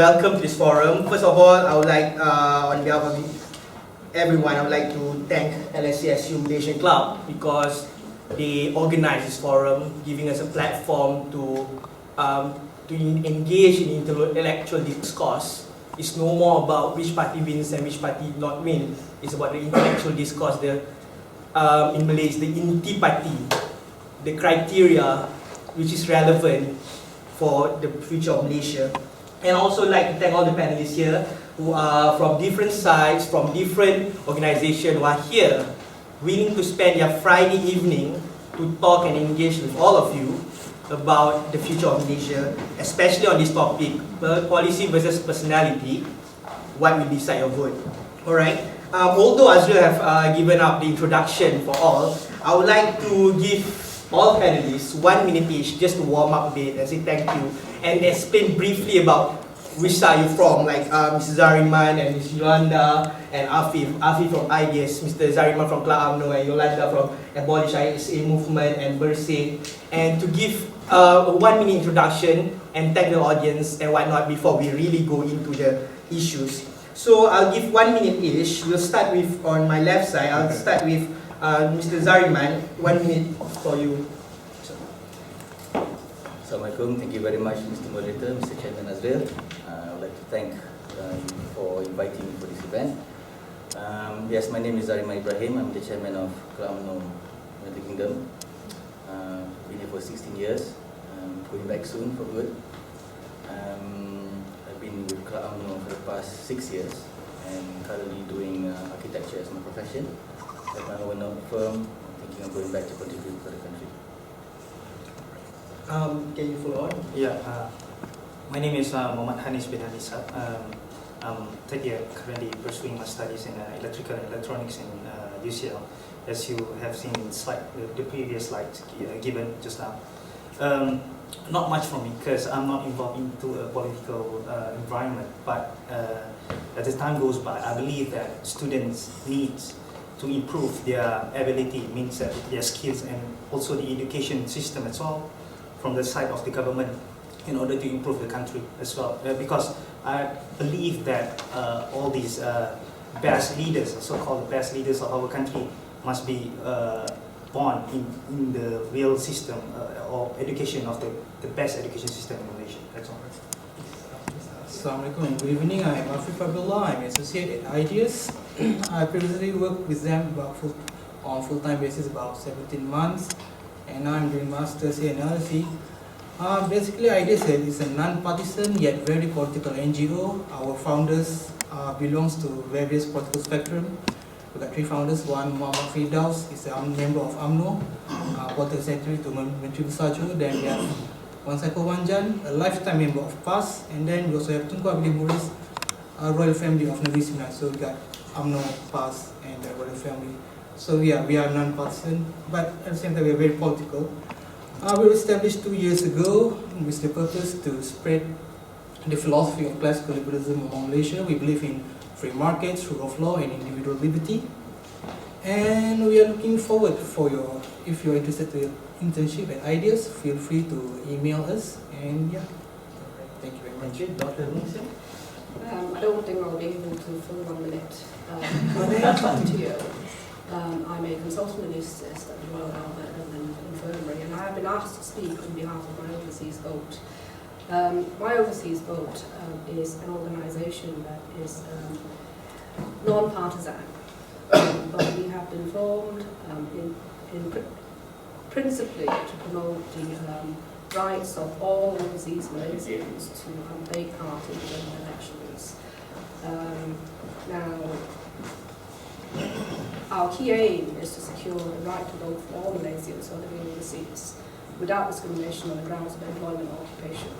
welcome to this forum. First of all, I would like, on behalf of everyone, I would like to thank LSE Malaysia Club because they organized this forum, giving us a platform to engage in intellectual discourse. It's no more about which party wins and which party did not win. It's about the intellectual discourse. In Malaysia, the inti-party, the criteria which is relevant for the future of Malaysia. And also like to thank all the panelists here who are from different sides, from different organizations who are here, willing to spend their Friday evening to talk and engage with all of you about the future of Malaysia, especially on this topic, policy versus personality, what will decide your vote. Alright, although Azril have given up the introduction for all, I would like to give all panelists 1 minute each just to warm up a bit and say thank you and explain briefly about which side you're from, like Mr. Zariman and Ms. Yolanda and Afif from IDS, Mr. Zariman from Club UMNO and Yolanda from Abolish ISA movement and Bersih, and to give a 1 minute introduction and thank the audience and whatnot before we really go into the issues. So I'll give 1 minute each. We'll start with, on my left side, I'll start with Mr. Zariman. 1 minute for you. Assalamualaikum. Thank you very much, Mr. Moderator, Mr. Chairman Azril. I would like to thank you for inviting me for this event. Yes, my name is Zariman Ibrahim. I'm the chairman of Club UMNO United Kingdom. Been here for 16 years. Going back soon for good. I've been with Club UMNO for the past 6 years and currently doing architecture as my profession. I have my own firm, thinking of going back to contribute for the country. Can you follow on? Yeah, my name is Muhammad Hanis bin Hadisa. I'm third year, currently pursuing my studies in electrical and electronics in UCL, as you have seen in the previous slides given just now. Not much from me because I'm not involved into a political environment, but as the time goes by, I believe that students need to improve their ability, means that their skills, and also the education system as well from the side of the government in order to improve the country as well. Because I believe that all these best leaders, so-called best leaders of our country, must be born in the real system or education of the best education system in Malaysia. That's all. Assalamualaikum and good evening. I'm Afif Abdullah. I'm associate at IDS. I previously worked with them on full-time basis about 17 months, and now I'm doing masters here in LSE. Basically, IDS is a non-partisan yet very political NGO. Our founders belongs to various political spectrum. We got 3 founders. One, Muhammad Firdaus, is a member of UMNO, political secretary to Menteri Besarjo. Then we have Wan Saiful Wanjan, a lifetime member of PAS, and then we also have Tunku Abdul Muris, a royal family of Negeri Sembilan. So we got UMNO, PAS, and the royal family. So we are non-partisan, but at the same time we are very political. We were established 2 years ago with the purpose to spread the philosophy of classical liberalism among Malaysia. We believe in free markets, rule of law, and individual liberty. And we are looking forward for if you're interested in internship and ideas, feel free to email us. And yeah, thank you very much. Thank you, Dr. Munson. I don't think I'll be able to fill 1 minute. I'll talk to you. I'm a consultant anaesthetist at the Royal Marsden Infirmary, and I have been asked to speak on behalf of my overseas vote. My overseas vote is an organisation that is non-partisan, but we have been formed principally to promote the rights of all overseas Malaysians to take part in general elections. Now, our key aim is to secure the right to vote for all Malaysians who are living overseas without discrimination on the grounds of employment or occupation.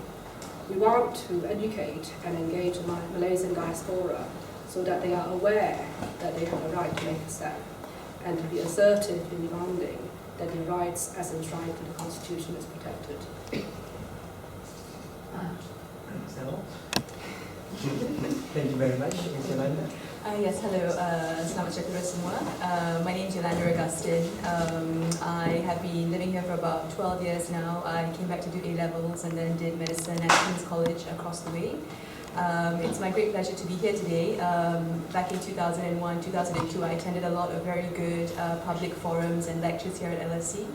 We want to educate and engage the Malaysian diaspora so that they are aware that they have a right to make a stand and to be assertive in demanding that their rights as enshrined in the Constitution is protected. Thank you very much, Ms. Yolanda. Yes, hello. Selamat pagi semua. My name is Yolanda Augustin. I have been living here for about 12 years now. I came back to do A-levels and then did medicine at King's College across the way. It's my great pleasure to be here today. Back in 2001, 2002, I attended a lot of very good public forums and lectures here at LSE.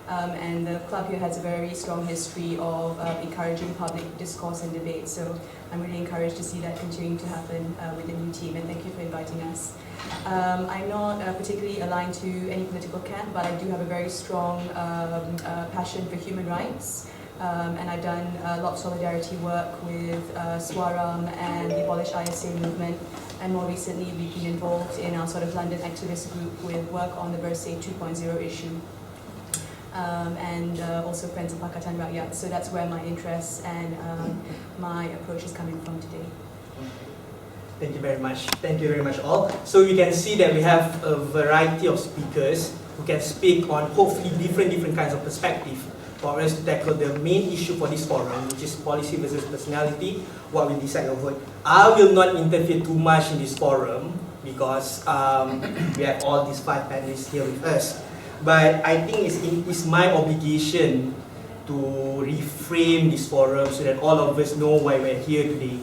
And the club here has a very strong history of encouraging public discourse and debate. So I'm really encouraged to see that continuing to happen with the new team, and thank you for inviting us. I'm not particularly aligned to any political camp, but I do have a very strong passion for human rights. And I've done a lot of solidarity work with Swaram and the Abolish ISA movement, and more recently we've been involved in our sort of London activist group with work on the Bersih 2.0 issue. And also Friends of Pakatan Rakyat. So that's where my interests and my approach is coming from today. Thank you very much. Thank you very much all. So you can see that we have a variety of speakers who can speak on hopefully different kinds of perspective for us to tackle the main issue for this forum, which is policy versus personality, what we decide or vote. I will not interfere too much in this forum because we have all these 5 panelists here with us. But I think it's my obligation to reframe this forum so that all of us know why we're here today.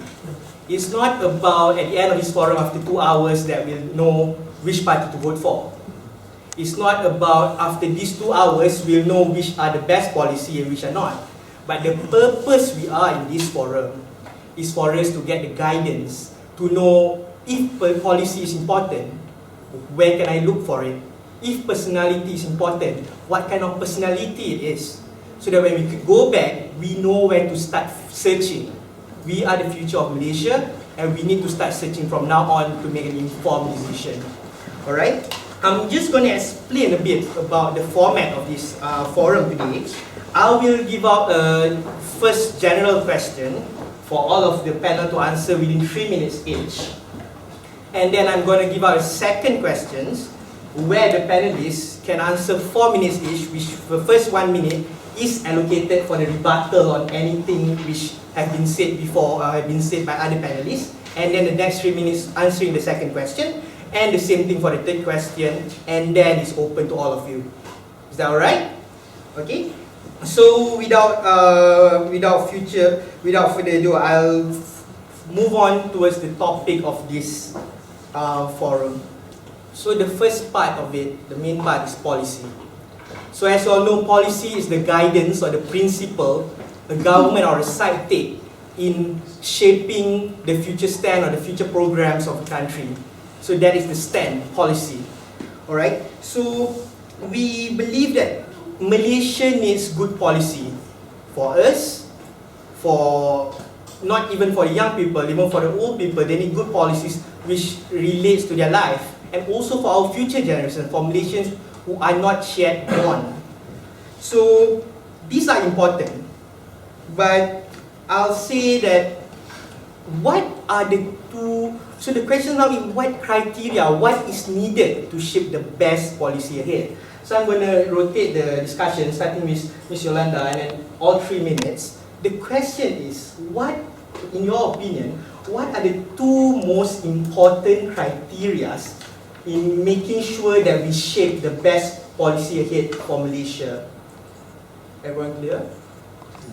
It's not about, at the end of this forum, after 2 hours, that we'll know which party to vote for. It's not about, after these 2 hours, we'll know which are the best policy and which are not. But the purpose we are in this forum is for us to get the guidance, to know if policy is important, where can I look for it? If personality is important, what kind of personality it is? So that when we could go back, we know where to start searching. We are the future of Malaysia, and we need to start searching from now on to make an informed decision. Alright? I'm just going to explain a bit about the format of this forum today. I will give out a first general question for all of the panel to answer within 3 minutes each. And then I'm going to give out a second question where the panelists can answer 4 minutes each, which the first 1 minute is allocated for the rebuttal on anything which have been said before, have been said by other panelists, and then the next 3 minutes answering the second question, and the same thing for the third question, and then it's open to all of you. Is that alright? Okay. So without further ado, I'll move on towards the topic of this forum. So the first part of it, the main part, is policy. So as you all know, policy is the guidance or the principle the government or a side take in shaping the future stand or the future programs of the country. So that is the stand, policy. Alright? So we believe that Malaysia needs good policy for us, for not even for the young people, even for the old people. They need good policies which relates to their life, and also for our future generation, for Malaysians who are not yet born. So these are important, but I'll say that what are the two, so the question now is what criteria, what is needed to shape the best policy ahead. So I'm going to rotate the discussion starting with Ms. Yolanda, and then all 3 minutes. The question is, what, in your opinion, what are the 2 most important criteria in making sure that we shape the best policy ahead for Malaysia? Everyone clear?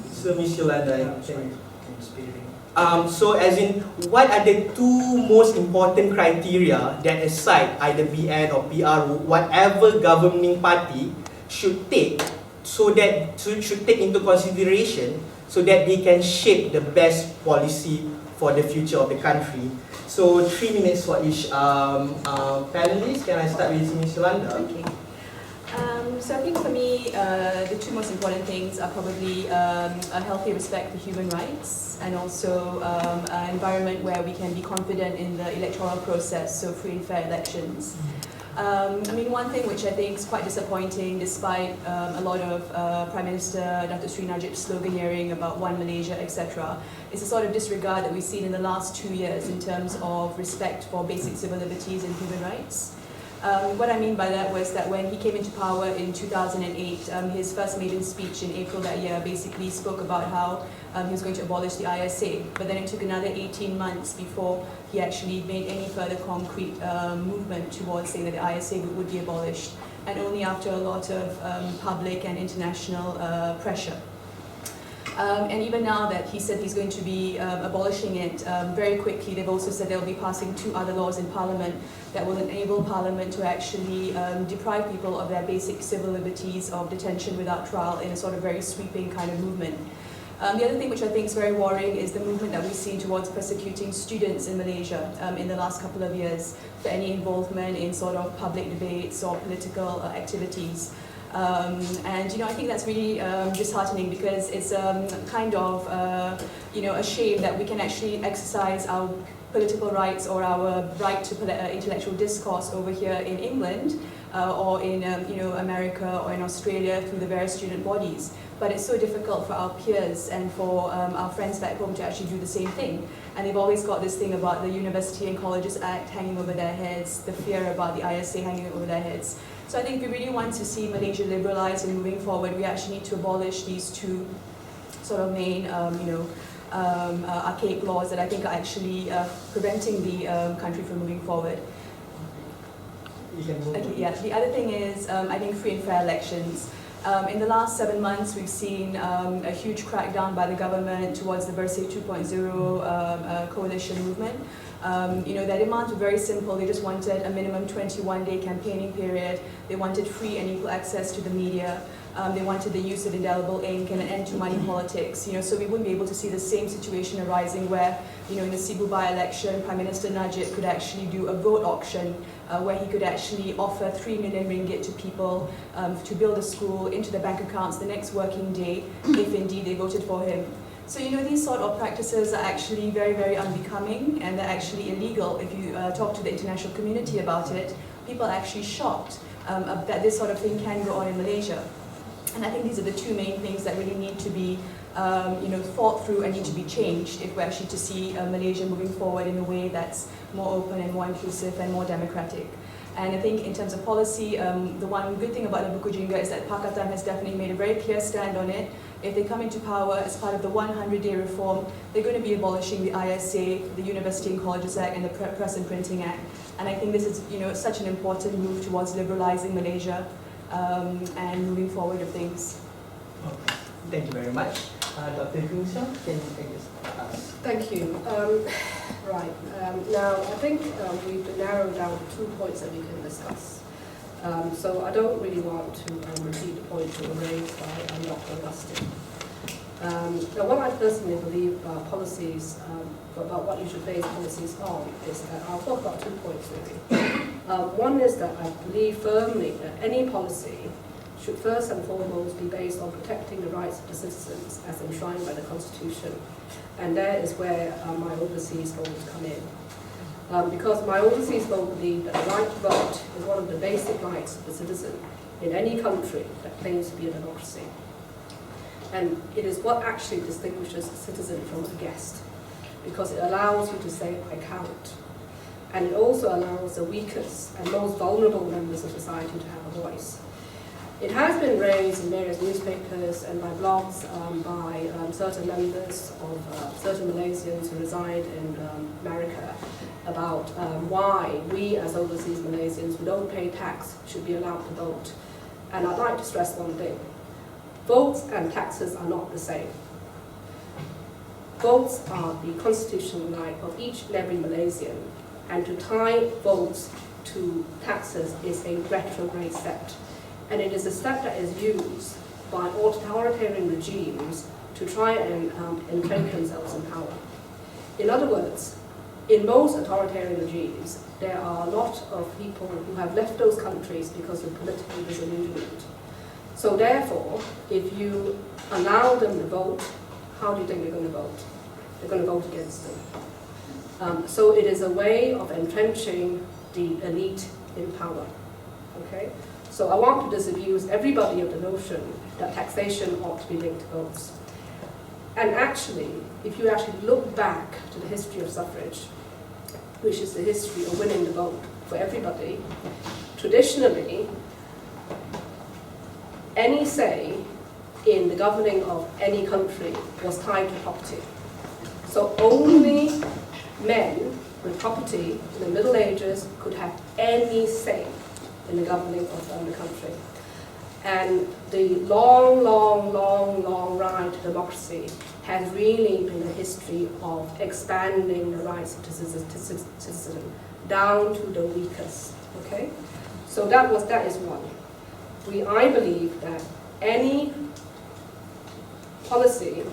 So Ms. Yolanda, can you speak? So as in, what are the 2 most important criteria that a side, either BN or PR, whatever governing party should take, so that should take into consideration so that they can shape the best policy for the future of the country? So 3 minutes for each panelist. Can I start with Ms. Yolanda? Okay. So I think for me, the 2 most important things are probably a healthy respect for human rights, and also an environment where we can be confident in the electoral process, so free and fair elections. I mean, one thing which I think is quite disappointing, despite a lot of Prime Minister Dr. Sri Najib's sloganeering about One Malaysia, etc., is a sort of disregard that we've seen in the last 2 years in terms of respect for basic civil liberties and human rights. What I mean by that was that when he came into power in 2008, his first maiden speech in April that year basically spoke about how he was going to abolish the ISA, but then it took another 18 months before he actually made any further concrete movement towards saying that the ISA would be abolished, and only after a lot of public and international pressure. And even now that he said he's going to be abolishing it very quickly, they've also said they'll be passing 2 other laws in Parliament that will enable Parliament to actually deprive people of their basic civil liberties of detention without trial in a sort of very sweeping kind of movement. The other thing which I think is very worrying is the movement that we've seen towards persecuting students in Malaysia in the last couple of years for any involvement in sort of public debates or political activities. And I think that's really disheartening, because it's kind of a shame that we can actually exercise our political rights or our right to intellectual discourse over here in England or in America or in Australia through the various student bodies. But it's so difficult for our peers and for our friends back home to actually do the same thing. And they've always got this thing about the University and Colleges Act hanging over their heads, the fear about the ISA hanging over their heads. So I think if we really want to see Malaysia liberalised and moving forward, we actually need to abolish these 2 sort of main, archaic laws that I think are actually preventing the country from moving forward. Okay, yeah. The other thing is, I think, free and fair elections. In the last 7 months, we've seen a huge crackdown by the government towards the Bersih 2.0 coalition movement. Their demands were very simple. They just wanted a minimum 21-day campaigning period. They wanted free and equal access to the media. They wanted the use of indelible ink and an end to money politics. So we wouldn't be able to see the same situation arising where, in the Cebu by-election, Prime Minister Najib could actually do a vote auction where he could actually offer 3 million ringgit to people to build a school into their bank accounts the next working day, if indeed they voted for him. So these sort of practices are actually very, very unbecoming, and they're actually illegal. If you talk to the international community about it, people are actually shocked that this sort of thing can go on in Malaysia. And I think these are the 2 main things that really need to be thought through and need to be changed if we're actually to see Malaysia moving forward in a way that's more open and more inclusive and more democratic. And I think in terms of policy, the one good thing about the Buku Jingga is that Pakatan has definitely made a very clear stand on it. If they come into power as part of the 100-day reform, they're going to be abolishing the ISA, the University and Colleges Act, and the Press and Printing Act. And I think this is such an important move towards liberalising Malaysia and moving forward with things. Okay. Thank you very much. Dr. Kunsa, can you ask? Thank you. Right. Now, I think we've narrowed down 2 points that we can discuss. So I don't really want to repeat the points that were raised by Dr. Augustin. Now, what I personally believe about policies, about what you should base policies on, is that I'll talk about 2 points really. One is that I believe firmly that any policy should first and foremost be based on protecting the rights of the citizens as enshrined by the Constitution. And that is where my overseas votes come in. Because my overseas vote believe that the right to vote is one of the basic rights of the citizen in any country that claims to be a democracy. And it is what actually distinguishes a citizen from a guest, because it allows you to say, I count. And it also allows the weakest and most vulnerable members of society to have a voice. It has been raised in various newspapers and by blogs by certain members of certain Malaysians who reside in America about why we as overseas Malaysians who don't pay tax should be allowed to vote. And I'd like to stress one thing. Votes and taxes are not the same. Votes are the constitutional right of each and every Malaysian, and to tie votes to taxes is a retrograde step. And it is a step that is used by authoritarian regimes to try and entrench themselves in power. In other words, in most authoritarian regimes, there are a lot of people who have left those countries because of political disillusionment. So therefore, if you allow them to vote, how do you think they're going to vote? They're going to vote against them. So it is a way of entrenching the elite in power. Okay? So I want to disabuse everybody of the notion that taxation ought to be linked to votes. And actually, if you actually look back to the history of suffrage, which is the history of winning the vote for everybody, traditionally, any say in the governing of any country was tied to property. So only men with property in the Middle Ages could have any say in the governing of the country. And the long ride to democracy has really been a history of expanding the rights of the citizen down to the weakest. Okay, so that is one. I believe that any policy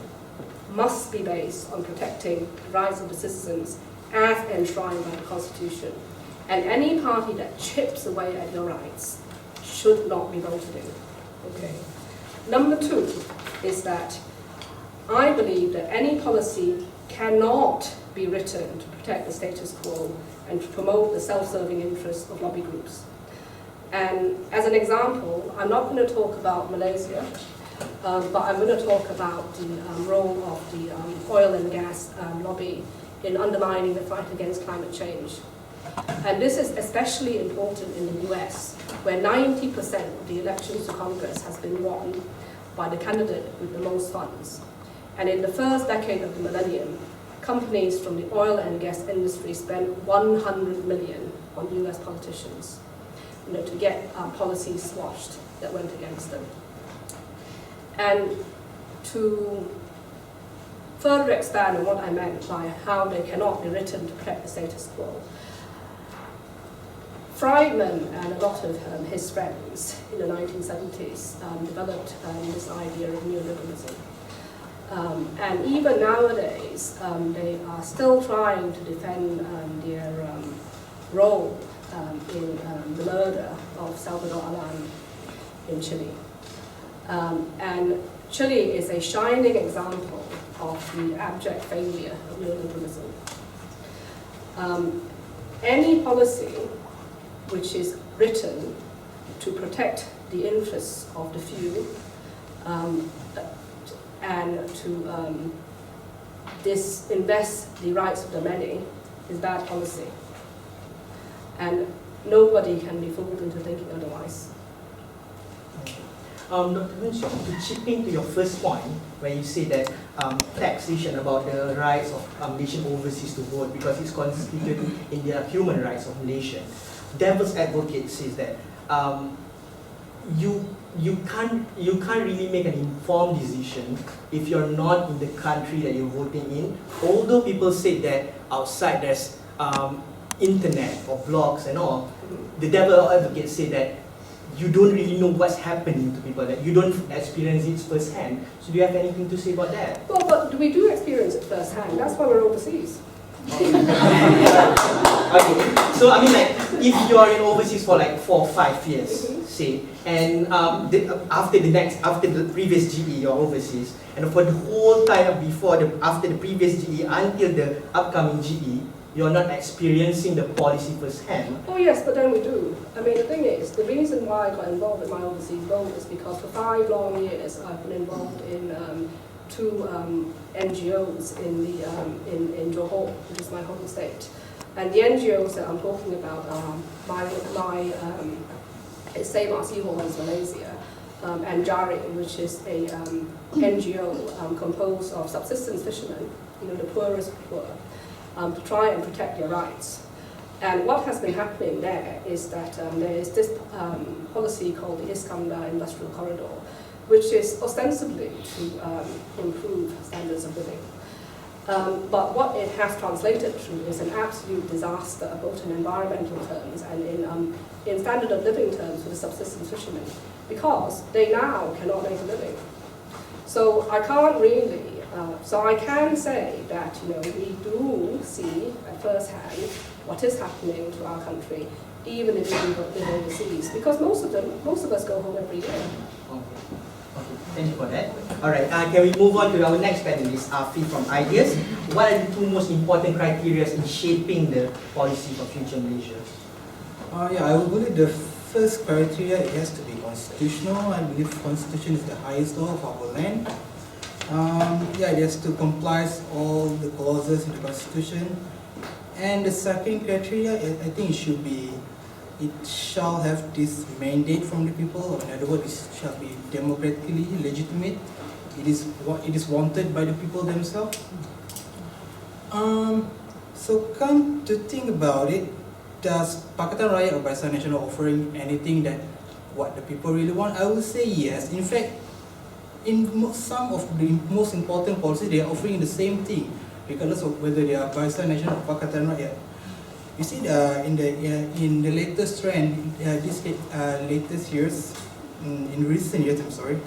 must be based on protecting the rights of the citizens as enshrined by the Constitution. And any party that chips away at your rights should not be voted in. Okay. Number two is that I believe that any policy cannot be written to protect the status quo and to promote the self-serving interests of lobby groups. And as an example, I'm not going to talk about Malaysia, but I'm going to talk about the role of the oil and gas lobby in undermining the fight against climate change. And this is especially important in the US, where 90% of the elections to Congress has been won by the candidate with the most funds. And in the first decade of the millennium, companies from the oil and gas industry spent $100 million on US politicians, to get policies squashed that went against them. And to further expand on what I meant by how they cannot be written to protect the status quo, Friedman and a lot of his friends in the 1970s developed this idea of neoliberalism. And even nowadays, they are still trying to defend their role in the murder of Salvador Allende in Chile. And Chile is a shining example of the abject failure of neoliberalism. Any policy which is written to protect the interests of the few and to disinvest the rights of the many is bad policy. And nobody can be fooled into thinking otherwise. Dr. Henshaw, to chip into your first point, where you say that taxation about the rights of Malaysian overseas to vote because it's constituted in the human rights of Malaysians. Devil's advocate says that you can't really make an informed decision if you're not in the country that you're voting in. Although people say that outside there's internet or blogs and all, the devil advocates say that you don't really know what's happening to people, that you don't experience it firsthand. So do you have anything to say about that? Well, but we do experience it firsthand. That's why we're overseas. Okay. So I mean, like, if you're in overseas for like 4 or 5 years, say, and after the previous GE you're overseas, and for the whole time after the previous GE until the upcoming GE, you're not experiencing the policy firsthand. Oh yes, but then we do. I mean, the thing is, the reason why I got involved in my overseas vote is because for 5 long years I've been involved in 2 NGOs in Johor, which is my home state. And the NGOs that I'm talking about are it's Save Our Seahorns Malaysia, and Jari, which is a NGO composed of subsistence fishermen, the poorest poor, to try and protect their rights. And what has been happening there is that there is this policy called the Iskandar Industrial Corridor, which is ostensibly to improve standards of living. But what it has translated to is an absolute disaster, both in environmental terms and in standard of living terms for the subsistence fishermen, because they now cannot make a living. So I can't really, so I can say that we do see at first hand what is happening to our country, even if we live overseas, because most of us go home every year. Okay, thank you for that. Alright, can we move on to our next panelist, free from ideas. What are the 2 most important criteria in shaping the policy for future Malaysia? Yeah, I would believe the first criteria, it has to be constitutional. I believe constitution is the highest law of our land. Yeah, it has to comply with all the clauses in the constitution. And the second criteria, I think it shall have this mandate from the people, or in other words, it shall be democratically legitimate. It is wanted by the people themselves. So come to think about it, does Pakatan Raya or Barisan Nasional offering anything that what the people really want? I would say yes. In fact, in some of the most important policies, they are offering the same thing, regardless of whether they are Barisan Nasional or Pakatan Rakyat. You see, in the latest trend, latest years, in recent years, I'm sorry,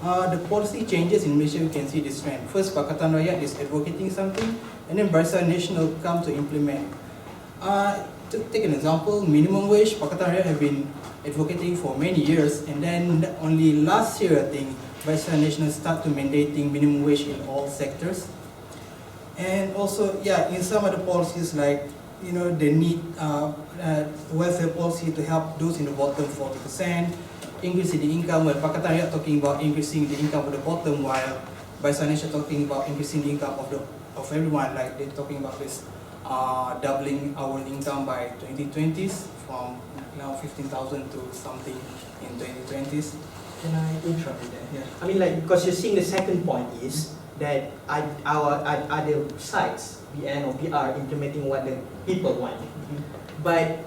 the policy changes in Malaysia. We can see this trend. First, Pakatan Rakyat is advocating something, and then Barisan Nasional come to implement. To take an example, minimum wage, Pakatan Rakyat have been advocating for many years, and then only last year, I think, Barisan Nasional start to mandating minimum wage in all sectors. And also, yeah, in some other policies like, you know, they need welfare policy to help those in the bottom 40%, increasing the income, while Pakatan Rakyat talking about increasing the income of the bottom, while Barisan Nasional talking about increasing the income of everyone, like they're talking about this doubling our income by 2020s, from now 15,000 to something in 2020s. Can I interrupt you there? Yeah. I mean, like, because you're seeing the second point is that our other sides, BN or PR, implementing what the people want. But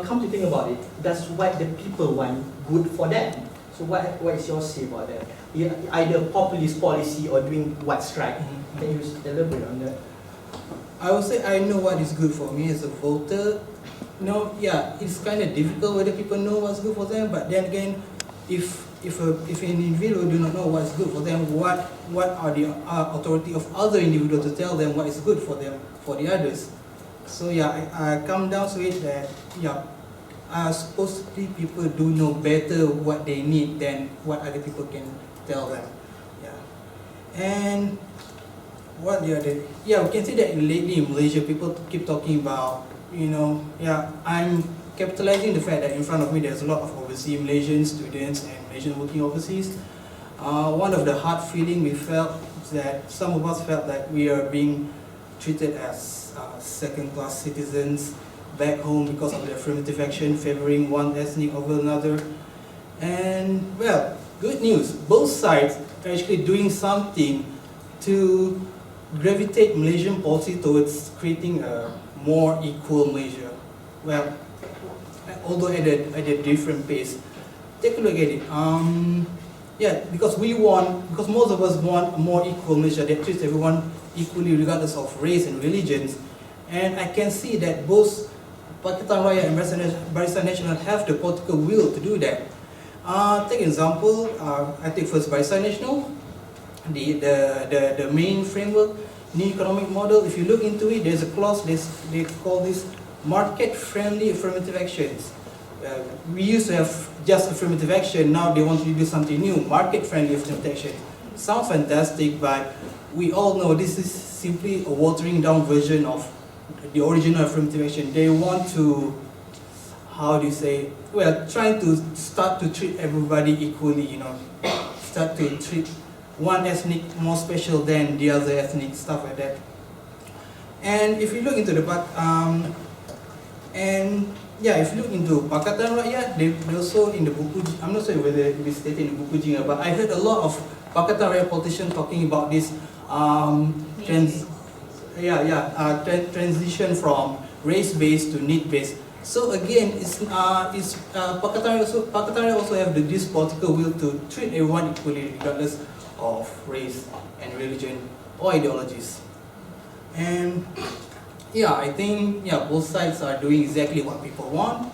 come to think about it, does what the people want good for them? So what is your say about that? Either populist policy or doing what's right. Can you elaborate on that? I would say I know what is good for me as a voter. No, yeah, it's kind of difficult whether people know what's good for them. But then again, if an individual do not know what's good for them, what are the authority of other individuals to tell them what is good for them, for the others? So yeah, I come down to it that yeah, supposedly people do know better what they need than what other people can tell them. Yeah, and what the other? Yeah, we can see that lately in Malaysia, people keep talking about, you know, yeah, I'm capitalizing the fact that in front of me there's a lot of overseas Malaysian students and Malaysians working overseas. One of the hard feeling we felt is that some of us felt that we are being treated as second-class citizens back home because of the affirmative action favoring one ethnic over another. And well, good news, both sides are actually doing something to gravitate Malaysian policy towards creating a more equal Malaysia. Well, although at a different pace. Take a look at it. Yeah, because most of us want a more equal Malaysia that treats everyone equally regardless of race and religions. And I can see that both Pakatan Rakyat and Barisan Nasional have the political will to do that. Take an example, I take first Barisan Nasional, the main framework, new economic model. If you look into it, there's a clause, they call this market-friendly affirmative actions. We used to have just affirmative action, now they want to do something new, market-friendly affirmative action. Sounds fantastic, but we all know this is simply a watering down version of the original affirmative action. They want to, how do you say, well, trying to start to treat everybody equally, you know, start to treat one ethnic more special than the other ethnic, stuff like that. And if you look into the if you look into Pakatan Rakyat, they also in the buku, I'm not sure whether it is stated in the buku Jinga, but I heard a lot of Pakatan Rakyat politicians talking about this transition from race-based to need-based. So again, Pakatan Rakyat also have this political will to treat everyone equally regardless of race and religion or ideologies. And yeah, I think both sides are doing exactly what people want.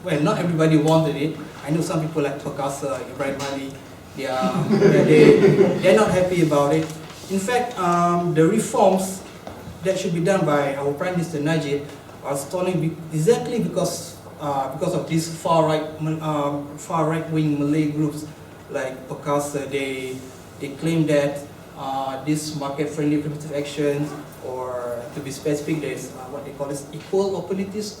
Well, not everybody wanted it. I know some people like Perkasa, Ibrahim Ali, they're not happy about it. In fact, the reforms that should be done by our Prime Minister Najib are stalling exactly because of these far right wing Malay groups like Perkasa. They claim that this market friendly primitive actions, or to be specific, there's what they call this Equal Opportunities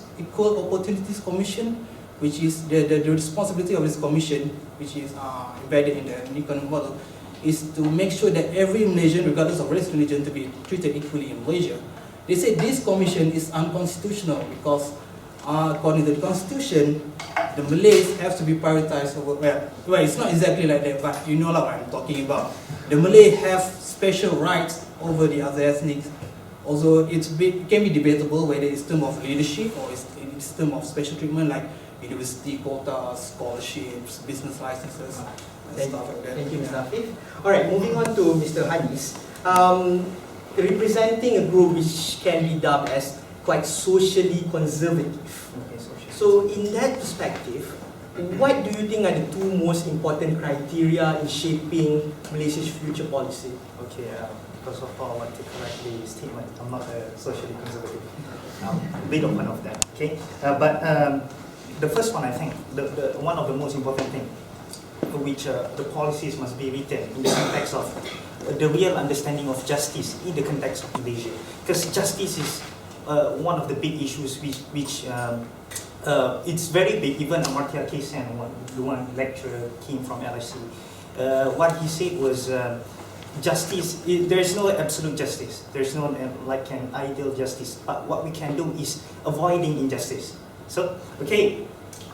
Commission, which is the responsibility of this commission, which is embedded in the new economic model, is to make sure that every Malaysian, regardless of race, religion, to be treated equally in Malaysia. They say this commission is unconstitutional because, according to the constitution, the Malays have to be prioritized over. Well, it's not exactly like that, but you know what I'm talking about. The Malay have special rights over the other ethnics. Also, it can be debatable whether it's term of leadership or it's term of special treatment. Like university quotas, scholarships, business licenses, and stuff like that. Thank you, Mr. Afif. Alright, moving on to Mr. Hanis. Representing a group which can be dubbed as quite socially conservative. Okay, So in that perspective, what do you think are the two most important criteria in shaping Malaysia's future policy? Okay, first of all, I want to correct the statement. I'm not a socially conservative. I'm a bit of one of that. Okay, but the first one, I think, the one of the most important thing, which the policies must be written in the context of the real understanding of justice in the context of Malaysia, because justice is one of the big issues which it's very big. Even Amartya Kesan, the one lecturer came from LSE, what he said was justice, there is no absolute justice. There is no like an ideal justice. But what we can do is avoiding injustice. So, okay,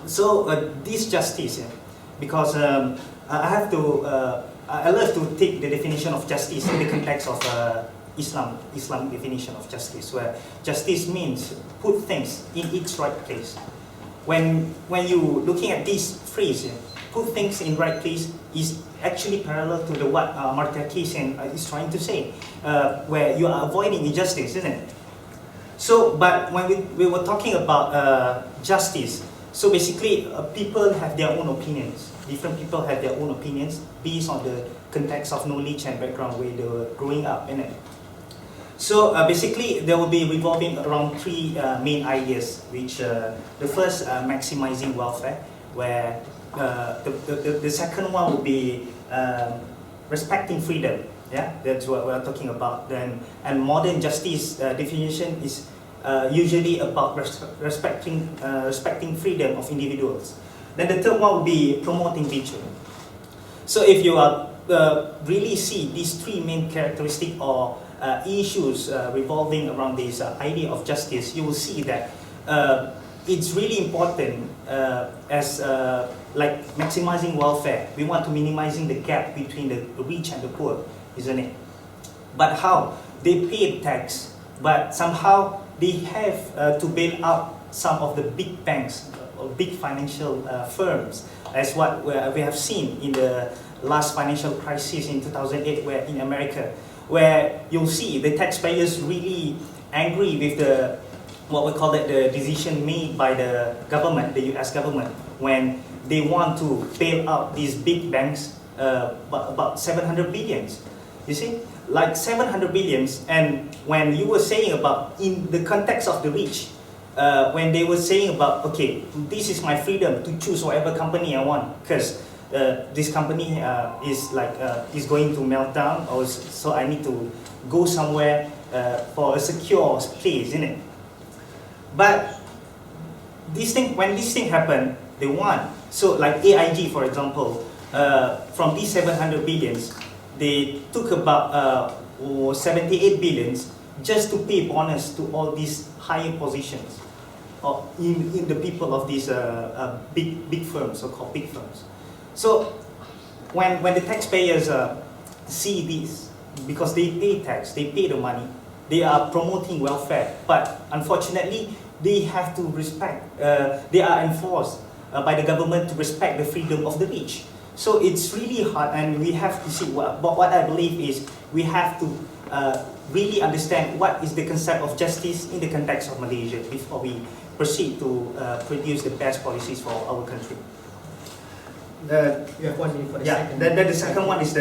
so this justice, because I have to, I love to take the definition of justice in the context of Islamic definition of justice, where justice means put things in its right place. When you looking at this phrase, put things in right place is actually parallel to what Amartya Kesan is trying to say, where you are avoiding injustice, isn't it? So, but when we were talking about justice, so basically people have their own opinions. Different people have their own opinions based on the context of knowledge and background where they were growing up, isn't it? So basically, they will be revolving around three main ideas, which the first, maximizing welfare, where the second one will be respecting freedom. Yeah, that's what we're talking about. Then, and modern justice definition is usually about respecting freedom of individuals. Then the third one will be promoting virtue. So if you really see these three main characteristics or issues revolving around this idea of justice, you will see that it's really important as like maximizing welfare. We want to minimizing the gap between the rich and the poor, isn't it? But how? They pay tax, but somehow they have to bail out some of the big banks or big financial firms, as what we have seen in the last financial crisis in 2008, where in America, where you'll see the taxpayers really angry with the what we call it, the decision made by the government, the US government, when they want to bail out these big banks about 700 billions. You see, like 700 billions. And when you were saying about in the context of the rich, when they were saying about, okay, this is my freedom to choose whatever company I want, because this company is going to melt down, or so I need to go somewhere for a secure place, isn't it? But when this thing happened, they won. So like AIG, for example, from these 700 billions, they took about 78 billions just to pay bonus to all these higher positions in the people of these big firms, so-called big firms. So when the taxpayers see this, because they pay tax, they pay the money, they are promoting welfare, but unfortunately they have to respect, they are enforced by the government to respect the freedom of the rich. So it's really hard, and we have to see, what I believe is we have to really understand what is the concept of justice in the context of Malaysia before we proceed to produce the best policies for our country. You have 1 minute for the second. The second one is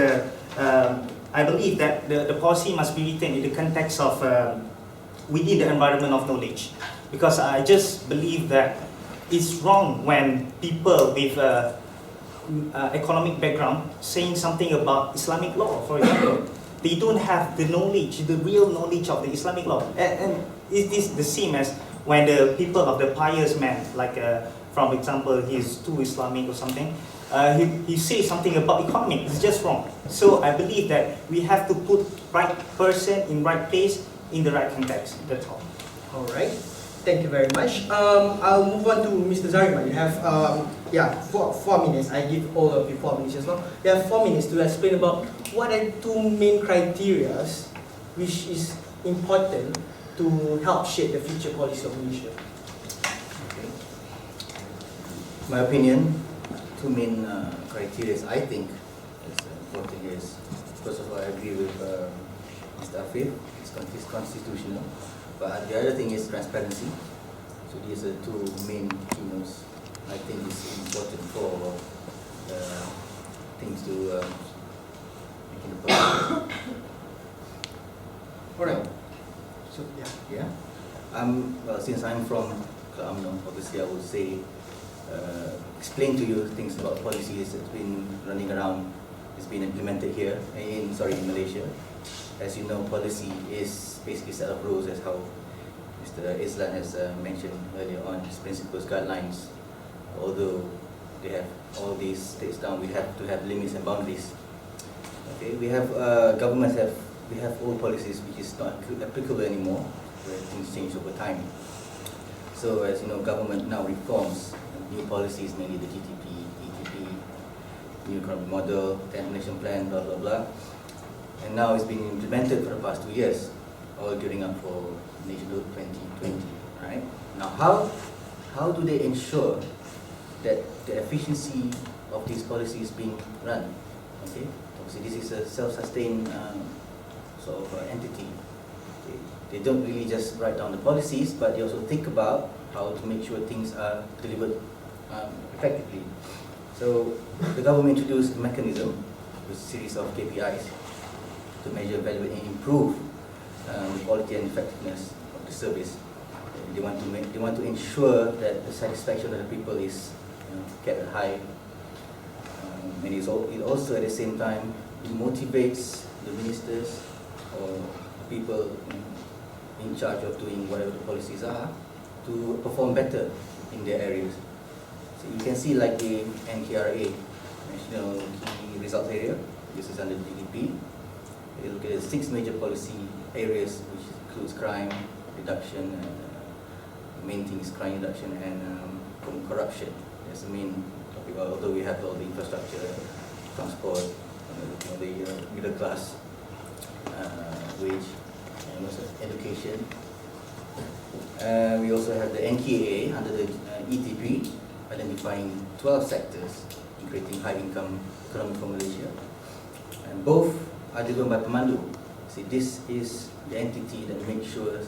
I believe that the policy must be written in the context of within the environment of knowledge, because I just believe that it's wrong when people with economic background saying something about Islamic law, for example. They don't have the knowledge, the real knowledge of the Islamic law. And it is the same as when the people of the pious man, like for example, he's too Islamic or something, he says something about economy. It's just wrong. So I believe that we have to put right person in right place in the right context. That's all. All right. Thank you very much. I'll move on to Mr. Zarima. You have 4 minutes. I give all of you 4 minutes as well. You have 4 minutes to explain about what are two main criteria which is important to help shape the future policy of Malaysia. my opinion, two main criteria I think is important is, first of all, I agree with Mr. Afif, it's constitutional, but the other thing is transparency. So these are two main keynotes I think is important for things to make in the process. Alright. So yeah. Well, since I'm from UMNO, obviously I would say, explain to you things about policies that's been running around, it's been implemented here in Malaysia. As you know, policy is basically a set of rules, as how Mr. Islan has mentioned earlier on, his principles, guidelines. Although they have all these states down, we have to have limits and boundaries. Okay, we have we have old policies which is not applicable anymore, where things change over time. So as you know, government now reforms new policies, mainly the GTP, ETP, new economic model, 10th nation plan, blah blah blah. And now it's being implemented for the past 2 years, all gearing up for Nationhood 2020. Right? Now how do they ensure that the efficiency of these policies being run? Okay, obviously this is a self-sustained sort of entity. They don't really just write down the policies, but they also think about how to make sure things are delivered effectively. So the government introduced a mechanism with a series of KPIs to measure, evaluate, and improve the quality and effectiveness of the service. They want to ensure that the satisfaction of the people is kept high, and it also at the same time it motivates the ministers or people in charge of doing whatever the policies are to perform better in their areas. So you can see like the NKRA, National Key Results Area, this is under GDP. You look at the 6 major policy areas, which includes crime reduction, and main thing is crime reduction and corruption. That's the main topic, although we have all the infrastructure, transport, the middle class, wage, and also education. We also have the NKA under the ETP, identifying 12 sectors in creating high income economy for Malaysia. And both are driven by Pemandu. See, this is the entity that makes sure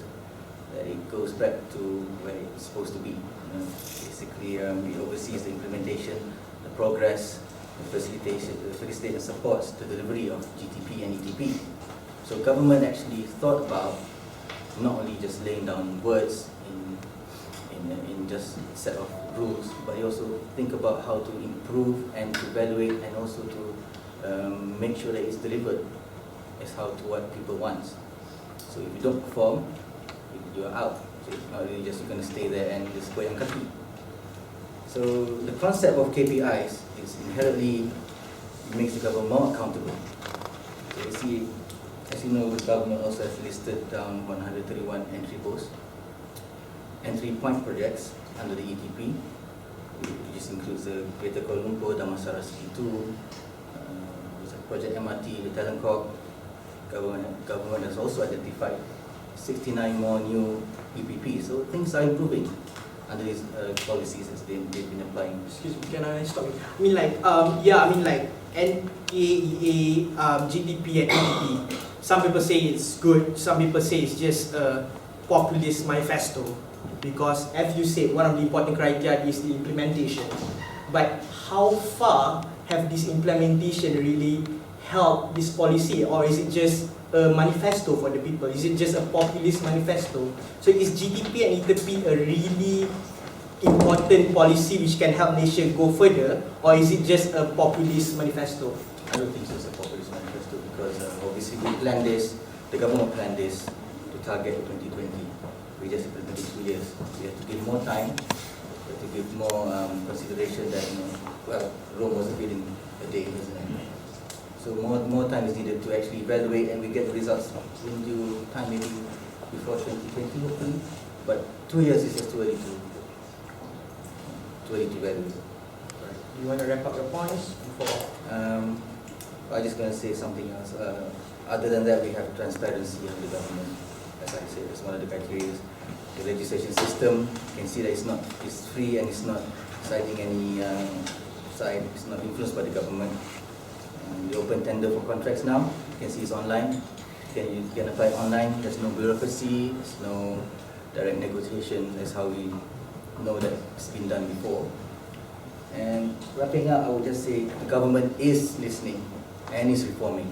that it goes back to where it's supposed to be. Basically, it oversees the implementation, the progress, the facilitation, and supports the delivery of GTP and ETP. So government actually thought about not only just laying down words in just a set of rules, but you also think about how to improve and to evaluate and also to make sure that it's delivered as how to what people want. So if you don't perform, you're out. So it's not really just you're going to stay there and just goyang kaki. So the concept of KPIs is inherently, it makes the government more accountable. So you see, as you know, the government also has listed down 131 entry point projects under the ETP, which includes the Greater Kuala Lumpur, Damansara City 2, Project MRT, the Talent Corp. Government has also identified 69 more new EPPs. So things are improving under these policies that they've been applying. Excuse me, can I stop you? I mean like, NKEA, GDP and EDP. Some people say it's good, some people say it's just a populist manifesto. Because as you said, one of the important criteria is the implementation. But how far have this implementation really helped this policy, or is it just a manifesto for the people? Is it just a populist manifesto? So is GDP and ETP a really important policy which can help nation go further, or is it just a populist manifesto? I don't think it's a populist manifesto because obviously we planned this, the government planned this to target 2020. We just implemented 2 years. We have to give more time, we have to give more consideration that, well, Rome wasn't built in a day, isn't it? So more time is needed to actually evaluate, and we get the results in due time, maybe before 2020 hopefully. But 2 years is just too early to evaluate. Right. Do you want to wrap up your points before? I'm just going to say something else. Other than that, we have transparency of the government. As I said, it's one of the criteria. The legislation system, you can see that it's free and it's not deciding any side is not influenced by the government. The open tender for contracts now, you can see it's online. You can apply online. There's no bureaucracy, there's no direct negotiation. That's how we know that it's been done before. And wrapping up, I would just say the government is listening and is reforming.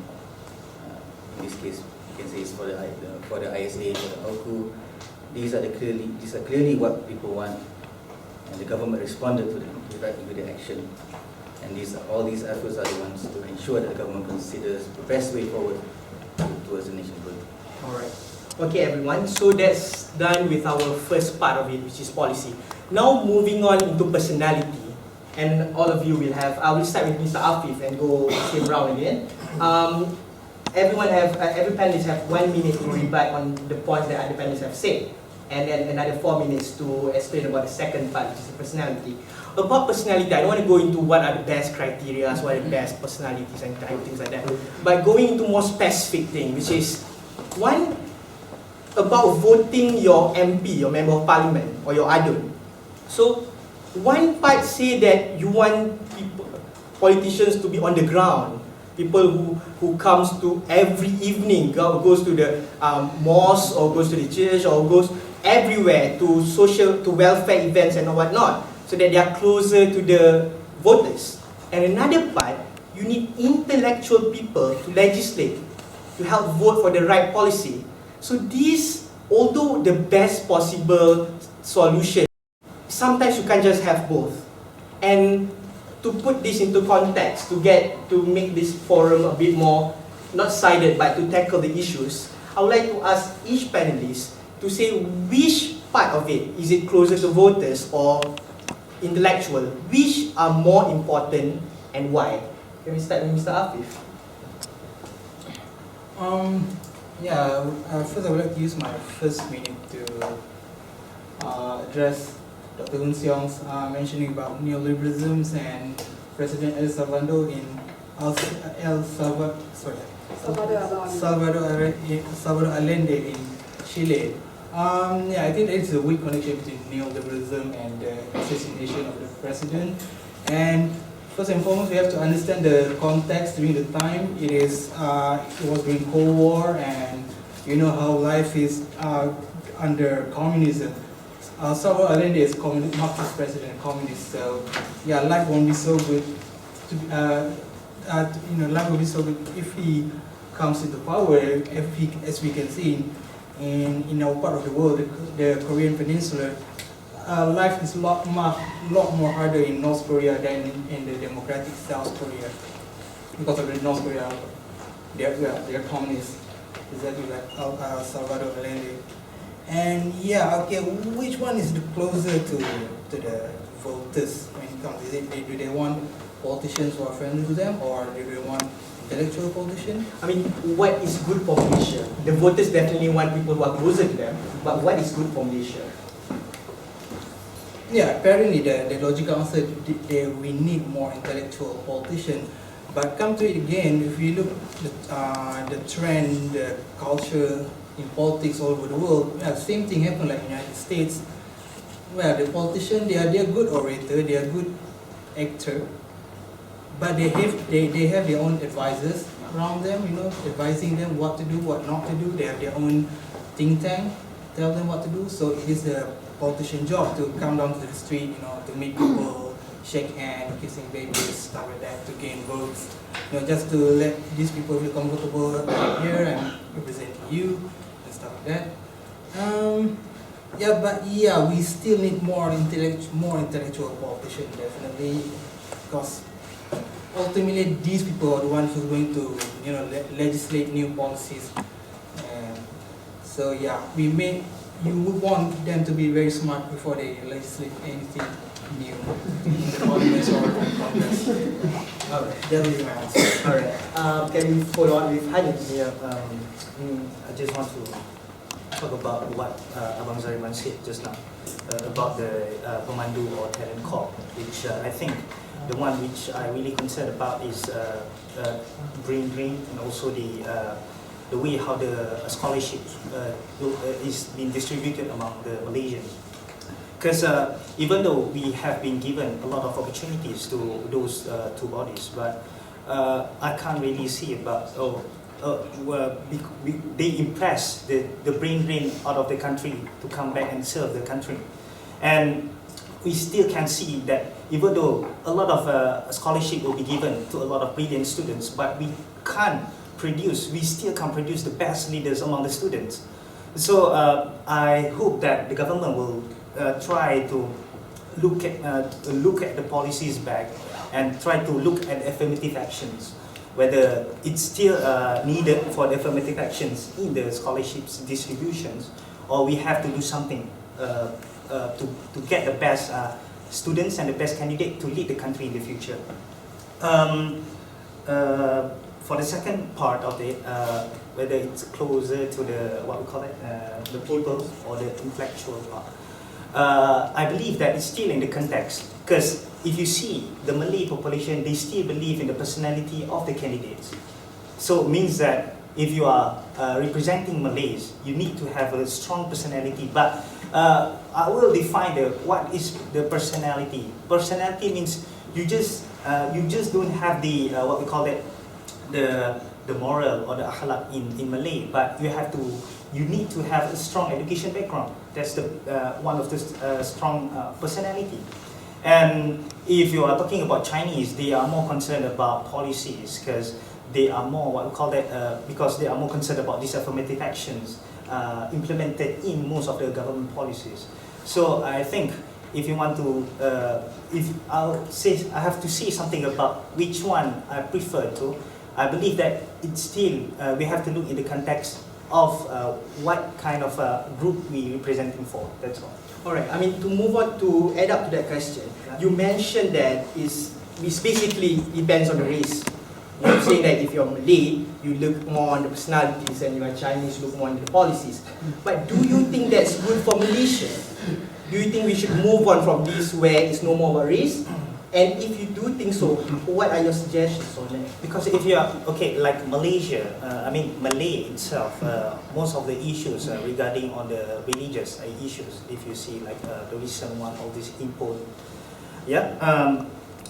In this case, you can say it's for the ISA, for the ALCU. These are clearly what people want, and the government responded to them with the action. And all these efforts are the ones to ensure that the government considers the best way forward towards the nation's good. Alright. Okay everyone, so that's done with our first part of it, which is policy. Now moving on into personality. And all of you will have, I will start with Mr. Afif and go same round again. Every panelist have 1 minute to rebut on the points that other panelists have said. And then another 4 minutes to explain about the second part, which is the personality. About personality, I don't want to go into what are the best criteria, what are the best personalities and things like that. But going into more specific thing, which is one, about voting your MP, your Member of Parliament, or your ADUN. So, one part say that you want politicians to be on the ground, people who comes to every evening, goes to the mosque or goes to the church or goes everywhere to welfare events and whatnot, so that they are closer to the voters. And another part, you need intellectual people to legislate, to help vote for the right policy. So these, although the best possible solution, sometimes you can't just have both. And to put this into context, to make this forum a bit more, not sided, but to tackle the issues, I would like to ask each panelist to say which part of it, is it closer to voters or intellectual, which are more important and why? Can we start with Mr. Afif? First I would like to use my first minute to address Dr. Hun Seong's mentioning about neoliberalism and President El Salvador Salvador Allende in Chile. I think there is a weak connection between neoliberalism and the assassination of the president. And first and foremost, we have to understand the context during the time. It was during Cold War, and you know how life is under communism. Salvador Allende is Marxist president, communist. So life won't be so good. Life will be so good if he comes into power. As we can see in our part of the world, the Korean Peninsula, life is a lot more harder in North Korea than in the democratic South Korea, because of the North Korea, they're communists, exactly like Salvador Allende. And which one is closer to the voters when it comes? Do they want politicians who are friendly to them, or do they want intellectual politicians? I mean, what is good for Malaysia? The voters definitely want people who are closer to them, but what is good for Malaysia? Apparently the logical answer, we need more intellectual politicians. But come to it again, if you look at the trend, the culture in politics all over the world, same thing happened like in the United States, where the politicians, they are good orator, they are good actor, but they have their own advisors around them, advising them what to do, what not to do. They have their own think tank, tell them what to do. So it is the politician's job to come down to the street, to meet people, shake hands, kissing babies, stuff like that, to gain votes. Just to let these people feel comfortable here and representing you and stuff like that. We still need more intellectual politicians, definitely, because ultimately these people are the ones who are going to legislate new policies. You would want them to be very smart before they legislate anything new in the parliament or Congress. Alright, that will be my answer. Alright, can we follow on with Hanif? I just want to talk about what Abang Zariman said just now about the Pemandu or Talent Corps, which I think the one which I really concerned about is brain drain, and also the way how the scholarship is being distributed among the Malaysians. Because even though we have been given a lot of opportunities to those two bodies, but I can't really see about, they impress the brain drain out of the country to come back and serve the country. And we still can see that even though a lot of scholarship will be given to a lot of brilliant students, but we still can't produce the best leaders among the students. So I hope that the government will try to look at the policies back and try to look at affirmative actions, whether it's still needed for the affirmative actions in the scholarships distributions, or we have to do something to get the best students and the best candidate to lead the country in the future. For the second part of it, whether it's closer to the, what we call it, the people or the intellectual part, I believe that it's still in the context, because if you see the Malay population, they still believe in the personality of the candidates. So it means that if you are representing Malays, you need to have a strong personality. But I will define what is the personality. Personality means you just don't have the what we call it, the moral or the akhlaq in Malay, but you need to have a strong education background. That's the one of the strong personality. And if you are talking about Chinese, they are more concerned about policies, because they are more what we call that because they are more concerned about these affirmative actions implemented in most of the government policies. So I think if you want to, if I have to say something about which one I prefer to, I believe that it's still we have to look in the context of what kind of group we representing for. That's all. All right. I mean, to move on to add up to that question, you mentioned that it basically depends on the race. You're saying that if you're Malay, you look more on the personalities, and if you're Chinese, you look more on the policies. But do you think that's good for Malaysia? Do you think we should move on from this where it's no more about race? And if you do think so, what are your suggestions on that? Because if you are, okay, like Malaysia, Malay itself, most of the issues regarding on the religious issues, if you see like the recent one, all this import, yeah.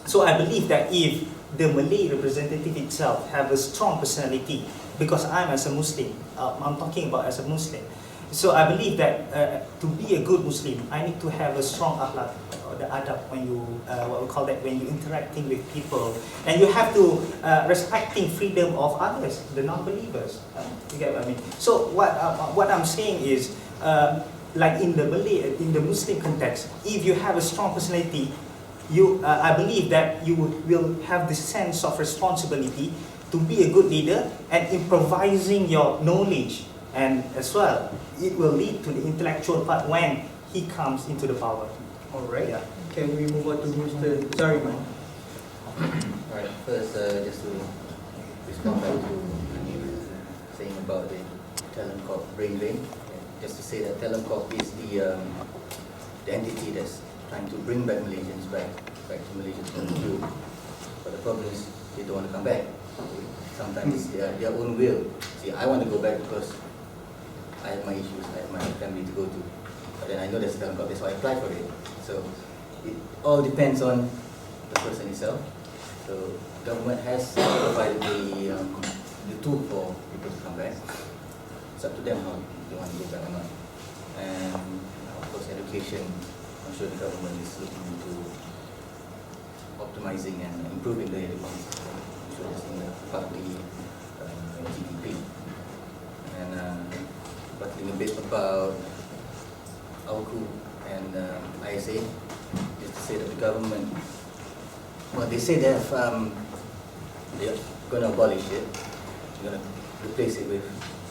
So I believe that if the Malay representative itself have a strong personality, because I'm as a Muslim, I'm talking about as a Muslim, so I believe that to be a good Muslim, I need to have a strong akhlaq, or the adab, when you, what we call that, when you interacting with people, and you have to respecting freedom of others, the non-believers. You get what I mean? So what I'm saying is, like in the Malay, in the Muslim context, if you have a strong personality, I believe that you will have the sense of responsibility to be a good leader and improvising your knowledge, and as well, it will lead to the intellectual part when he comes into the power. All right. Yeah. Can we move on to Mr. Zariman? Alright, first just to respond back to saying about the talent corp brain drain. Just to say that talent corp is the entity that's trying to bring back Malaysians back to Malaysia's point of view. But the problem is they don't want to come back. Sometimes it's their own will. See, I want to go back because I have my issues, I have my family to go to. But then I know there's a talent corp, that's why I applied for it. So it all depends on the person itself. So government has provided the tool for people to come back. It's up to them how they want to go back or not. And of course education, I'm sure the government is looking into optimizing and improving the education. I'm sure that's in the part of the GDP. And talking a bit about AUKU and ISA, just to say that the government, well, they say they're going to abolish it. They're going to replace it with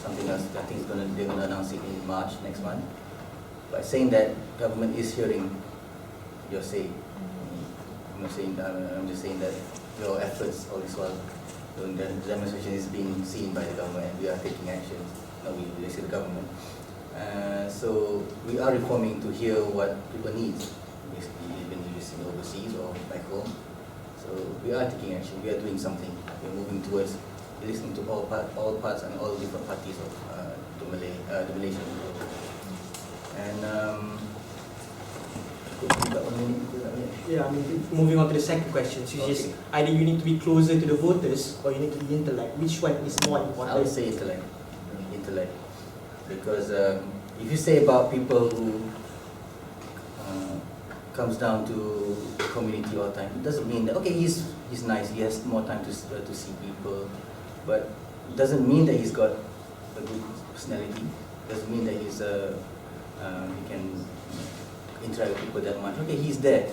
something else. I think they're going to announce it in March next month. By saying that, government is hearing your say. I'm just saying that your efforts all this while, the demonstration is being seen by the government, and we are taking action. No, we say the government. So we are reforming to hear what people need, basically, even if it's overseas or back home. So we are taking action. We are doing something. We are moving towards listening to all parts and all different parties of the Malaysian world. And Yeah, I mean, moving on to the second question, so it's just either you need to be closer to the voters or you need to be intellect. Which one is more important? I would say intellect. Intellect. Because if you say about people who comes down to community all the time, it doesn't mean that, okay, he's nice, he has more time to see people, but it doesn't mean that he's got a good personality. It doesn't mean that he can interact with people that much. Okay, he's there.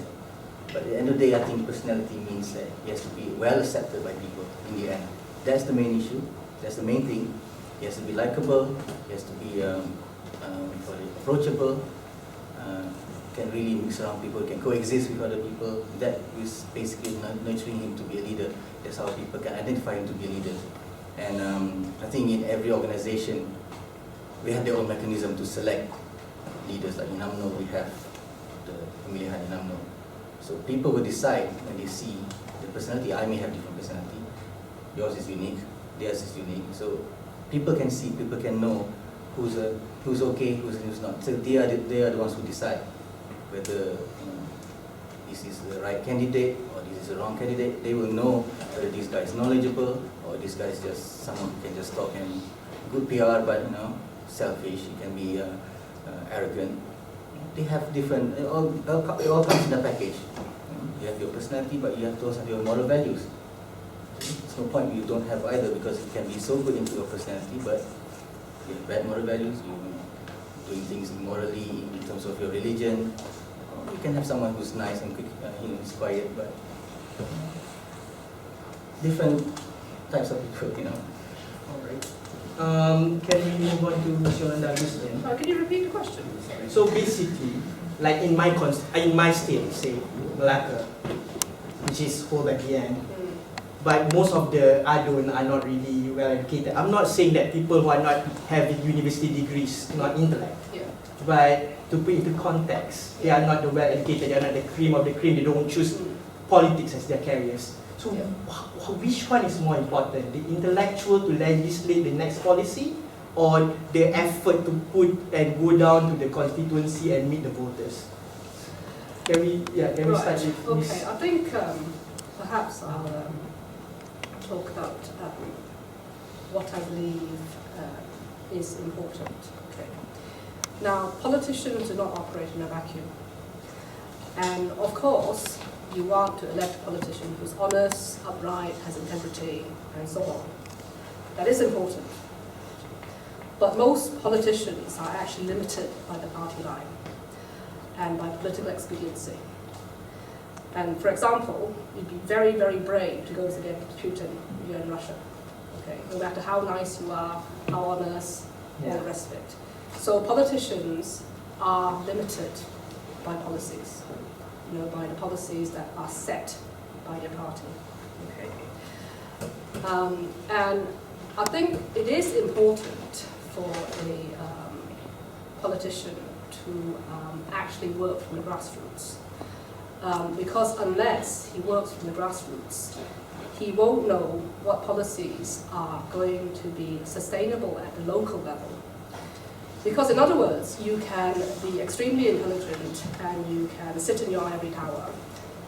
But at the end of the day, I think personality means that he has to be well accepted by people in the end. That's the main issue. That's the main thing. He has to be likable. He has to be approachable. Can really mix around people, can coexist with other people. That is basically nurturing him to be a leader. That's how people can identify him to be a leader. And I think in every organization, we have their own mechanism to select leaders. Like in UMNO, we have the pemilihan in UMNO. So people will decide when they see the personality. I may have different personality. Yours is unique. Theirs is unique. So people can see, people can know who's okay, who's not. So they are the ones who decide whether this is the right candidate or this is the wrong candidate. They will know whether this guy is knowledgeable or this guy is just someone who can just talk and good PR, but selfish. He can be arrogant. They have different. It all comes in a package. You have your personality, but you have to also have your moral values. There's no point you don't have either, because you can be so good into your personality, but you have bad moral values. You're doing things immorally in terms of your religion. You can have someone who's nice and quick, is quiet, but different types of people, All right. Can we move on to Ms. Yolanda Augustin? Can you repeat the question? So basically, like in my state, say Malacca, which is whole at the end, but most of the Adun are not really well educated. I'm not saying that people who are not having university degrees not intellect. Yeah. But to put into context, they are not the well educated, they are not the cream of the cream, they don't choose politics as their careers. So which one is more important? The intellectual to legislate the next policy, or the effort to put and go down to the constituency and meet the voters? Can we start with Ms. Okay, I think perhaps I'll talk about what I believe is important. Okay. Now, politicians do not operate in a vacuum. And of course, you want to elect a politician who's honest, upright, has integrity, and so on. That is important. But most politicians are actually limited by the party line and by political expediency. And for example, you'd be very, very brave to go against Putin if you're in Russia. Okay, no matter how nice you are, how honest, all the rest of it. So politicians are limited by policies, by the policies that are set by their party. Okay. And I think it is important for a politician to actually work from the grassroots. Because unless he works from the grassroots, he won't know what policies are going to be sustainable at the local level. Because in other words, you can be extremely intelligent and you can sit in your ivory tower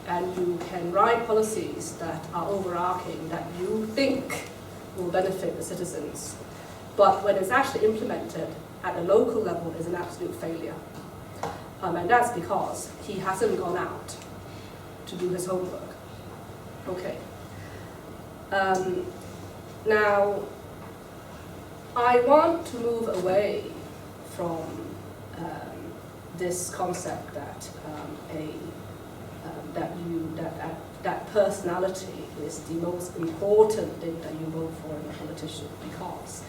and you can write policies that are overarching, that you think will benefit the citizens. But when it's actually implemented at the local level, it's an absolute failure. And that's because he hasn't gone out to do his homework. Okay. Now, I want to move away from this concept that that personality is the most important thing that you vote for in a politician, because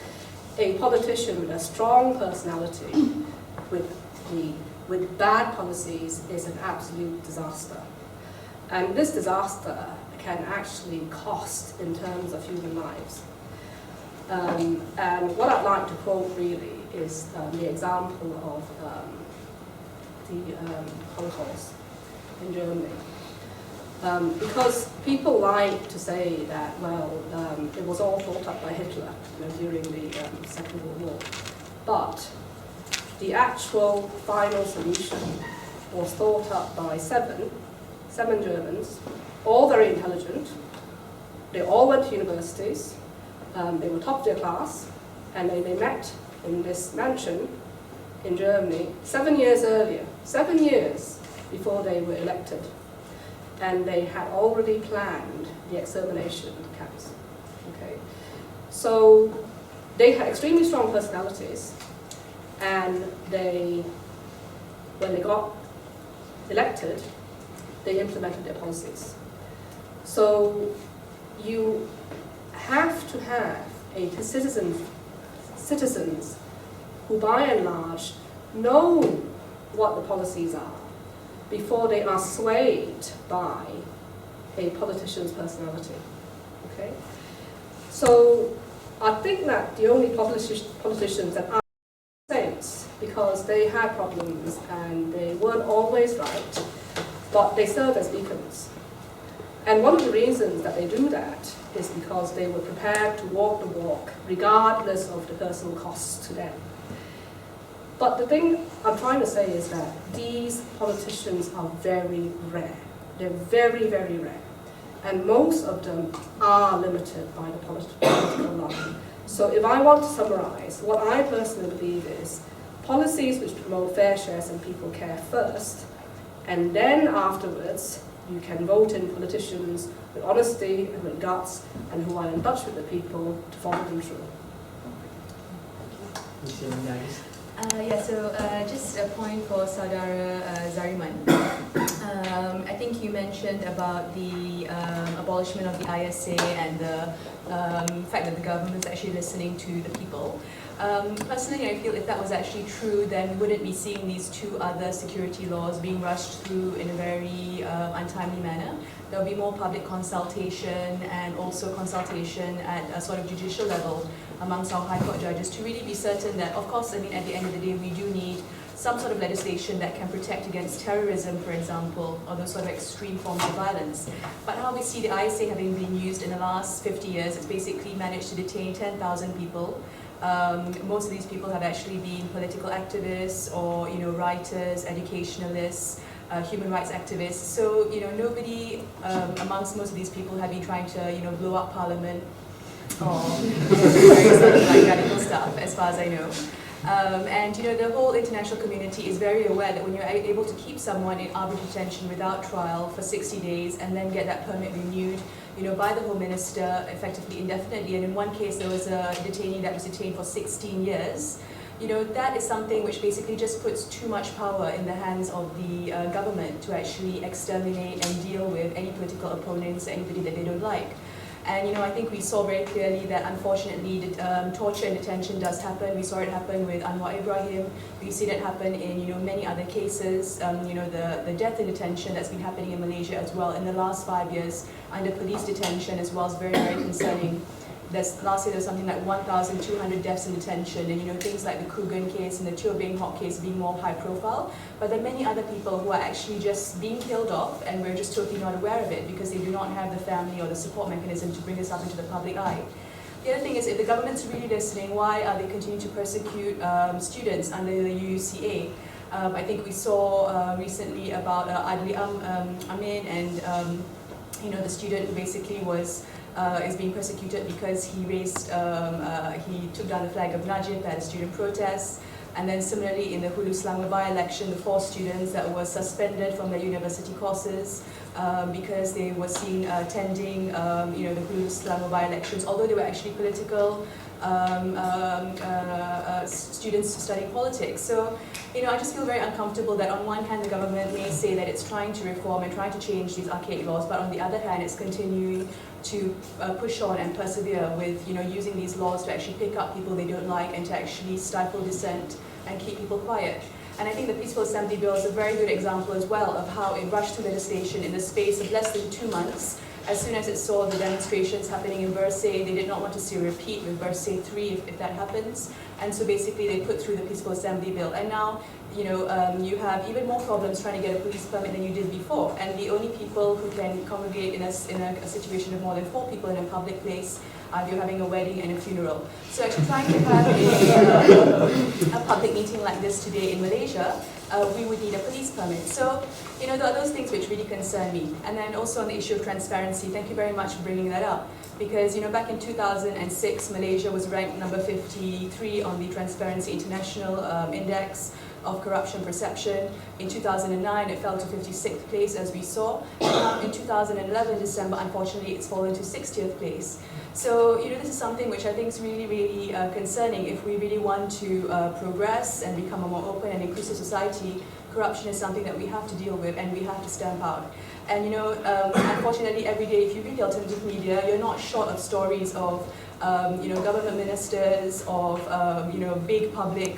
a politician with a strong personality, with bad policies, is an absolute disaster. And this disaster can actually cost in terms of human lives. And what I'd like to quote really is the example of the Holocaust in Germany. Because people like to say that, well, it was all thought up by Hitler during the Second World War. But the actual final solution was thought up by seven Germans, all very intelligent. They all went to universities, they were top of their class, and they met in this mansion in Germany 7 years earlier, 7 years before they were elected. And they had already planned the extermination camps. Okay? So they had extremely strong personalities, and when they got elected, they implemented their policies. So you have to have citizens who by and large know what the policies are before they are swayed by a politician's personality. Okay? So I think that the only politicians that are saints, because they had problems and they weren't always right, but they serve as beacons. And one of the reasons that they do that is because they were prepared to walk the walk, regardless of the personal costs to them. But the thing I'm trying to say is that these politicians are very rare. They're very, very rare. And most of them are limited by the political line. So if I want to summarize, what I personally believe is policies which promote fair shares and people care first, and then afterwards you can vote in politicians with honesty and with guts and who are in touch with the people to follow them through. Just a point for Saudara Zariman. I think you mentioned about the abolishment of the ISA and the fact that the government is actually listening to the people. Personally, I feel if that was actually true, then we wouldn't be seeing these two other security laws being rushed through in a very untimely manner. There will be more public consultation and also consultation at a sort of judicial level amongst our High Court judges to really be certain that, of course, I mean, at the end of the day, we do need some sort of legislation that can protect against terrorism, for example, or those sort of extreme forms of violence. But how we see the ISA having been used in the last 50 years, it's basically managed to detain 10,000 people. Most of these people have actually been political activists or, writers, educationalists, human rights activists. So, nobody amongst most of these people have been trying to, blow up parliament or various sort of like radical stuff, as far as I know. And the whole international community is very aware that when you're able to keep someone in arbitrary detention without trial for 60 days and then get that permit renewed, by the Home Minister effectively indefinitely, and in one case there was a detainee that was detained for 16 years, that is something which basically just puts too much power in the hands of the government to actually exterminate and deal with any political opponents, anybody that they don't like. And I think we saw very clearly that unfortunately torture and detention does happen. We saw it happen with Anwar Ibrahim. We've seen it happen in many other cases. The death in detention that's been happening in Malaysia as well in the last 5 years under police detention as well is very, very concerning. Last year there was something like 1,200 deaths in detention, and things like the Kugan case and the Teo Beng Hock case being more high profile. But there are many other people who are actually just being killed off, and we're just totally not aware of it because they do not have the family or the support mechanism to bring this up into the public eye. The other thing is, if the government's really listening, why are they continuing to persecute students under the UUCA? I think we saw recently about Adli Amin and the student who basically is being persecuted because he took down the flag of Najib at a student protest. And then similarly in the Hulu Selangor by-election, the 4 students that were suspended from their university courses because they were seen attending the Hulu Selangor by-elections, although they were actually political students studying politics. So, I just feel very uncomfortable that on one hand the government may say that it's trying to reform and trying to change these archaic laws, but on the other hand it's continuing to push on and persevere with using these laws to actually pick up people they don't like and to actually stifle dissent and keep people quiet. And I think the Peaceful Assembly Bill is a very good example as well of how it rushed through legislation in the space of less than 2 months. As soon as it saw the demonstrations happening in Bersih, they did not want to see a repeat with Bersih 3 if that happens. And so basically they put through the Peaceful Assembly Bill. And now, you have even more problems trying to get a police permit than you did before. And the only people who can congregate in a situation of more than 4 people in a public place are if you're having a wedding and a funeral. So actually trying to have a public meeting like this today in Malaysia we would need a police permit. So, you know, there are those things which really concern me. And then also on the issue of transparency, thank you very much for bringing that up. Because, you know, back in 2006, Malaysia was ranked number 53 on the Transparency International Index of Corruption Perception. In 2009, it fell to 56th place, as we saw. In 2011, December, unfortunately, it's fallen to 60th place. So, you know, this is something which I think is really, really concerning. If we really want to progress and become a more open and inclusive society, corruption is something that we have to deal with and we have to stamp out. And, you know, unfortunately, every day, if you read the alternative media, you're not short of stories of you know, government ministers, of you know, big public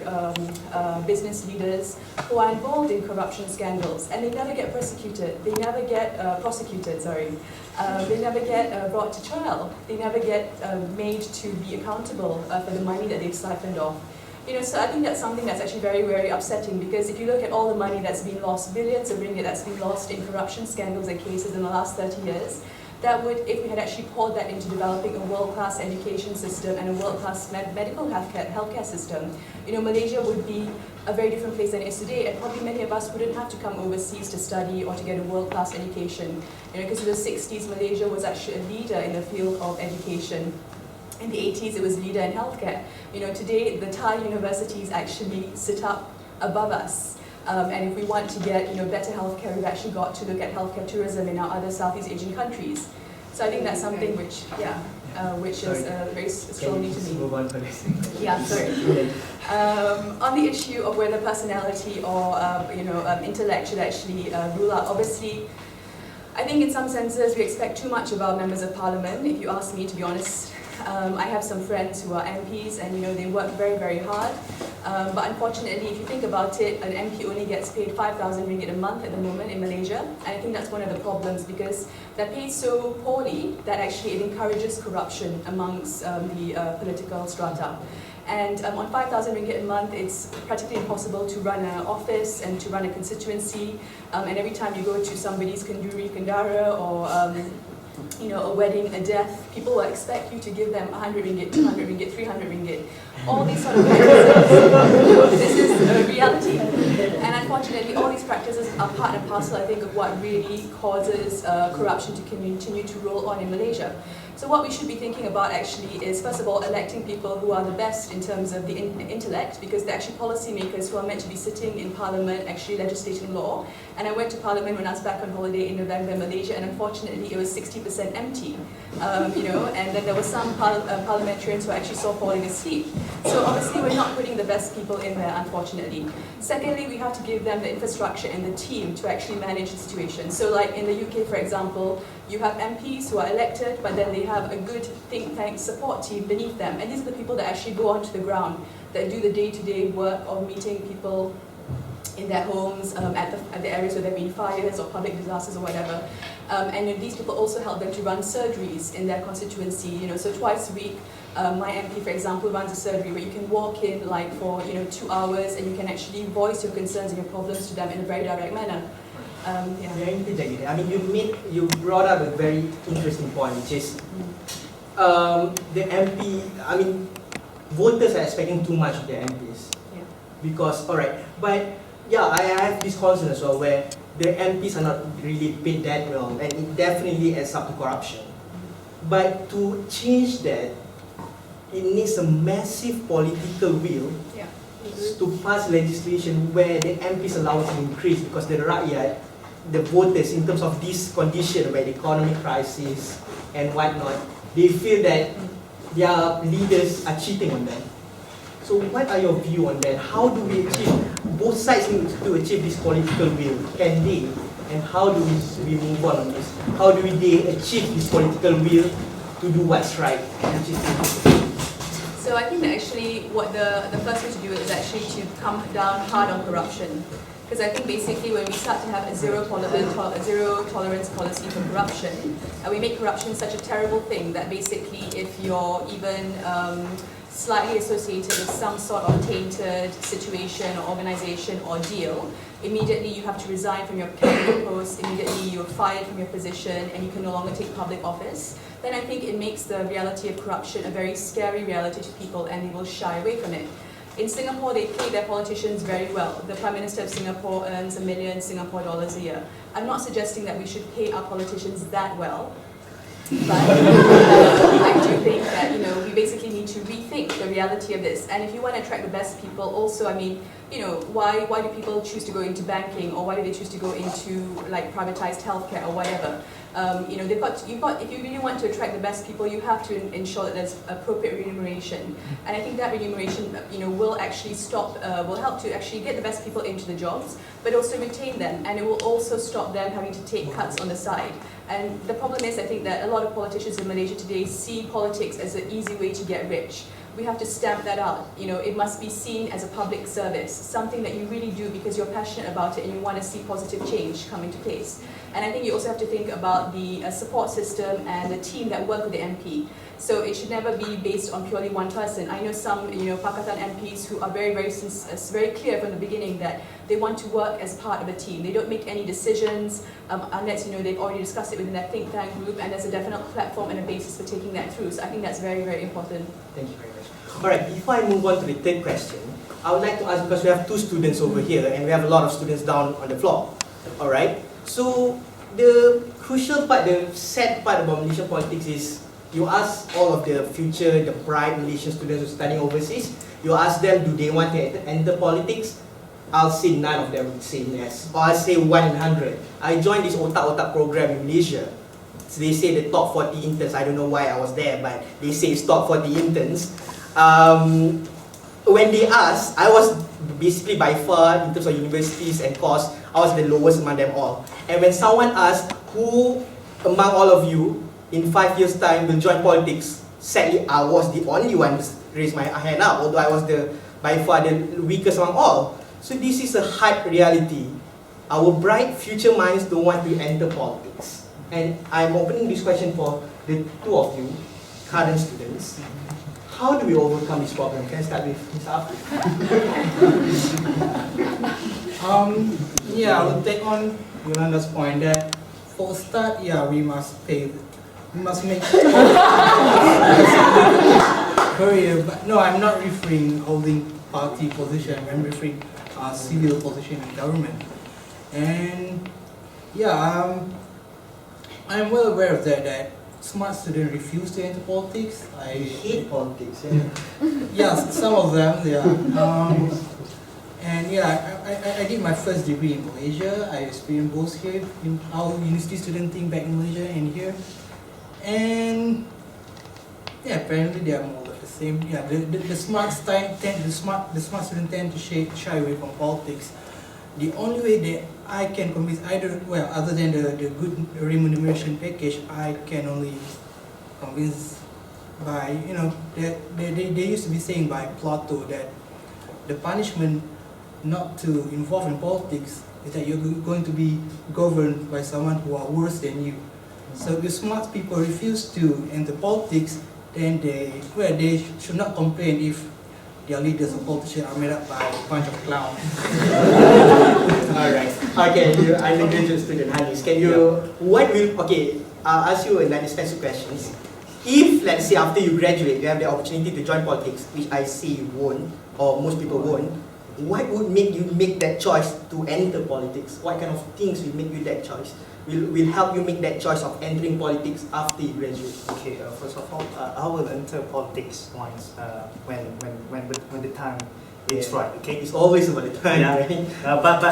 business leaders who are involved in corruption scandals, and they never get prosecuted. They never get prosecuted. Sorry, they never get brought to trial. They never get made to be accountable for the money that they've siphoned off. You know, so I think that's something that's actually very, very upsetting, because if you look at all the money that's been lost, billions of ringgit that's been lost in corruption scandals and cases in the last 30 years, that would, if we had actually poured that into developing a world-class education system and a world-class medical healthcare system, you know, Malaysia would be a very different place than it is today, and probably many of us wouldn't have to come overseas to study or to get a world-class education. You know, because in the 60s, Malaysia was actually a leader in the field of education. In the 80s, it was leader in healthcare. You know, today, the Thai universities actually sit up above us. And if we want to get, you know, better healthcare, we've actually got to look at healthcare tourism in our other Southeast Asian countries. So I think that's something which, which is very strongly to me. Move on for this. Yeah, sorry. On the issue of whether personality or you know, intellect should actually rule out, obviously, I think in some senses we expect too much of our members of parliament. If you ask me, to be honest, I have some friends who are MPs, and you know, they work very, very hard. But unfortunately, if you think about it, an MP only gets paid 5,000 ringgit a month at the moment in Malaysia. And I think that's one of the problems, because they're paid so poorly that actually it encourages corruption amongst the political strata. And on 5,000 ringgit a month, it's practically impossible to run an office and to run a constituency. And every time you go to somebody's kenduri, kendara, or you know, a wedding, a death, people will expect you to give them 100 ringgit, 200 ringgit, 300 ringgit. All these sort of practices, this is a reality. And unfortunately, all these practices are part and parcel, I think, of what really causes corruption to continue to roll on in Malaysia. So what we should be thinking about actually is, first of all, electing people who are the best in terms of the intellect, because they're actually policymakers who are meant to be sitting in parliament, actually legislating law. And I went to parliament when I was back on holiday in November in Malaysia, and unfortunately it was 60% empty, you know, and then there were some parliamentarians who I actually saw falling asleep. So obviously we're not putting the best people in there, unfortunately. Secondly, we have to give them the infrastructure and the team to actually manage the situation. So like in the UK, for example, you have MPs who are elected, but then they have a good think tank support team beneath them. And these are the people that actually go onto the ground, that do the day-to-day work of meeting people in their homes, at the areas where there have been fires or public disasters or whatever. And these people also help them to run surgeries in their constituency. You know, so twice a week, my MP, for example, runs a surgery where you can walk in like for 2 hours, and you can actually voice your concerns and your problems to them in a very direct manner. I mean, you brought up a very interesting point, which is the MP. I mean, voters are expecting too much of their MPs. Yeah. Because, all right, but yeah, I have this concern as well, where the MPs are not really paid that well, and it definitely adds up to corruption. But to change that, it needs a massive political will to pass legislation where the MPs allowance will increase, because the rakyat, the voters, in terms of this condition where the economic crisis and whatnot, they feel that their leaders are cheating on them. So what are your view on that? How do we achieve, both sides need to achieve this political will, can they? And how do we move on this? How do they achieve this political will to do what's right? So I think that actually what the first way to do it is actually to come down hard on corruption. Because I think basically when we start to have a zero tolerance policy for corruption, and we make corruption such a terrible thing that basically if you're even slightly associated with some sort of tainted situation or organization or deal, immediately you have to resign from your cabinet post, immediately you're fired from your position, and you can no longer take public office, then I think it makes the reality of corruption a very scary reality to people, and they will shy away from it. In Singapore, they pay their politicians very well. The Prime Minister of Singapore earns $1 million Singapore dollars a year. I'm not suggesting that we should pay our politicians that well, but I do think that we basically need to rethink the reality of this. And if you want to attract the best people, also, I mean, why do people choose to go into banking, or why do they choose to go into like privatized healthcare or whatever? If you really want to attract the best people, you have to ensure that there's appropriate remuneration. And I think that remuneration, will actually will help to actually get the best people into the jobs, but also retain them, and it will also stop them having to take cuts on the side. And the problem is, I think that a lot of politicians in Malaysia today see politics as an easy way to get rich. We have to stamp that out. It must be seen as a public service, something that you really do because you're passionate about it and you want to see positive change come into place. And I think you also have to think about the support system and the team that work with the MP. So it should never be based on purely one person. I know some, Pakatan MPs who are very clear from the beginning that they want to work as part of a team. They don't make any decisions unless they've already discussed it within their think tank group, and there's a definite platform and a basis for taking that through. So I think that's very, very important. Thank you very much. Alright, before I move on to the third question, I would like to ask, because we have 2 students over here and we have a lot of students down on the floor. Alright, so the crucial part, the sad part about Malaysian politics is you ask all of the future, the bright Malaysian students who are studying overseas, you ask them, do they want to enter politics? I'll say none of them would say yes. Or I'll say 1 in 100. I joined this otak-otak program in Malaysia. So they say the top 40 interns, I don't know why I was there, but they say it's top 40 interns. When they asked, I was basically by far, in terms of universities and course, I was the lowest among them all. And when someone asked, who among all of you in 5 years' time will join politics, sadly I was the only one who raised my hand up, although I was by far the weakest among all. So this is a hard reality. Our bright future minds don't want to enter politics. And I'm opening this question for the 2 of you, current students. How do we overcome this problem? Can I start with Ms. Afi? I will take on Yolanda's point that for a start, we must make career. But no, I'm not referring holding party position. I'm referring civil position in government. And I'm well aware of that smart students refuse to enter politics. I hate politics. Some of them, I did my first degree in Malaysia. I experienced both here, in how university student think back in Malaysia and here. And apparently they are more or less the same. The smart students tend to shy away from politics. The only way that I can convince other than the good remuneration package, I can only convince by, they used to be saying by Plato that the punishment not to involve in politics is that you're going to be governed by someone who are worse than you. So if smart people refuse to enter politics, then they should not complain if their leaders or politicians are made up by a bunch of clowns. Alright. Okay, you undergraduate student Hanis, I'll ask you another special questions. If, let's say, after you graduate, you have the opportunity to join politics, which I see you won't, or most people won't, what would make you make that choice to enter politics? What kind of things will make you that choice? Will help you make that choice of entering politics after you graduate? Okay, first of all, I will enter politics once when the time is right. Okay, it's always about the time. Right? But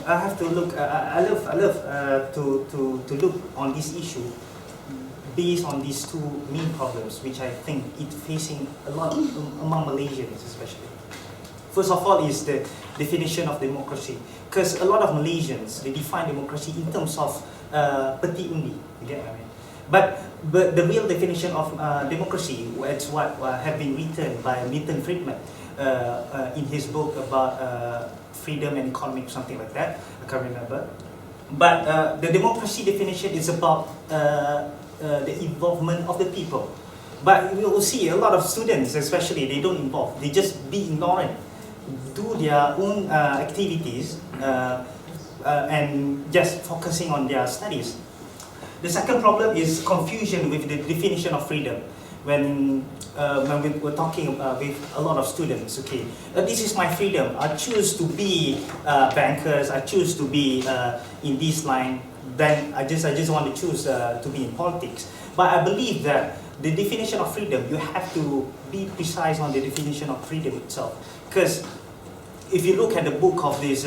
I have to look. I love to look on this issue based on these 2 main problems, which I think it's facing a lot among Malaysians, especially. First of all is the definition of democracy, because a lot of Malaysians, they define democracy in terms of peti undi, you get what I mean? But the real definition of democracy, it's what have been written by Milton Friedman in his book about freedom and economy, something like that, I can't remember. But the democracy definition is about the involvement of the people. But we will see a lot of students, especially, they don't involve, they just be ignorant, do their own activities and just focusing on their studies. The second problem is confusion with the definition of freedom. when we were talking with a lot of students, okay, this is my freedom. I choose to be bankers. I choose to be in this line. Then I just want to choose to be in politics. But I believe that the definition of freedom, you have to be precise on the definition of freedom itself. Because if you look at the book of these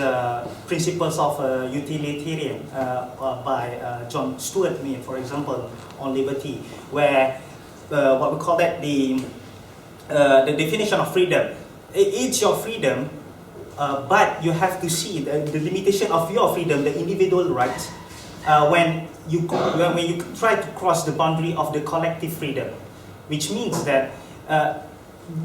principles of utilitarian by John Stuart Mill, for example, on liberty, where what we call that the definition of freedom, it's your freedom, but you have to see the limitation of your freedom, the individual rights, when you try to cross the boundary of the collective freedom, which means that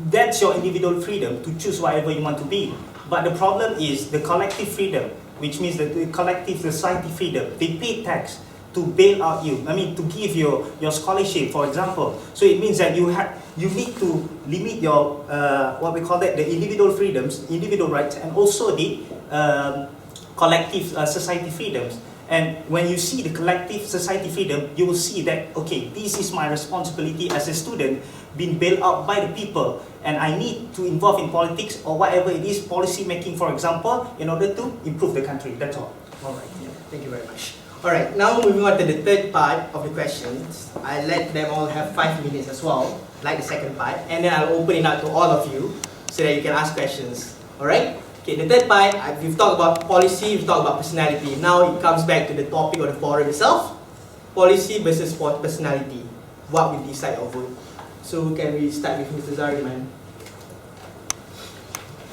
that's your individual freedom to choose whatever you want to be. But the problem is the collective freedom, which means that the collective society freedom, they pay tax to bail out you. I mean, to give your scholarship, for example. So it means that you need to limit your what we call that the individual freedoms, individual rights, and also the collective society freedoms. And when you see the collective society freedom, you will see that, okay, this is my responsibility as a student, being bailed out by the people, and I need to involve in politics or whatever it is, policy making, for example, in order to improve the country. That's all. All right, yeah. Thank you very much. All right, now moving on to the third part of the questions. I let them all have 5 minutes as well, like the second part, and then I'll open it up to all of you so that you can ask questions. All right? Okay, the third part, we've talked about policy, we've talked about personality. Now it comes back to the topic of the forum itself. Policy versus personality. What we decide or vote. So can we start with Mr. Zariman?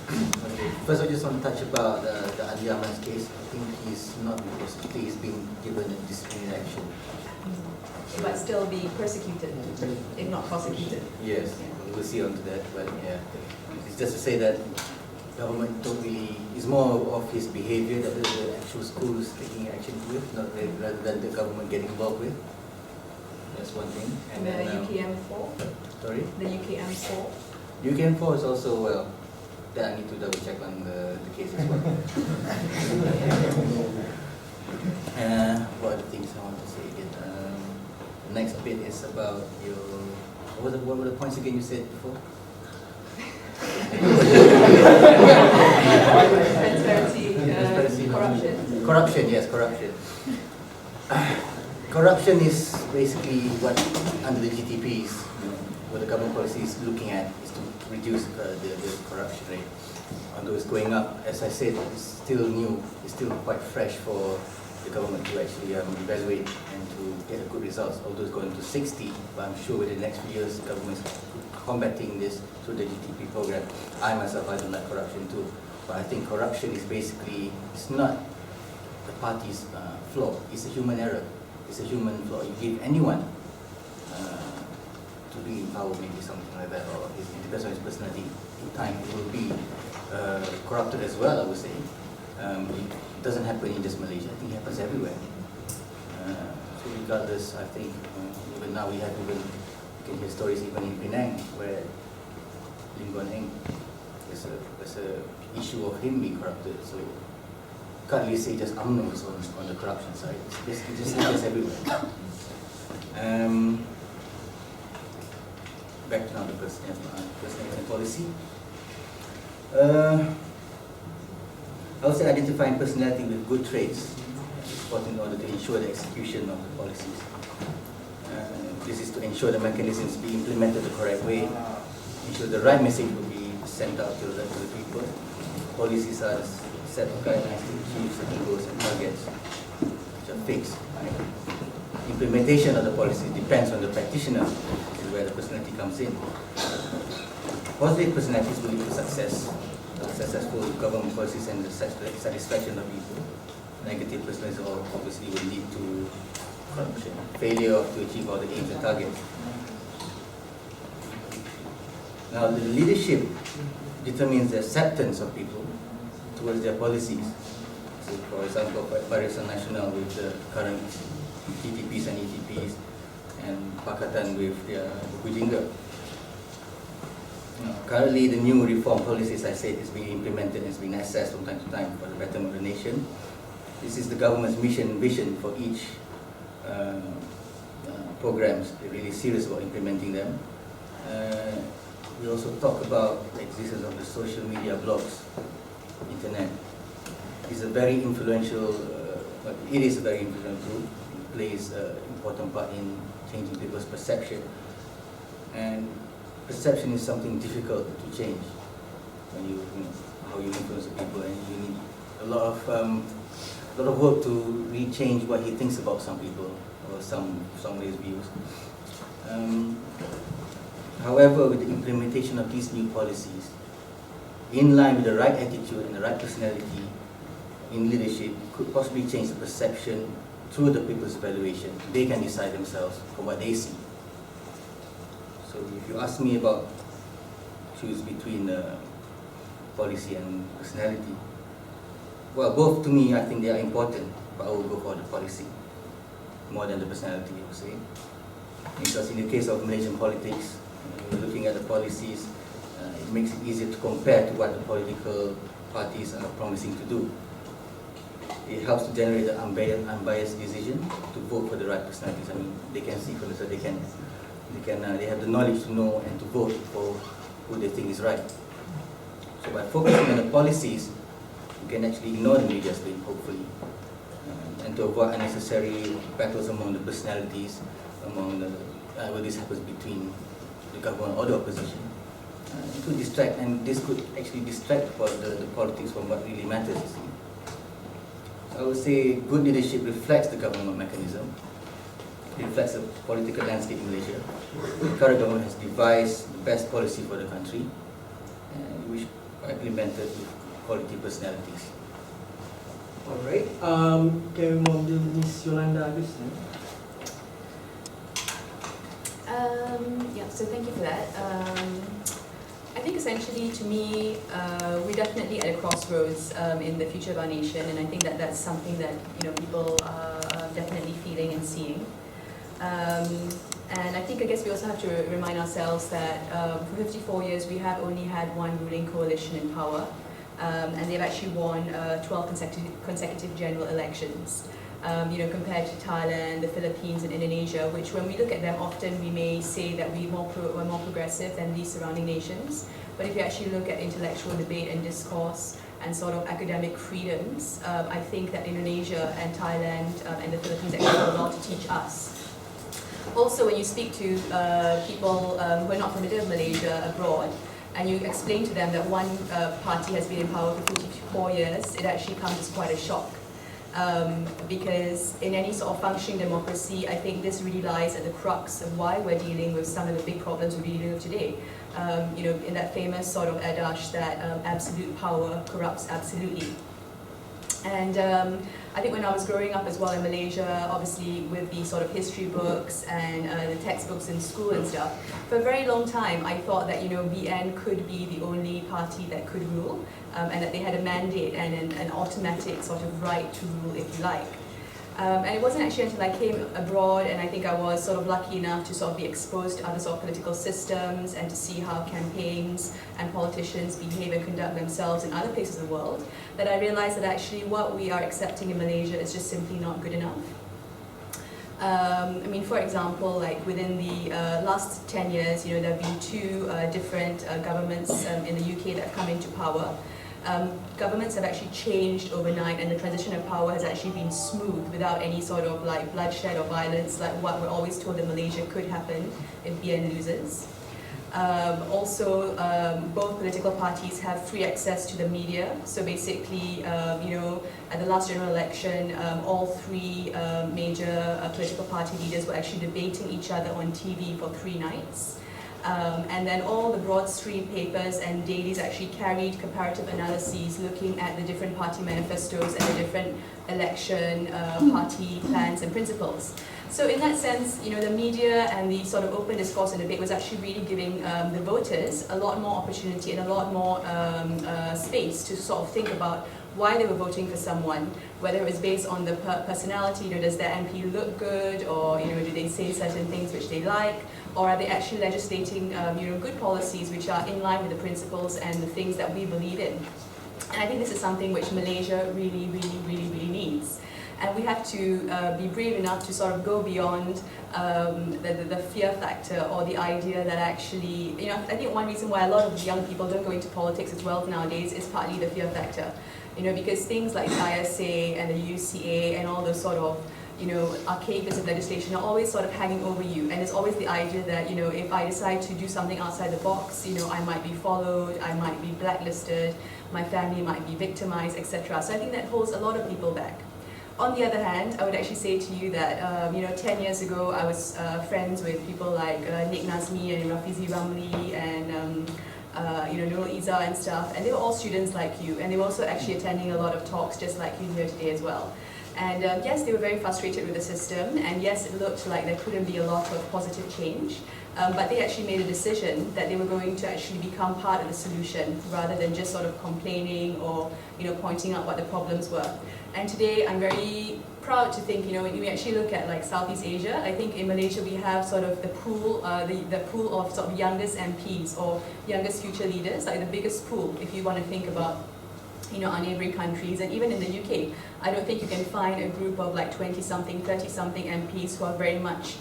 Okay. First, I just want to touch about the Ali Ahmad's case. I think he's not prosecuted, he's been given a disciplinary action. But still be persecuted, if not prosecuted. Yes, we'll see onto that, but yeah. It's just to say that government don't really, it's more of his behavior that the actual schools taking action with, not rather than the government getting involved with. That's one thing. And The then, UKM4? sorry? The UKM4? UKM4 is also, well, that I need to double check on the case as well. What other things I want to say again? The next bit is about your, what were the points again you said before? Transparency, corruption. Corruption, yes, corruption. Corruption is basically what, under the GTPs, what the government policy is looking at is to reduce the corruption rate. Although it's going up, as I said, it's still new, it's still quite fresh for the government to actually evaluate and to get a good results. Although it's going to 60, but I'm sure within the next few years, the government is combating this through the GTP program. I myself, I don't like corruption too, but I think corruption is basically, it's not the party's flaw, it's a human error, it's a human flaw. You give anyone to be in power, maybe something like that, or it depends on his personality, in time it will be corrupted as well, I would say. It doesn't happen in just Malaysia, I think it happens everywhere. So regardless, I think even now we have even, you can hear stories even in Penang where Lim Guan Eng, there's a issue of him being corrupted, so can't really say just UMNO is on the corruption side. It's basically just happens everywhere. Back to now the personality policy. I would say identifying personality with good traits is important in order to ensure the execution of the policies. This is to ensure the mechanisms be implemented the correct way, ensure the right message will be sent out to the people. Policies are set of guidelines to achieve certain goals and targets which are fixed. Right? Implementation of the policy depends on the practitioner. This is where the personality comes in. Positive personalities will lead to success, successful government policies and the satisfaction of people. Negative personalities obviously will lead to corruption, failure to achieve all the aims and targets. Now, the leadership determines the acceptance of people towards their policies. So, for example, Barisan Nasional with the current TTPs and ETPs, and Pakatan with their Bujingga. Currently, the new reform policies, I said, is being implemented and is being assessed from time to time for the betterment of the nation. This is the government's mission and vision for each programs. They're really serious about implementing them. We also talk about the existence of the social media blogs, internet. It's a very influential, it is a very influential tool. It plays an important part in changing people's perception. And perception is something difficult to change when you know how you influence people, and you need a lot of work to really change what he thinks about some people or somebody's views. However, with the implementation of these new policies, in line with the right attitude and the right personality in leadership, could possibly change the perception through the people's evaluation. They can decide themselves from what they see. So if you ask me about choose between policy and personality, well, both to me, I think they are important, but I will go for the policy more than the personality, I would say. Because in the case of Malaysian politics, when you're looking at the policies, it makes it easier to compare to what the political parties are promising to do. It helps to generate an unbiased decision to vote for the right personalities. I mean, they can see for themselves, they have the knowledge to know and to vote for who they think is right. So by focusing on the policies, you can actually ignore the media spin, hopefully, and to avoid unnecessary battles among the personalities, among the where this happens between the government or the opposition. It could distract, and this could actually distract the politics from what really matters, you see. So I would say good leadership reflects the government mechanism, it reflects the political landscape in Malaysia. The current government has devised the best policy for the country, which are implemented with quality personalities. Alright, can we move to Ms. Yolanda Augustin? Yeah, so thank you for that. I think essentially, to me, we're definitely at a crossroads in the future of our nation, and I think that that's something that people are definitely feeling and seeing. And I guess we also have to remind ourselves that for 54 years we have only had one ruling coalition in power, and they've actually won 12 consecutive general elections. Compared to Thailand, the Philippines and Indonesia, which when we look at them often we may say that we're more progressive than these surrounding nations. But if you actually look at intellectual debate and discourse and sort of academic freedoms, I think that Indonesia and Thailand and the Philippines actually have a lot to teach us. Also, when you speak to people who are not familiar with Malaysia abroad, and you explain to them that one party has been in power for 54 years, it actually comes as quite a shock. Because in any sort of functioning democracy, I think this really lies at the crux of why we're dealing with some of the big problems we're dealing with today. In that famous sort of adage that absolute power corrupts absolutely. And I think when I was growing up as well in Malaysia, obviously with the sort of history books and the textbooks in school and stuff, for a very long time I thought that BN could be the only party that could rule, and that they had a mandate and an automatic sort of right to rule, if you like. And it wasn't actually until I came abroad, and I think I was sort of lucky enough to sort of be exposed to other sort of political systems and to see how campaigns and politicians behave and conduct themselves in other places of the world, that I realized that actually what we are accepting in Malaysia is just simply not good enough. For example, like within the last 10 years, there have been two different governments in the UK that have come into power. Governments have actually changed overnight, and the transition of power has actually been smooth without any sort of like bloodshed or violence, like what we're always told that Malaysia could happen if BN loses. Both political parties have free access to the media. So basically, at the last general election, all three major political party leaders were actually debating each other on TV for 3 nights. And then all the broad stream papers and dailies actually carried comparative analyses looking at the different party manifestos and the different election party plans and principles. So in that sense, the media and the sort of open discourse and debate was actually really giving the voters a lot more opportunity and a lot more space to sort of think about why they were voting for someone, whether it was based on the personality, does their MP look good, or do they say certain things which they like, or are they actually legislating good policies which are in line with the principles and the things that we believe in. And I think this is something which Malaysia really, really, really, really needs. And we have to be brave enough to sort of go beyond the fear factor, or the idea that actually, you know, I think one reason why a lot of young people don't go into politics as well nowadays is partly the fear factor. You know, because things like ISA and the UCA and all those sort of, you know, archaic bits of legislation are always sort of hanging over you, and there's always the idea that, you know, if I decide to do something outside the box, you know, I might be followed, I might be blacklisted, my family might be victimized, etc. So I think that holds a lot of people back. On the other hand, I would actually say to you that, you know, 10 years ago, I was friends with people like Nick Nazmi and Rafizi Ramli and you know, Nurul Iza and stuff, and they were all students like you, and they were also actually attending a lot of talks just like you here today as well. And yes, they were very frustrated with the system, and yes, it looked like there couldn't be a lot of positive change, but they actually made a decision that they were going to actually become part of the solution rather than just sort of complaining or, you know, pointing out what the problems were. And today I'm very proud to think, you know, when we actually look at like Southeast Asia, I think in Malaysia we have sort of the pool, the pool of sort of youngest MPs or youngest future leaders, like the biggest pool if you want to think about, you know, our neighbouring countries. And even in the UK, I don't think you can find a group of like 20-something, 30-something MPs who are very much,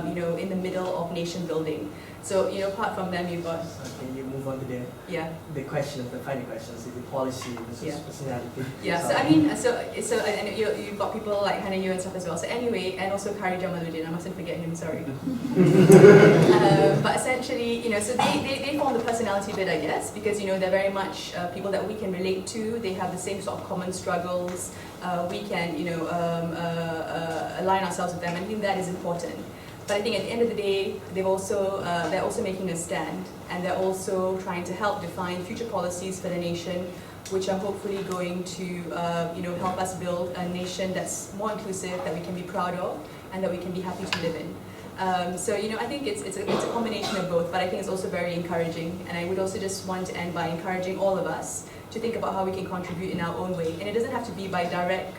you know, in the middle of nation building. So, you know, apart from them, you've got... Can you move on to the question, the final questions, the policy versus personality? Yeah, so I mean, so and you've got people like Hannah Yu and stuff as well. So anyway, and also Kari Jamaluddin, I mustn't forget him, sorry. But essentially, you know, so they form the personality bit, I guess, because, you know, they're very much people that we can relate to. They have the same sort of common struggles. We can, you know, align ourselves with them, and I think that is important. But I think at the end of the day, they're also making a stand, and they're also trying to help define future policies for the nation, which are hopefully going to, you know, help us build a nation that's more inclusive, that we can be proud of, and that we can be happy to live in. So, you know, I think it's a combination of both, but I think it's also very encouraging. And I would also just want to end by encouraging all of us to think about how we can contribute in our own way. And it doesn't have to be by direct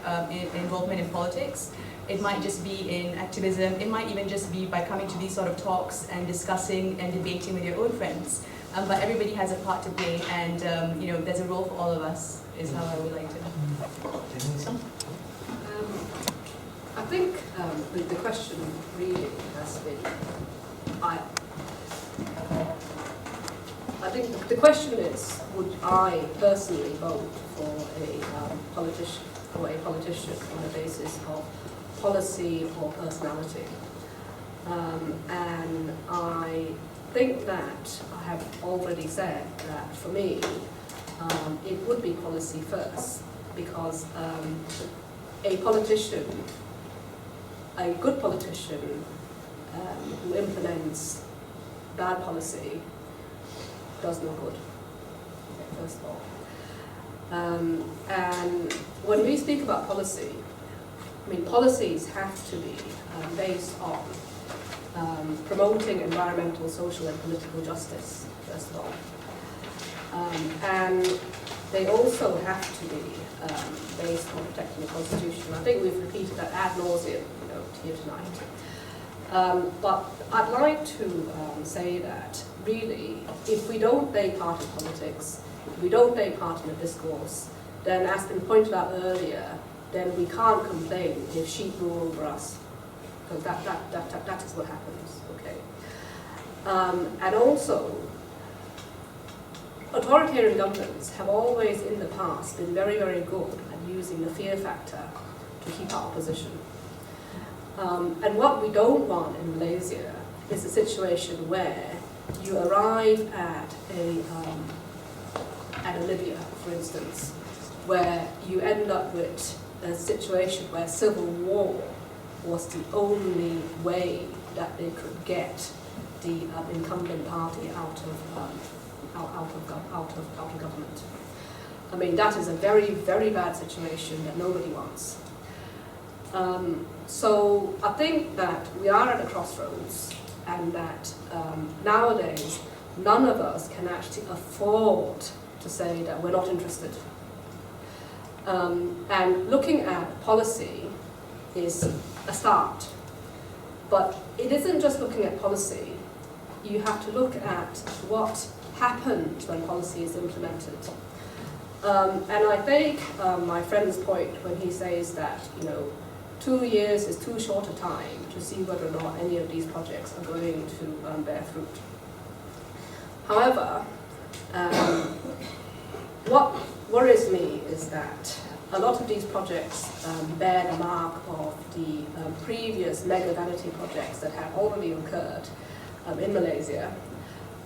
involvement in politics. It might just be in activism. It might even just be by coming to these sort of talks and discussing and debating with your own friends. But everybody has a part to play, and you know, there's a role for all of us, is how I would like to. I think the question really has been, I think the question is, would I personally vote for a politician on the basis of policy or personality? And I think that I have already said that for me, it would be policy first, because a politician, a good politician who implements bad policy does no good, first of all. And when we speak about policy, I mean, policies have to be based on promoting environmental, social and political justice, first of all. And they also have to be based on protecting the Constitution. I think we've repeated that ad nauseum, you know, here tonight. But I'd like to say that, really, if we don't take part in politics, if we don't take part in the discourse, then, as been pointed out earlier, then we can't complain if sheep rule over us, because that is what happens, okay? And also, authoritarian governments have always in the past been very, very good at using the fear factor to keep our position. And what we don't want in Malaysia is a situation where you arrive at a Libya, for instance, where you end up with a situation where civil war was the only way that they could get the incumbent party out of government. I mean, that is a very, very bad situation that nobody wants. So I think that we are at a crossroads, and that nowadays none of us can actually afford to say that we're not interested. And looking at policy is a start, but it isn't just looking at policy. You have to look at what happens when policy is implemented. And I think my friend's point when he says that, 2 years is too short a time to see whether or not any of these projects are going to bear fruit. However, what worries me is that a lot of these projects bear the mark of the previous mega vanity projects that have already occurred in Malaysia.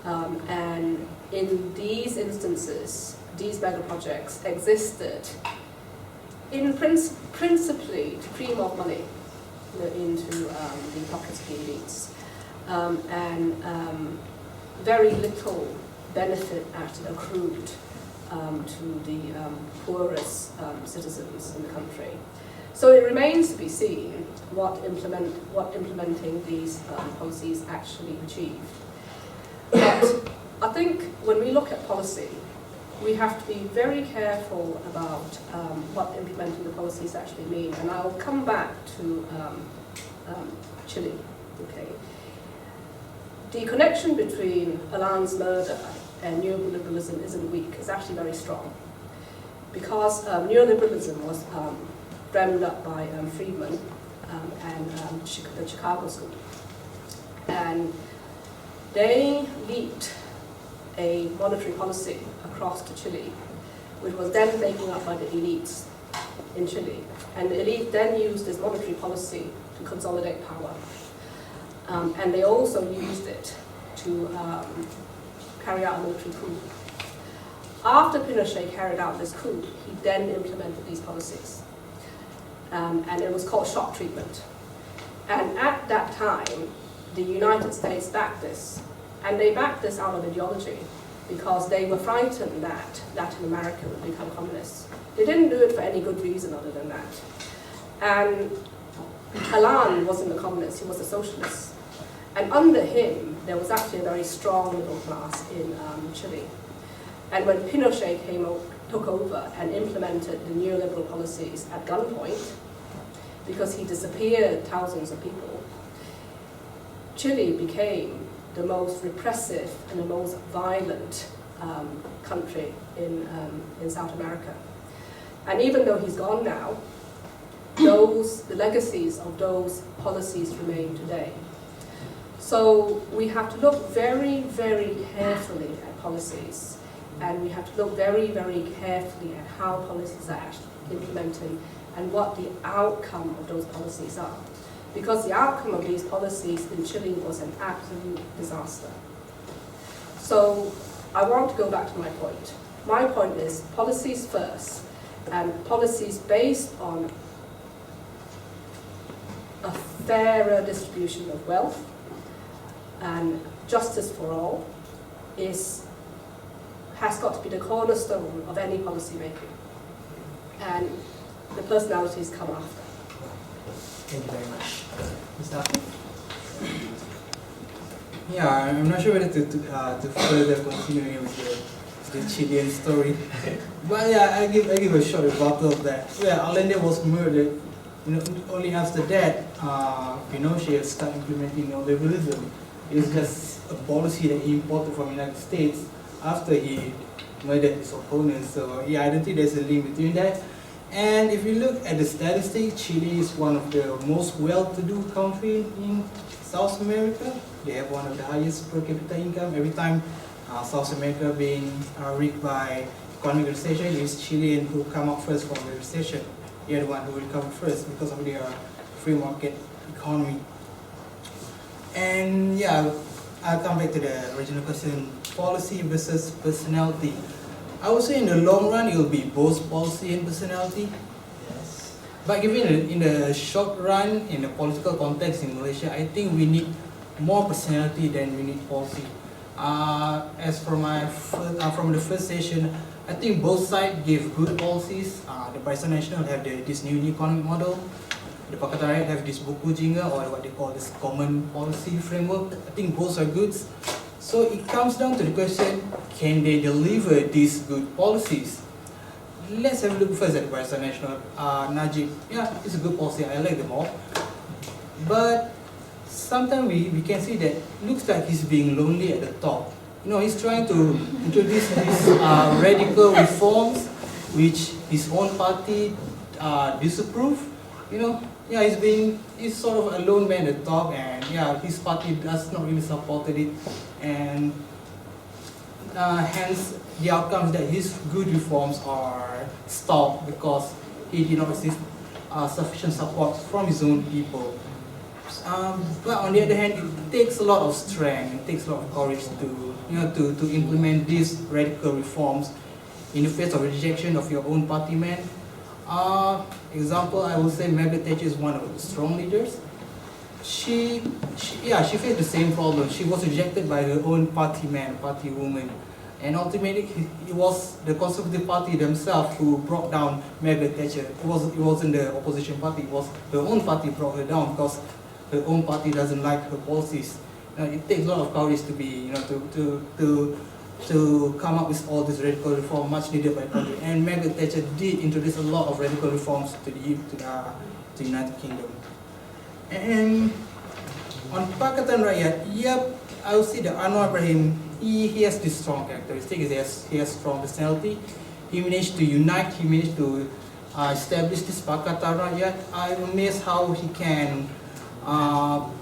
And in these instances, these mega projects existed principally to cream of money into the pockets of the elites, and very little benefit actually accrued to the poorest citizens in the country. So it remains to be seen what implementing these policies actually achieve. But I think when we look at policy, we have to be very careful about what implementing the policies actually mean. And I'll come back to Chile. Okay. The connection between Alain's murder and neoliberalism isn't weak, it's actually very strong. Because neoliberalism was dreamed up by Friedman and the Chicago School. And they leaked a monetary policy across to Chile, which was then taken up by the elites in Chile. And the elite then used this monetary policy to consolidate power. And they also used it to carry out a military coup. After Pinochet carried out this coup, he then implemented these policies. And it was called shock treatment. And at that time, the United States backed this. And they backed this out of ideology because they were frightened that Latin America would become communist. They didn't do it for any good reason other than that. And Alain wasn't a communist, he was a socialist. And under him, there was actually a very strong middle class in Chile. And when Pinochet took over and implemented the neoliberal policies at gunpoint, because he disappeared thousands of people, Chile became the most repressive and the most violent country in South America. And even though he's gone now, the legacies of those policies remain today. So we have to look very, very carefully at policies, and we have to look very, very carefully at how policies are actually implemented and what the outcome of those policies are. Because the outcome of these policies in Chile was an absolute disaster. So I want to go back to my point. My point is policies first, and policies based on a fairer distribution of wealth and justice for all has got to be the cornerstone of any policy making. And the personalities come after. Thank you very much. Mr. Afif? Yeah, I'm not sure whether to further continue with the Chilean story. But yeah, I give a short rebuttal of that. Yeah, Allende was murdered. Only after that, Pinochet started implementing neoliberalism. It's just a policy that he imported from the United States after he murdered his opponents. So yeah, I don't think there's a link between that. And if you look at the statistics, Chile is one of the most well-to-do countries in South America. They have one of the highest per capita income. Every time South America being rigged by economic recession, it's Chilean who come out first from the recession. They're the one who will come first because of their free market economy. And yeah, I'll come back to the original question, policy versus personality. I would say in the long run, it will be both policy and personality. Yes. But given in the short run, in the political context in Malaysia, I think we need more personality than we need policy. As for from the first session, I think both sides give good policies. The Barisan Nasional have this new economic model. The Pakatan Rakyat have this buku jingga, or what they call this common policy framework. I think both are good. So it comes down to the question, can they deliver these good policies? Let's have a look first at the Barisan Nasional. Najib, yeah, it's a good policy, I like them all. But sometimes we can see that looks like he's being lonely at the top. He's trying to introduce these radical reforms, which his own party disapprove. He's sort of a lone man at the top, and his party does not really supported it, and hence the outcome is that his good reforms are stopped because he did not receive sufficient support from his own people. But on the other hand, it takes a lot of strength, it takes a lot of courage to implement these radical reforms in the face of rejection of your own party man. Example, I would say Margaret Thatcher is one of the strong leaders. She faced the same problem. She was rejected by her own party man, party woman. And ultimately, it was the Conservative Party themselves who brought down Margaret Thatcher. It wasn't the opposition party, it was her own party brought her down because her own party doesn't like her policies. It takes a lot of courage to be, to come up with all this radical reform much needed by the country. And Margaret Thatcher did introduce a lot of radical reforms to the United Kingdom. And on Pakatan Rakyat, I would say that Anwar Ibrahim, he has this strong characteristic. He has strong personality. He managed to unite. He managed to establish this Pakatan Rakyat. I'm amazed how he can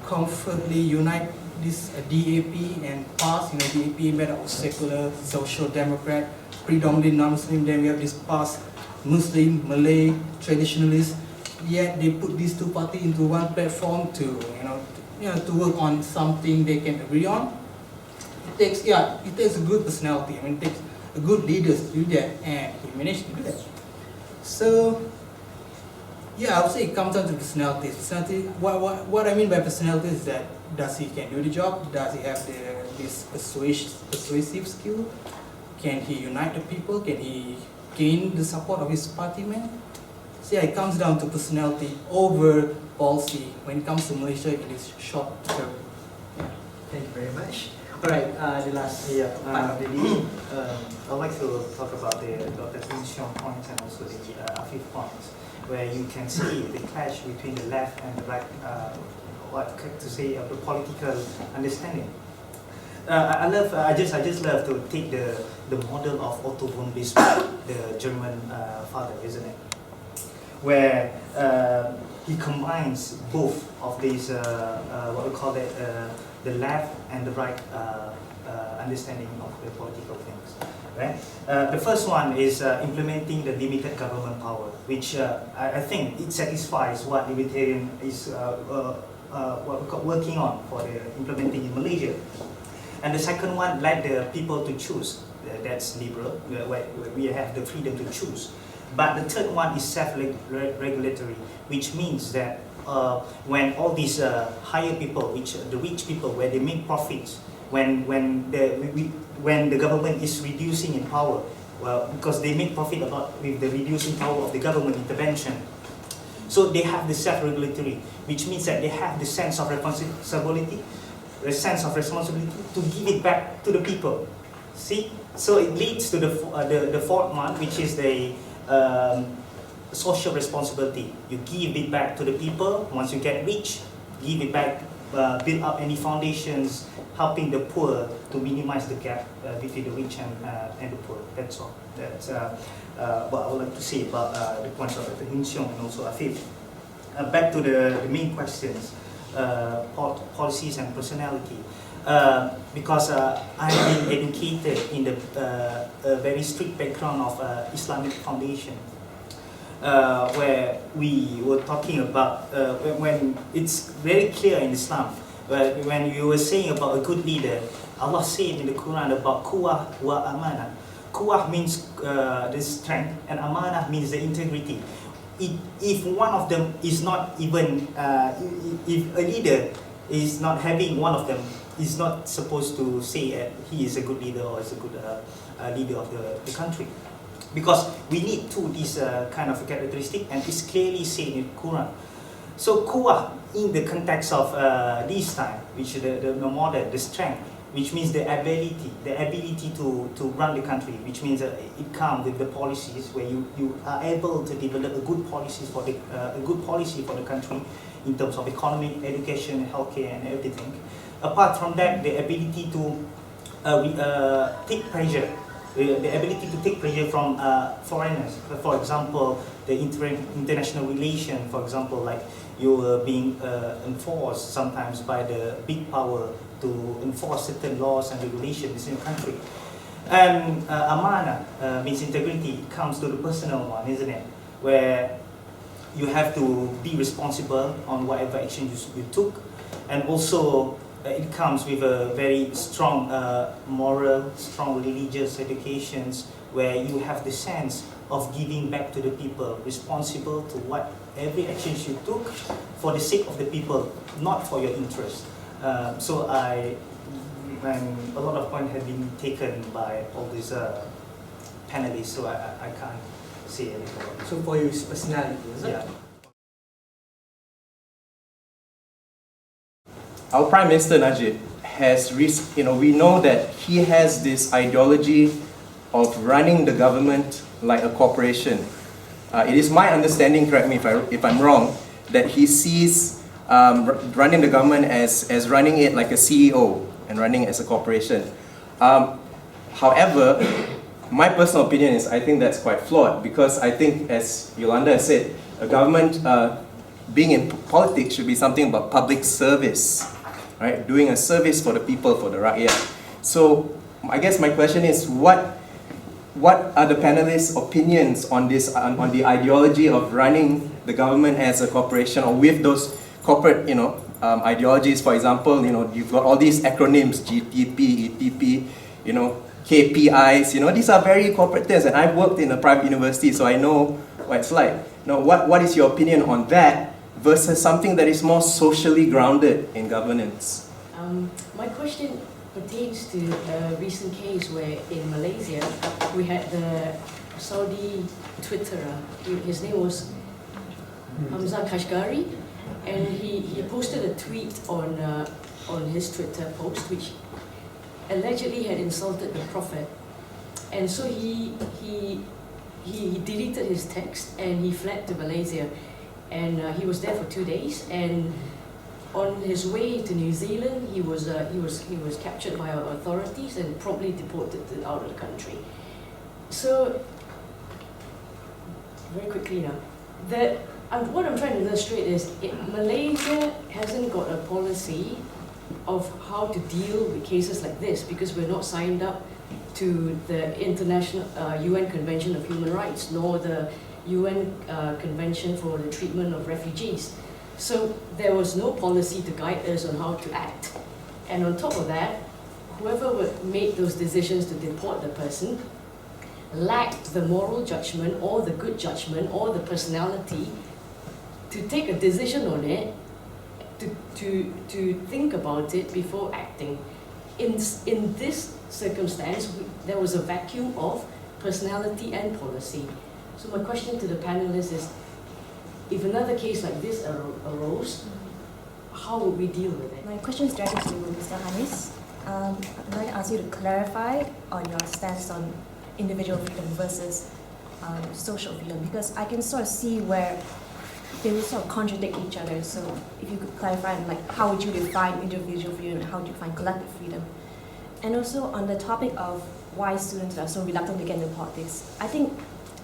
comfortably unite this DAP and PAS. DAP made up of secular, social democrat, predominantly non-Muslim. Then we have this PAS, Muslim, Malay, traditionalist. Yet they put these two parties into one platform to to work on something they can agree on. It takes a good personality. It takes a good leader to do that, and he managed to do that. So I would say it comes down to personality. Personality. What I mean by personality is that does he can do the job? Does he have this persuasive skill? Can he unite the people? Can he gain the support of his party man? So it comes down to personality over policy when it comes to Malaysia in this short term. Thank you very much. Alright, the last part of the Really, I'd like to talk about the Dr. Tin Xiong points and also the Afif points, where you can see the clash between the left and the right, the political understanding. I just love to take the model of Otto von Bismarck, the German father, isn't it? Where he combines both of these, the left and the right understanding of the political things. Right? The first one is implementing the limited government power, which I think it satisfies what libertarian is working on for the implementing in Malaysia. And the second one, let the people to choose. That's liberal, where we have the freedom to choose. But the third one is self-regulatory, which means that when all these higher people, the rich people, where they make profits, when the government is reducing in power, because they make profit a lot with the reducing power of the government intervention. So they have the self-regulatory, which means that they have the sense of responsibility, to give it back to the people. See, so it leads to the fourth one, which is the social responsibility. You give it back to the people. Once you get rich, give it back, build up any foundations, helping the poor to minimize the gap between the rich and the poor. That's all. That's what I would like to say about the points of Dr. Hin Xiong and also Afif. Back to the main questions, policies and personality. Because I've been educated in the very strict background of Islamic foundation, where we were talking about when it's very clear in Islam, when you were saying about a good leader, Allah said in the Quran about kuwah wa amanah. Kuwah means the strength, and amanah means the integrity. If one of them is not even, if a leader is not having one of them, is not supposed to say he is a good leader or is a good leader of the country. Because we need these kind of characteristic, and it's clearly said in the Quran. So kuwah in the context of this time, which the modern, the strength, which means the ability to run the country, which means it comes with the policies where you are able to develop a good policy for the country in terms of economic, education, healthcare, and everything. Apart from that, the ability to take pressure the ability to take pressure from foreigners. For example, the international relation, for example, like you are being enforced sometimes by the big power to enforce certain laws and regulations in your country. And amana means integrity, comes to the personal one, isn't it? Where you have to be responsible on whatever action you took, and also it comes with a very strong moral, strong religious educations, where you have the sense of giving back to the people, responsible to what every actions you took for the sake of the people, not for your interest. So a lot of points have been taken by all these panelists, so I can't say anything about it. So for you, it's personality, is it? Yeah. Our Prime Minister Najib has, we know that he has this ideology of running the government like a corporation. It is my understanding, correct me if I'm wrong, that he sees running the government as running it like a CEO and running as a corporation. However, my personal opinion is I think that's quite flawed, because I think, as Yolanda has said, a government being in politics should be something about public service, right? Doing a service for the people, for the rakyat. So I guess my question is, what are the panelists' opinions on this, on the ideology of running the government as a corporation, or with those corporate, ideologies? For example, you've got all these acronyms, GTP, ETP, KPIs, these are very corporate terms, and I've worked in a private university, so I know what it's like. What is your opinion on that versus something that is more socially grounded in governance? My question pertains to a recent case where in Malaysia we had the Saudi Twitterer. His name was Hamzah Kashgari, and he posted a tweet on his Twitter post which allegedly had insulted the Prophet, and so he deleted his text and he fled to Malaysia, and he was there for 2 days, and on his way to New Zealand he was captured by our authorities and promptly deported out of the country. So very quickly now, what I'm trying to illustrate is Malaysia hasn't got a policy of how to deal with cases like this, because we're not signed up to the International UN Convention of Human Rights, nor the UN Convention for the Treatment of Refugees. So there was no policy to guide us on how to act. And on top of that, whoever made those decisions to deport the person lacked the moral judgment or the good judgment or the personality to take a decision on it, to think about it before acting. In this circumstance, there was a vacuum of personality and policy. So my question to the panelists is, if another case like this arose, how would we deal with it? My question is directed to Mr. Hanis. I'd like to ask you to clarify on your stance on individual freedom versus social freedom, because I can sort of see where they will sort of contradict each other. So if you could clarify, how would you define individual freedom and how do you define collective freedom? And also on the topic of why students are so reluctant to get into politics, I think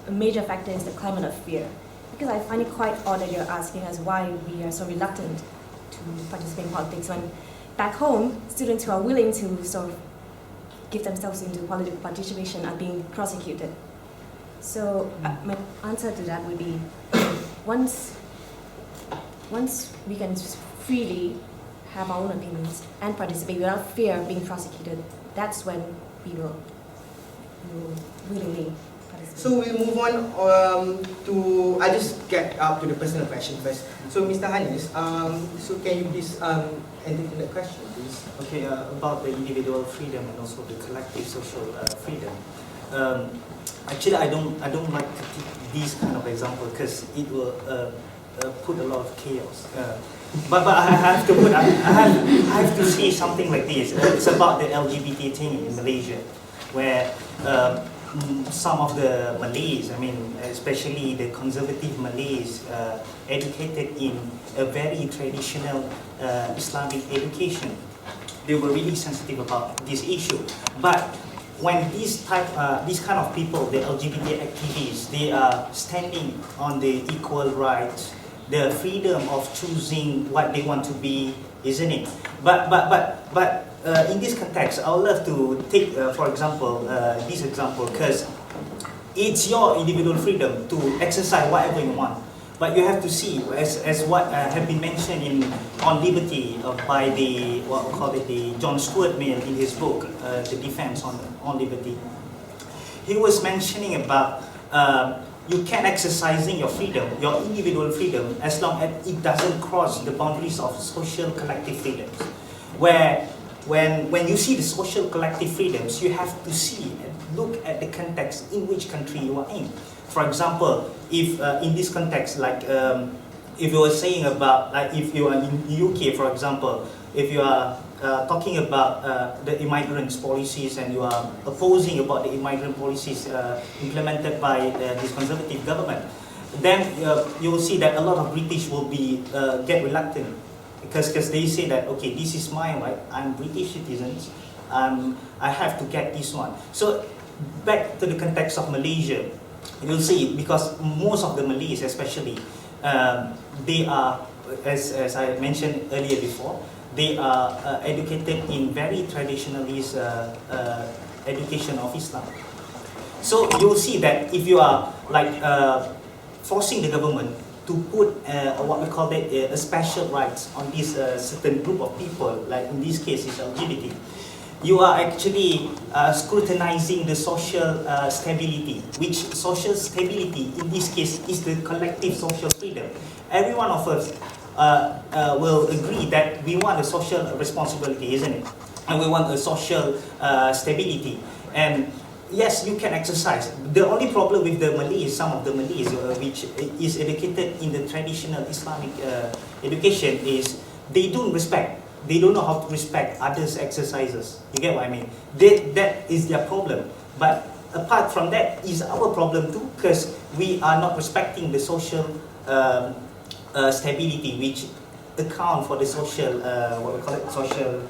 a major factor is the climate of fear. Because I find it quite odd that you're asking us why we are so reluctant to participate in politics, when back home, students who are willing to sort of give themselves into political participation are being prosecuted. So my answer to that would be, once we can freely have our own opinions and participate without fear of being prosecuted, that's when we will willingly participate. So we'll move on I'll just get up to the personal question first. So Mr. Hanis, so can you please enter into the question, please? Okay, about the individual freedom and also the collective social freedom. Actually, I don't like to take these kind of example because it will put a lot of chaos. But I have to say something like this. It's about the LGBT thing in Malaysia, where some of the Malays, especially the conservative Malays, educated in a very traditional Islamic education, they were really sensitive about this issue. But when these kind of people, the LGBT activists, they are standing on the equal rights, the freedom of choosing what they want to be, isn't it? But in this context, I would love to take, for example, this example, because it's your individual freedom to exercise whatever you want. But you have to see, as what have been mentioned on liberty by the, what we call it, the John Stuart Mill in his book, The Defense on Liberty. He was mentioning about you can exercising your freedom, your individual freedom, as long as it doesn't cross the boundaries of social collective freedoms. Where when you see the social collective freedoms, you have to see and look at the context in which country you are in. For example, if in this context, like if you were saying about, like if you are in UK, for example, if you are talking about the immigrants policies and you are opposing about the immigrant policies implemented by this conservative government, then you will see that a lot of British will be get reluctant because they say that, okay, this is my right, I'm British citizens, I have to get this one. So back to the context of Malaysia, you'll see, because most of the Malays especially, they are, as I mentioned earlier before, they are educated in very traditionalist education of Islam. So you'll see that if you are like forcing the government to put what we call it a special rights on this certain group of people, like in this case is LGBT, you are actually scrutinizing the social stability, which social stability in this case is the collective social freedom. Every one of us will agree that we want a social responsibility, isn't it? And we want a social stability. And yes, you can exercise. The only problem with the Malays, some of the Malays, which is educated in the traditional Islamic education, is they don't respect. They don't know how to respect others' exercises. You get what I mean? That is their problem. But apart from that, is our problem too, because we are not respecting the social stability, which account for the social, what we call it, social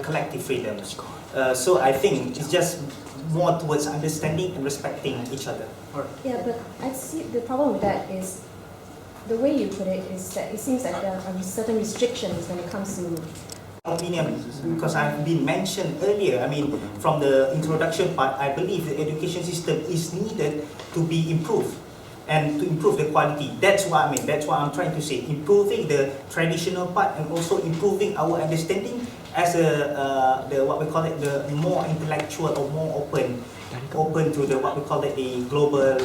collective freedoms. So I think it's just more towards understanding and respecting each other. Yeah, but I see the problem with that is the way you put it is that it seems like there are certain restrictions when it comes to opinion, because I've been mentioned earlier, I mean, from the introduction part, I believe the education system is needed to be improved and to improve the quality. That's what I mean, that's what I'm trying to say. Improving the traditional part and also improving our understanding as the what we call it, the more intellectual or more open to the what we call it, the global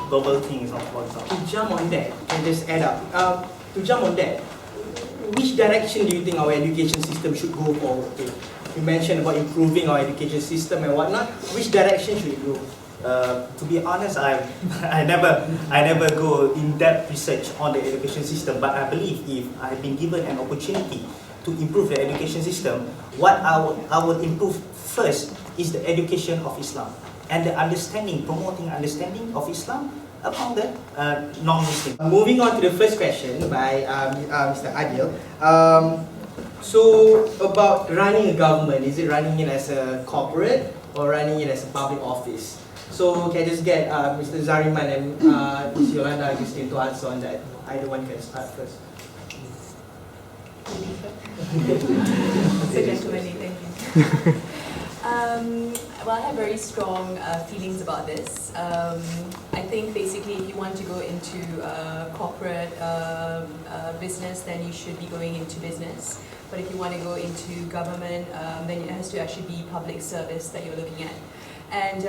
global things, for example. To jump on that and just add up, to jump on that, which direction do you think our education system should go forward? Okay. You mentioned about improving our education system and whatnot. Which direction should it go? To be honest, I never go in-depth research on the education system, but I believe if I've been given an opportunity to improve the education system, what I would improve first is the education of Islam and the understanding, promoting understanding of Islam among the non-Muslim. Moving on to the first question by Mr. Adil. So about running a government, is it running it as a corporate or running it as a public office? So can I just get Mr. Zariman and Ms. Yolanda Augustin to answer on that? Either one can start first. So gentlemanly, thank you. Well, I have very strong feelings about this. I think basically if you want to go into corporate business, then you should be going into business. But if you want to go into government, then it has to actually be public service that you're looking at. And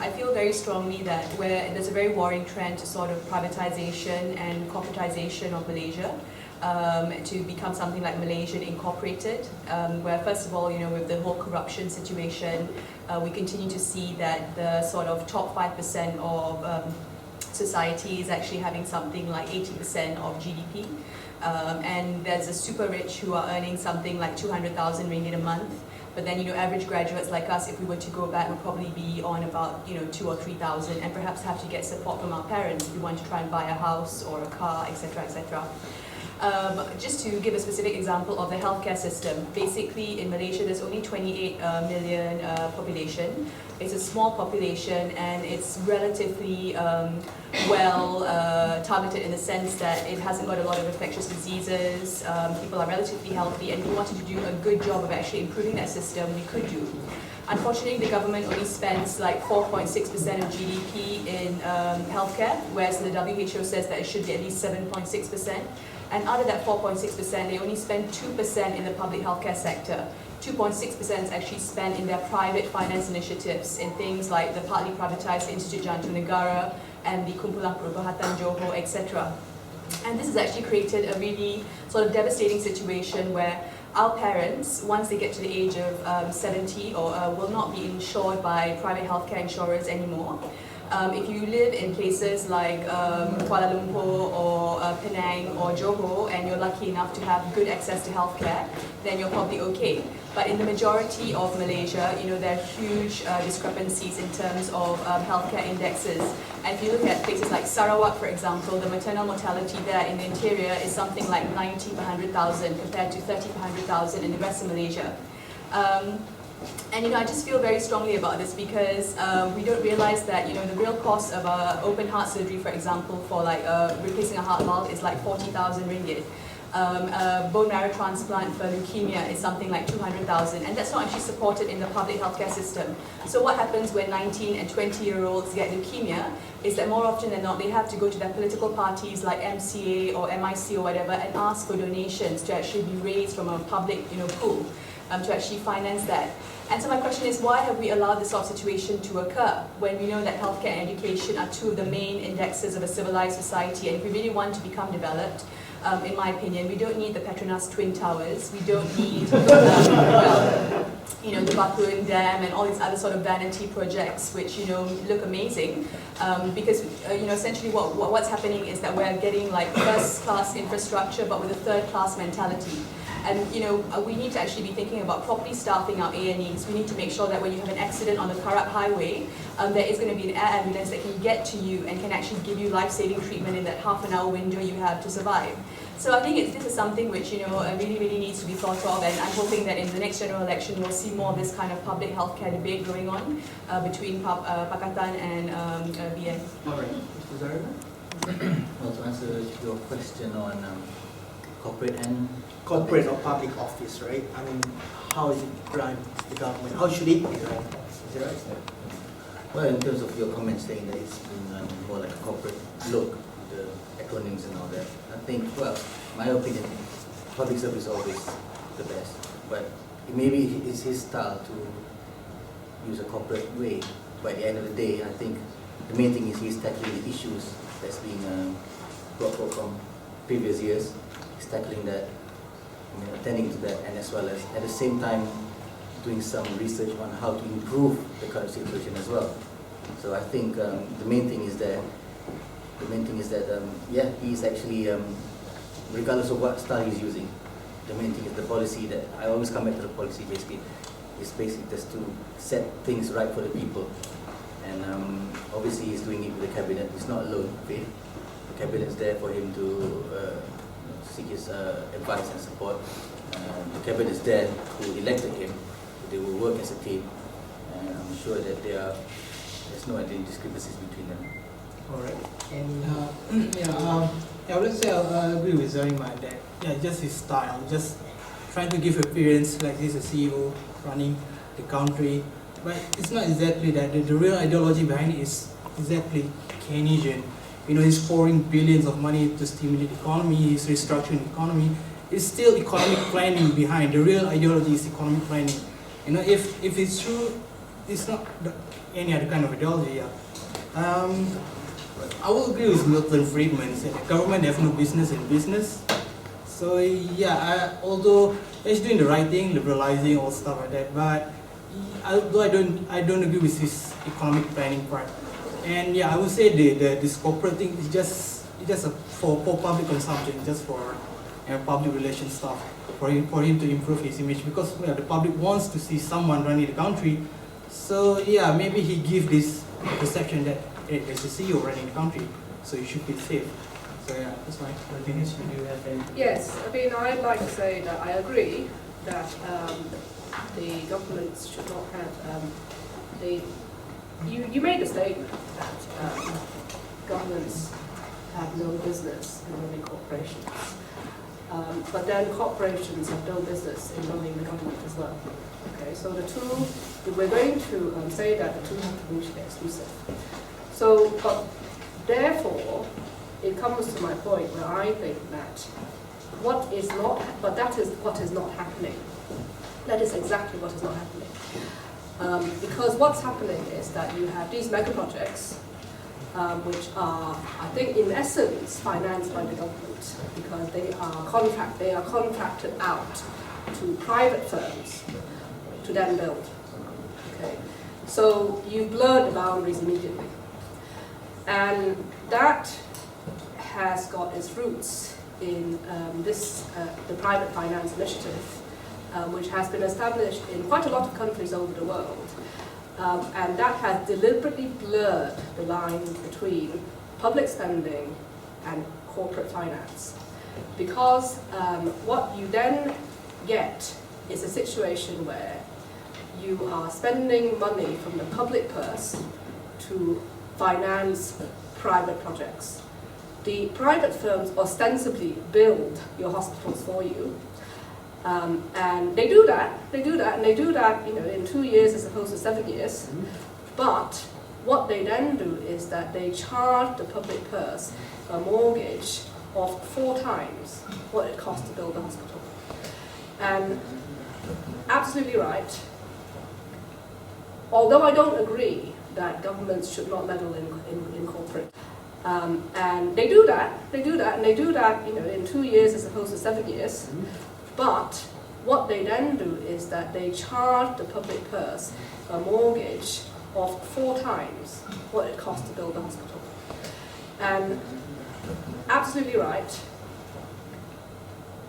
I feel very strongly that where there's a very worrying trend to sort of privatization and corporatization of Malaysia, to become something like Malaysian Incorporated, where first of all, you know, with the whole corruption situation, we continue to see that the sort of top 5% of society is actually having something like 80% of GDP. And there's the super rich who are earning something like 200,000 ringgit a month. But then, you know, average graduates like us, if we were to go back, would probably be on about, you know, 2,000 or 3,000, and perhaps have to get support from our parents if we want to try and buy a house or a car, etc., etc. Just to give a specific example of the healthcare system, basically in Malaysia there's only 28 million population. It's a small population and it's relatively well targeted in the sense that it hasn't got a lot of infectious diseases, people are relatively healthy, and if we wanted to do a good job of actually improving that system, we could do. Unfortunately, the government only spends like 4.6% of GDP in healthcare, whereas the WHO says that it should be at least 7.6%. And out of that 4.6%, they only spend 2% in the public healthcare sector. 2.6% is actually spent in their private finance initiatives in things like the partly privatized Institute Jantung Negara and the Kumpulan Perubatan Johor, etc. And this has actually created a really sort of devastating situation where our parents, once they get to the age of 70, will not be insured by private healthcare insurers anymore. If you live in places like Kuala Lumpur or Penang or Johor and you're lucky enough to have good access to healthcare, then you're probably okay. But in the majority of Malaysia, there are huge discrepancies in terms of healthcare indexes. And if you look at places like Sarawak, for example, the maternal mortality there in the interior is something like 90 per 100,000 compared to 30 per 100,000 in the rest of Malaysia. And I just feel very strongly about this because we don't realize that the real cost of open heart surgery, for example, for like replacing a heart valve is like 40,000 ringgit. Bone marrow transplant for leukemia is something like 200,000, and that's not actually supported in the public healthcare system. So what happens when 19 and 20-year-olds get leukemia is that more often than not they have to go to their political parties like MCA or MIC or whatever and ask for donations to actually be raised from a public pool to actually finance that. And so my question is, why have we allowed this sort of situation to occur when we know that healthcare and education are two of the main indexes of a civilized society, and if we really want to become developed, in my opinion, we don't need the Petronas Twin Towers, we don't need the Bakun Dam and all these other sort of vanity projects which look amazing, because essentially what's happening is that we're getting like first-class infrastructure but with a third-class mentality. And we need to actually be thinking about properly staffing our A&Es. We need to make sure that when you have an accident on the Karak Highway, there is going to be an air ambulance that can get to you and can actually give you life-saving treatment in that half-an-hour window you have to survive. So I think this is something which really, really needs to be thought of, and I'm hoping that in the next general election we'll see more of this kind of public healthcare debate going on between Pakatan and BN. All right, Mr. Zarina? Well, to answer your question on corporate and Corporate or public office, right? I mean, how is it run, the government? How should it be run? Is it right? Well, in terms of your comment saying that it's been more like a corporate look, the acronyms and all that, I think, well, my opinion, public service is always the best, but maybe it's his style to use a corporate way, but at the end of the day, I think the main thing is he's tackling the issues that's being brought forth from previous years. He's tackling that, attending to that, and as well as at the same time doing some research on how to improve the current situation as well. So I think the main thing is that yeah, he's actually regardless of what style he's using, the main thing is the policy. That I always come back to the policy. Basically, is basically just to set things right for the people, and obviously he's doing it with the cabinet. He's not alone. Okay? The cabinet's there for him to seek his advice and support. The cabinet is there who elected him. They will work as a team, and I'm sure that there's no any discrepancies between them. All right. And I would say I agree with Zarima that just his style, just trying to give appearance like he's a CEO running the country, but it's not exactly that. The real ideology behind it is exactly Keynesian. He's pouring billions of money to stimulate the economy, he's restructuring the economy. It's still economic planning behind. The real ideology is economic planning. If it's true, it's not any other kind of ideology. I will agree with Milton Friedman, saying the government have no business in business. So although he's doing the right thing, liberalizing all stuff like that, but although I don't agree with his economic planning part. And I would say this corporate thing is just for public consumption, just for public relations stuff, for him to improve his image, because the public wants to see someone running the country. So maybe he gives this perception that there's a CEO running the country, so you should be safe. So yeah, that's my opinion. Do you have any? Yes, I mean, I'd like to say that I agree that the governments should not have you made the statement that governments have no business in running corporations, but then corporations have no business in running the government as well. Okay, so the two, we're going to say that the two have to be mutually exclusive. So, but therefore, it comes to my point where I think that what is not, but that is what is not happening. That is exactly what is not happening. Because what's happening is that you have these mega projects, which are, I think, in essence, financed by the government because they are contracted out to private firms to then build. Okay, so you blur the boundaries immediately, and that has got its roots in the private finance initiative, which has been established in quite a lot of countries over the world. And that has deliberately blurred the line between public spending and corporate finance. Because what you then get is a situation where you are spending money from the public purse to finance private projects. The private firms ostensibly build your hospitals for you, and they do that, in 2 years as opposed to 7 years. But what they then do is that they charge the public purse a mortgage of 4 times what it costs to build a hospital. And absolutely right. Although I don't agree that governments should not meddle in corporate. And they do that, in 2 years as opposed to 7 years. But what they then do is that they charge the public purse a mortgage of 4 times what it costs to build a hospital. And absolutely right.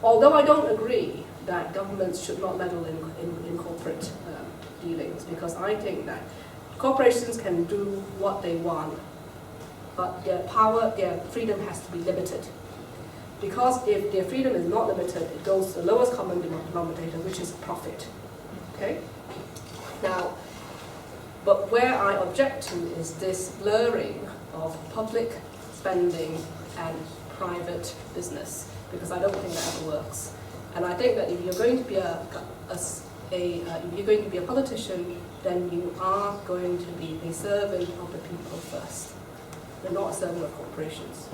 Although I don't agree that governments should not meddle in corporate dealings, because I think that corporations can do what they want, but their freedom has to be limited. Because if their freedom is not limited, it goes to the lowest common denominator, which is profit. Okay? Now, but where I object to is this blurring of public spending and private business, because I don't think that ever works. And I think that if you're going to be if you're going to be a politician, then you are going to be a servant of the people first. You're not a servant of corporations.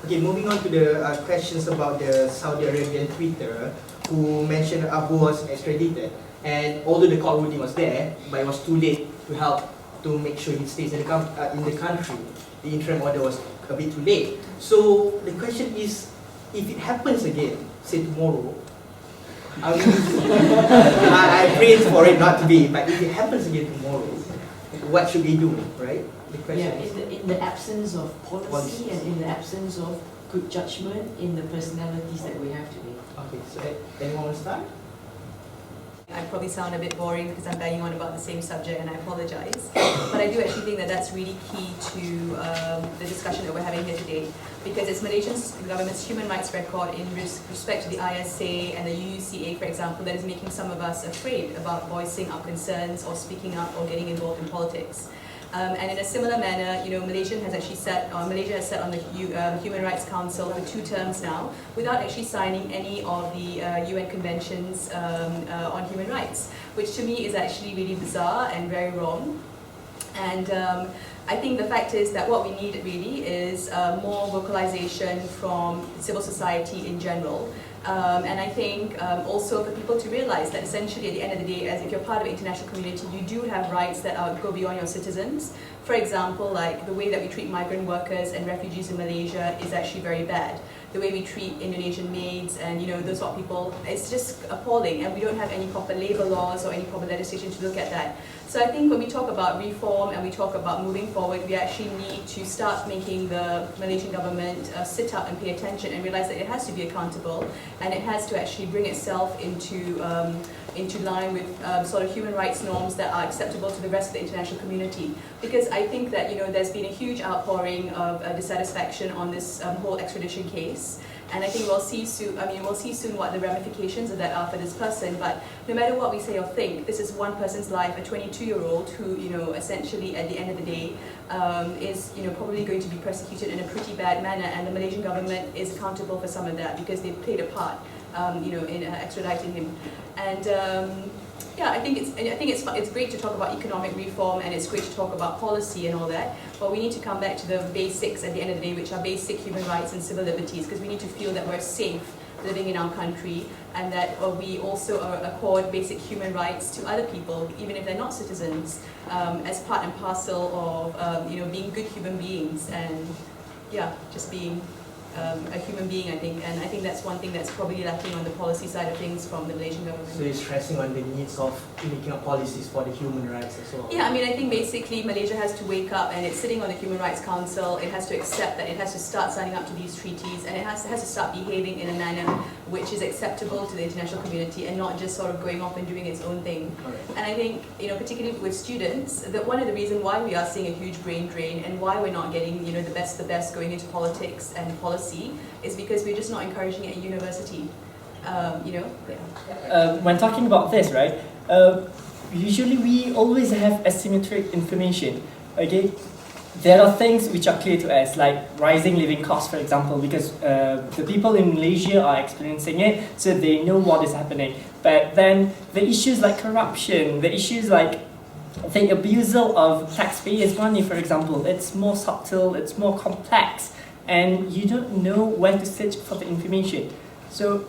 Okay, moving on to the questions about the Saudi Arabian Twitter, who mentioned Abu was extradited, and although the court ruling was there, but it was too late to help to make sure he stays in the country. The interim order was a bit too late. So the question is, if it happens again, say tomorrow, I pray for it not to be, but if it happens again tomorrow, what should we do, right? The question is, in the absence of policy and in the absence of good judgment in the personalities that we have today. Okay, so anyone want to start? I probably sound a bit boring because I'm banging on about the same subject, and I apologize. But I do actually think that that's really key to the discussion that we're having here today, because it's Malaysian government's human rights record in respect to the ISA and the UUCA, for example, that is making some of us afraid about voicing our concerns or speaking up or getting involved in politics. And in a similar manner, Malaysia has sat on the Human Rights Council for 2 terms now, without actually signing any of the UN conventions on human rights, which to me is actually really bizarre and very wrong. And I think the fact is that what we need really is more vocalization from civil society in general. And I think also for people to realize that essentially at the end of the day, as if you're part of the international community, you do have rights that go beyond your citizens. For example, like the way that we treat migrant workers and refugees in Malaysia is actually very bad. The way we treat Indonesian maids and those sort of people, it's just appalling, and we don't have any proper labour laws or any proper legislation to look at that. So I think when we talk about reform and we talk about moving forward, we actually need to start making the Malaysian government sit up and pay attention and realize that it has to be accountable, and it has to actually bring itself into line with sort of human rights norms that are acceptable to the rest of the international community. Because I think that, you know, there's been a huge outpouring of dissatisfaction on this whole extradition case. And I think we'll see soon. I mean, we'll see soon what the ramifications of that are for this person. But no matter what we say or think, this is one person's life, a 22-year-old who, you know, essentially at the end of the day, is, you know, probably going to be persecuted in a pretty bad manner. And the Malaysian government is accountable for some of that because they played a part, you know, in extraditing him. And yeah, I think it's great to talk about economic reform, and it's great to talk about policy and all that, but we need to come back to the basics at the end of the day, which are basic human rights and civil liberties, because we need to feel that we're safe living in our country, and that we also accord basic human rights to other people, even if they're not citizens, as part and parcel of you know, being good human beings, and yeah, just being a human being, I think. And I think that's one thing that's probably lacking on the policy side of things from the Malaysian government. So it's stressing on the needs of making up policies for the human rights as well. Yeah, I mean, I think basically Malaysia has to wake up, and it's sitting on the Human Rights Council. It has to accept that it has to start signing up to these treaties, and it has to start behaving in a manner which is acceptable to the international community, and not just sort of going off and doing its own thing. And I think, you know, particularly with students, that one of the reasons why we are seeing a huge brain drain and why we're not getting, you know, the best going into politics and policy is because we're just not encouraging it at university. You know, yeah. When talking about this, right, usually we always have asymmetric information, okay? There are things which are clear to us, like rising living costs, for example, because the people in Malaysia are experiencing it, so they know what is happening. But then the issues like corruption, the issues like the abusal of taxpayers' money, for example, it's more subtle, it's more complex, and you don't know where to search for the information. So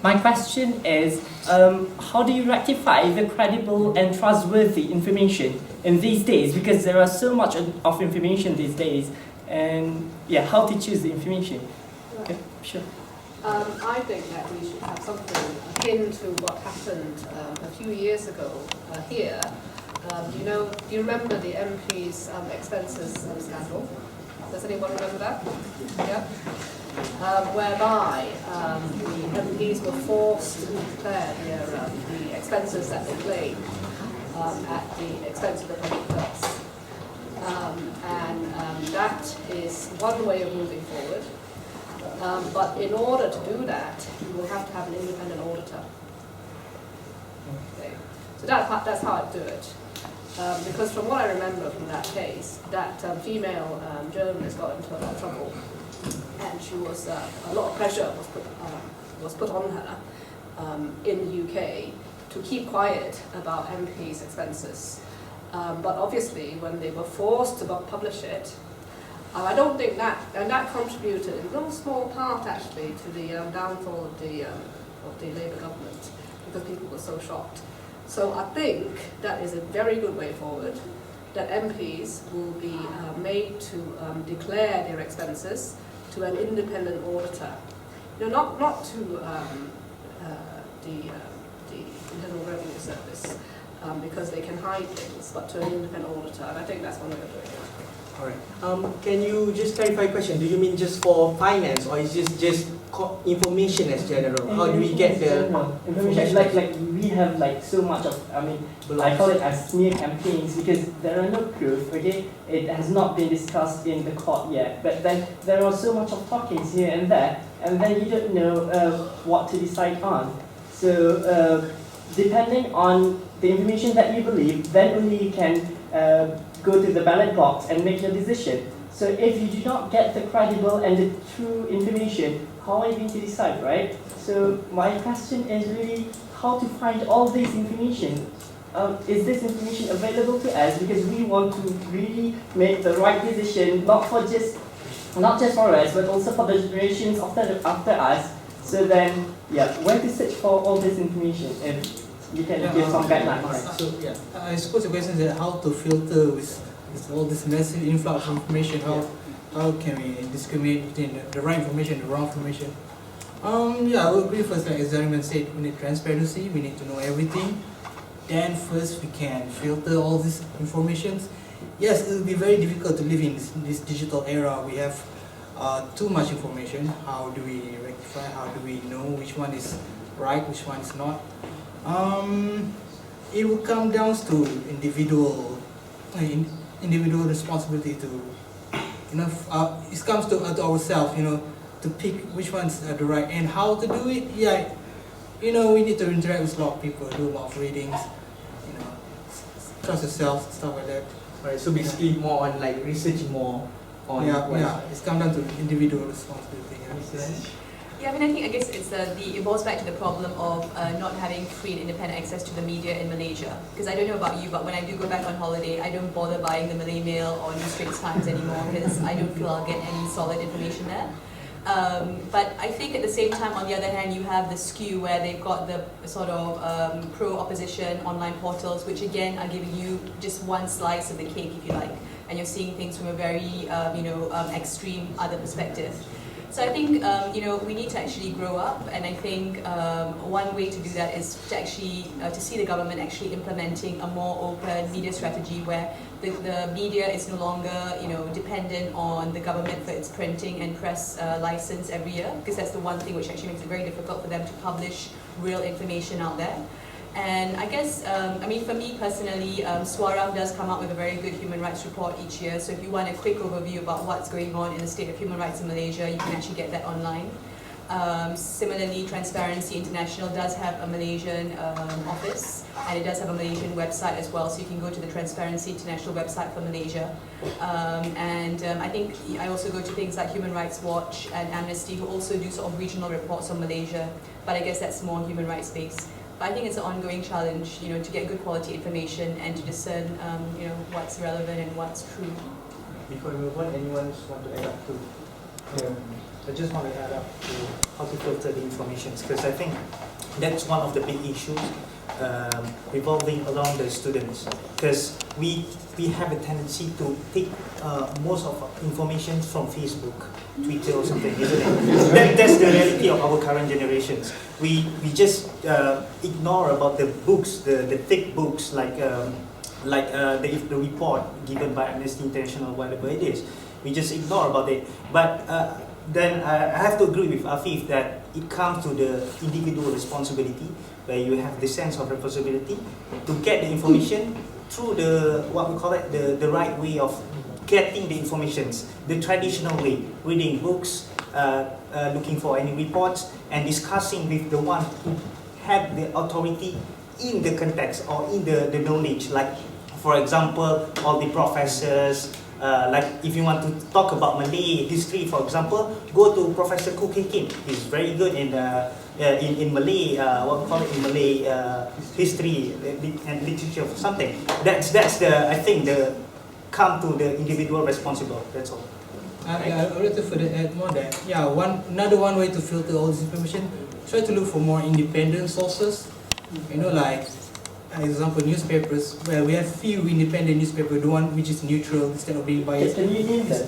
my question is, how do you rectify the credible and trustworthy information in these days? Because there are so much of information these days, and yeah, how to choose the information? Okay, sure. I think that we should have something akin to what happened a few years ago here. Do you remember the MP's expenses scandal? Does anyone remember that? Yeah. Whereby the MPs were forced to declare the expenses that they claimed at the expense of the public purse. And that is one way of moving forward. But in order to do that, you will have to have an independent auditor. Okay. So that's how I'd do it. Because from what I remember from that case, that female journalist got into a lot of trouble, and she was a lot of pressure was put on her in the UK to keep quiet about MP's expenses. But obviously, when they were forced to publish it, I don't think that contributed in no small part actually to the downfall of the Labour government, because people were so shocked. So I think that is a very good way forward, that MPs will be made to declare their expenses to an independent auditor. Not to the Internal Revenue Service, because they can hide things, but to an independent auditor, and I think that's one way of doing it. Alright. Can you just clarify a question? Do you mean just for finance, or is this just information as general? How do we get the information? Like we have like so much of, I call it as smear campaigns, because there are no proof, okay? It has not been discussed in the court yet, but then there are so much of talkings here and there, and then you don't know what to decide on. So depending on the information that you believe, then only you can go to the ballot box and make your decision. So if you do not get the credible and the true information, how are you going to decide, right? So my question is really how to find all this information. Is this information available to us? Because we want to really make the right decision, not just for us, but also for the generations after us. So then, yeah, where to search for all this information? If you can give some guidelines. So I suppose the question is how to filter with all this massive influx of information. How can we discriminate between the right information and the wrong information? I would agree first, like as Zariman said, we need transparency, we need to know everything. then first we can filter all these informations. Yes, it will be very difficult to live in this digital era. We have too much information. How do we rectify? How do we know which one is right, which one is not? It will come down to individual responsibility to, it comes to ourselves, to pick which ones are the right and how to do it. Yeah, we need to interact with a lot of people, do a lot of readings, trust yourself, stuff like that. Right, so basically more on like researching more on it's come down to individual responsibility. Yeah, I guess it boils back to the problem of not having free and independent access to the media in Malaysia. Because I don't know about you, but when I do go back on holiday, I don't bother buying the Malay Mail or New Straits Times anymore because I don't feel I'll get any solid information there. But I think at the same time, on the other hand, you have the skew where they've got the sort of pro-opposition online portals, which again are giving you just one slice of the cake, if you like, and you're seeing things from a very extreme other perspective. So I think we need to actually grow up, and I think one way to do that is to actually to see the government actually implementing a more open media strategy where the media is no longer dependent on the government for its printing and press license every year, because that's the one thing which actually makes it very difficult for them to publish real information out there. And I guess, for me personally, Swaram does come out with a very good human rights report each year. So if you want a quick overview about what's going on in the state of human rights in Malaysia, you can actually get that online. Similarly, Transparency International does have a Malaysian office, and it does have a Malaysian website as well. So you can go to the Transparency International website for Malaysia. I think I also go to things like Human Rights Watch and Amnesty, who also do sort of regional reports on Malaysia. But I guess that's more human rights based. But I think it's an ongoing challenge, to get good quality information and to discern, what's relevant and what's true. Before we move on, anyone want to add up to? I just want to add up to how to filter the information, because I think that's one of the big issues revolving around the students, because we have a tendency to take most of our information from Facebook, Twitter or something, isn't it? That's the reality of our current generations. We just ignore about the books, the thick books like the report given by Amnesty International, whatever it is. We just ignore about it. But then I have to agree with Afif that it comes to the individual responsibility, where you have the sense of responsibility to get the information through the right way of getting the information, the traditional way, reading books, looking for any reports, and discussing with the one who have the authority in the context or in the knowledge. Like, for example, all the professors. Like if you want to talk about Malay history, for example, go to Professor Khoo Kay Kim. He's very good in Malay, in Malay history and literature or something. That's I think come to the individual responsible. That's all. I would like to further add more that another one way to filter all this information, try to look for more independent sources. Like example, newspapers, where we have few independent newspapers, the one which is neutral instead of being biased. Can you name them?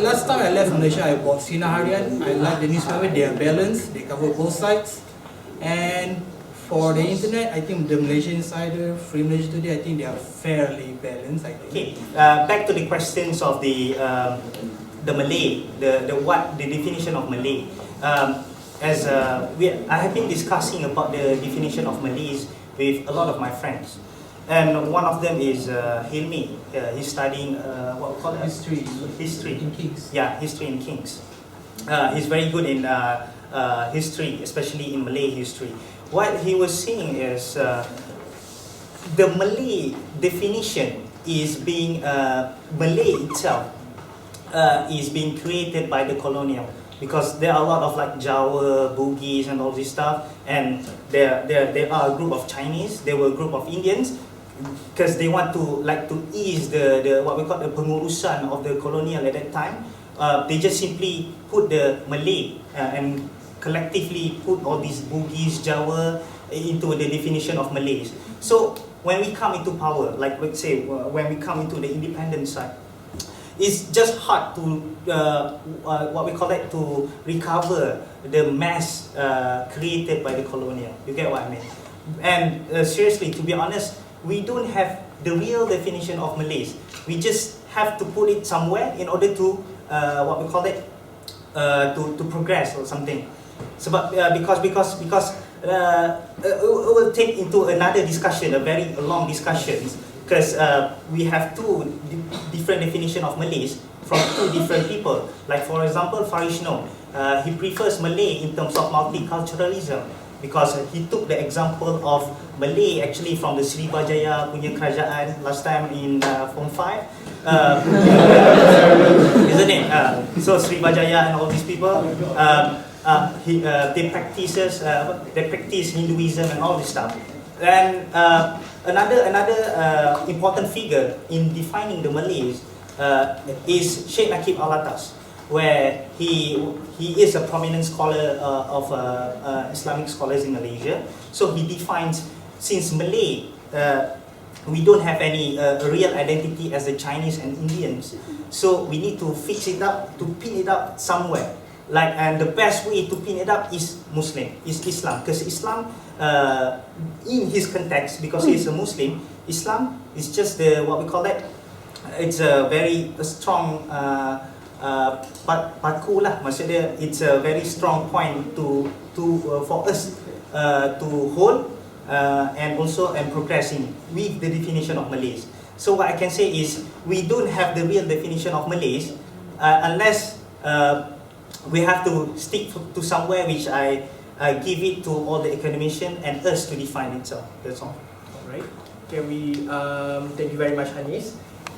Last time I left Malaysia, I bought Sinar Harian. I like the newspaper, they are balanced, they cover both sides. And for the internet, I think the Malaysian Insider, Free Malaysia Today, I think they are fairly balanced. I think. Okay, back to the questions of the Malay, the definition of Malay. I have been discussing about the definition of Malays with a lot of my friends, and one of them is Hilmi. He's studying what we call it? History in Kings. Yeah, history in Kings. He's very good in history, especially in Malay history. What he was saying is the Malay definition is being Malay itself is being created by the colonial. Because there are a lot of like Jawa, Bugis and all this stuff, and there are a group of Chinese, there were a group of Indians, because they want to ease the what we call the pengurusan of the colonial at that time. They just simply put the Malay and collectively put all these Bugis, Jawa into the definition of Malays. So when we come into power, like let's say when we come into the independent side, it's just hard to what we call it, to recover the mess created by the colonial. You get what I mean? And seriously, to be honest, we don't have the real definition of Malays. We just have to put it somewhere in order to what we call it, to progress or something. So, but because it will take into another discussion, a very long discussion, because we have two different definitions of Malays from two different people. Like for example, Farishno, he prefers Malay in terms of multiculturalism, because he took the example of Malay actually from the Srivijaya punya kerajaan last time in Form 5, isn't it? So Srivijaya and all these people, they practice Hinduism and all this stuff. And another important figure in defining the Malays is Sheikh Nakib Alatas, where he is a prominent scholar of Islamic scholars in Malaysia. So he defines, since Malay, we don't have any real identity as the Chinese and Indians, so we need to fix it up, to pin it up somewhere. Like, and the best way to pin it up is Muslim, is Islam, because Islam, in his context, because he is a Muslim, Islam is just the, what we call it, it's a very strong paku lah, maksudnya it's a very strong point for us to hold and also progressing with the definition of Malays. So what I can say is we don't have the real definition of Malays unless we have to stick to somewhere which I give it to all the academicians and us to define it. So that's all. Alright. Okay, we thank you very much, Hanis.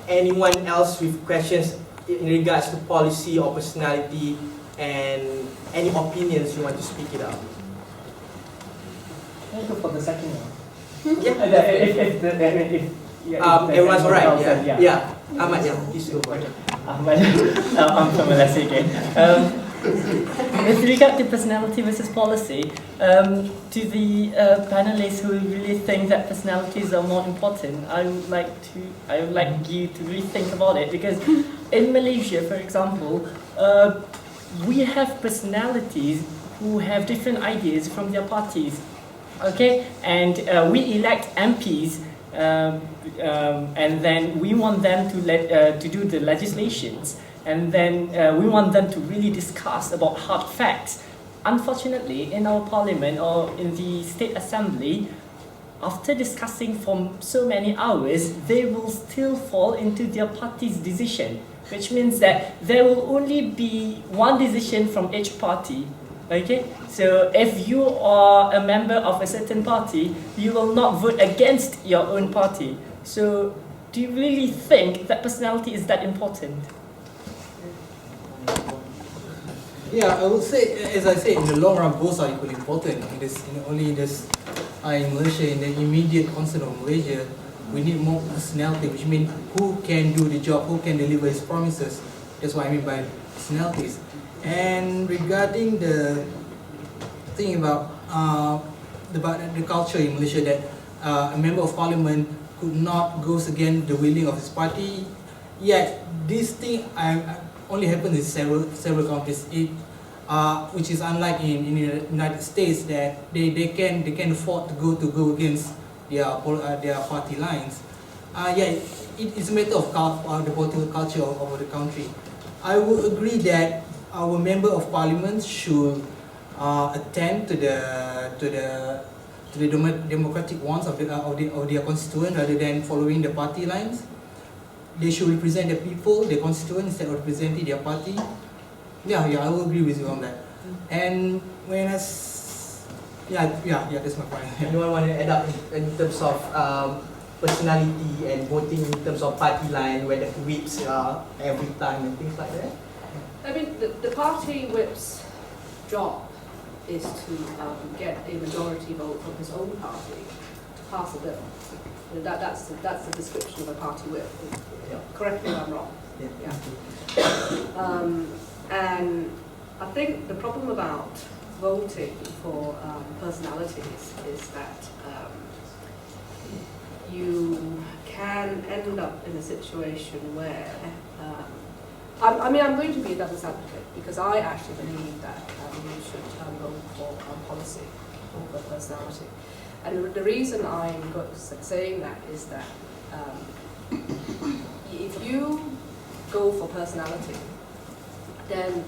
Anyone else with questions in regards to policy or personality, and any opinions you want to speak it out? Can I go for the second one? Everyone's alright. Yeah. Ahmad, please go for it. Ahmad, I'm from LSE again. With regard to personality versus policy, to the panelists who really think that personalities are more important, I would like you to really think about it, because in Malaysia, for example, we have personalities who have different ideas from their parties, okay, and we elect MPs. And then we want them to do the legislations, and then we want them to really discuss about hard facts. Unfortunately, in our parliament or in the state assembly, after discussing for so many hours, they will still fall into their party's decision, which means that there will only be one decision from each party. Okay, so if you are a member of a certain party, you will not vote against your own party. So, do you really think that personality is that important? Yeah, I would say, as I said, in the long run, both are equally important. In Malaysia, in the immediate concern of Malaysia, we need more personality, which means who can do the job, who can deliver his promises. That's what I mean by personalities. And regarding the thing about the culture in Malaysia, that a member of parliament could not go against the willing of his party, yet this thing only happens in several countries, which is unlike in the United States, that they can afford to go against their party lines. Yeah, it's a matter of the political culture of the country. I would agree that our member of parliament should attend to the democratic wants of their constituent, rather than following the party lines. They should represent the people, the constituent, instead of representing their party. Yeah, I will agree with you on that. And when that's my point. Anyone want to add up in terms of personality and voting in terms of party line, where the whips are every time and things like that? I mean, the party whip's job is to get a majority vote from his own party to pass a bill. That's the description of a party whip. Yeah. Correct me if I'm wrong. Yeah. And I think the problem about voting for personalities is that you can end up in a situation where I'm going to be a devil's advocate because I actually believe that you should vote for policy over personality. And the reason I'm saying that is that if you go for personality, then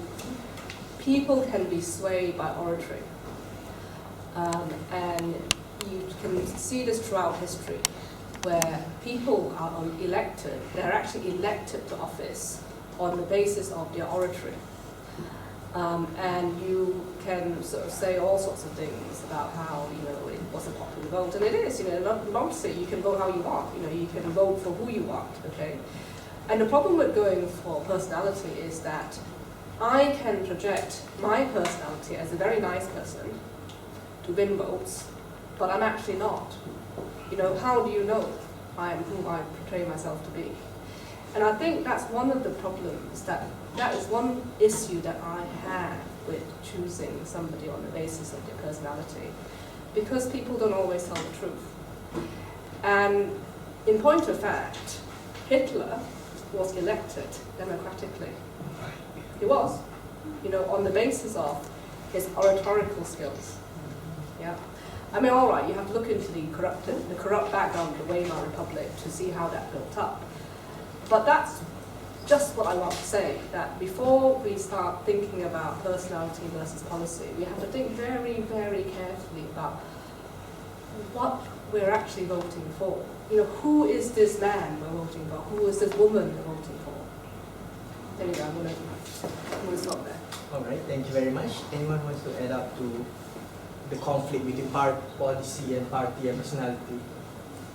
people can be swayed by oratory. And you can see this throughout history, where people are elected, they're actually elected to office on the basis of their oratory. And you can sort of say all sorts of things about how, it was a popular vote, and it is, democracy, you can vote how you want, you can vote for who you want, okay? And the problem with going for personality is that I can project my personality as a very nice person to win votes, but I'm actually not. How do you know I am who I portray myself to be? And I think that's one of the problems, that is one issue that I have with choosing somebody on the basis of their personality, because people don't always tell the truth. And in point of fact, Hitler was elected democratically. He was, on the basis of his oratorical skills. Yeah. I mean, all right, you have to look into the corrupt background of the Weimar Republic to see how that built up. But that's just what I want to say, that before we start thinking about personality versus policy, we have to think very, very carefully about what we're actually voting for. Who is this man we're voting for? Who is this woman we're voting for? Anyway, I'm going to stop there. All right, thank you very much. Anyone wants to add up to the conflict between policy and party and personality?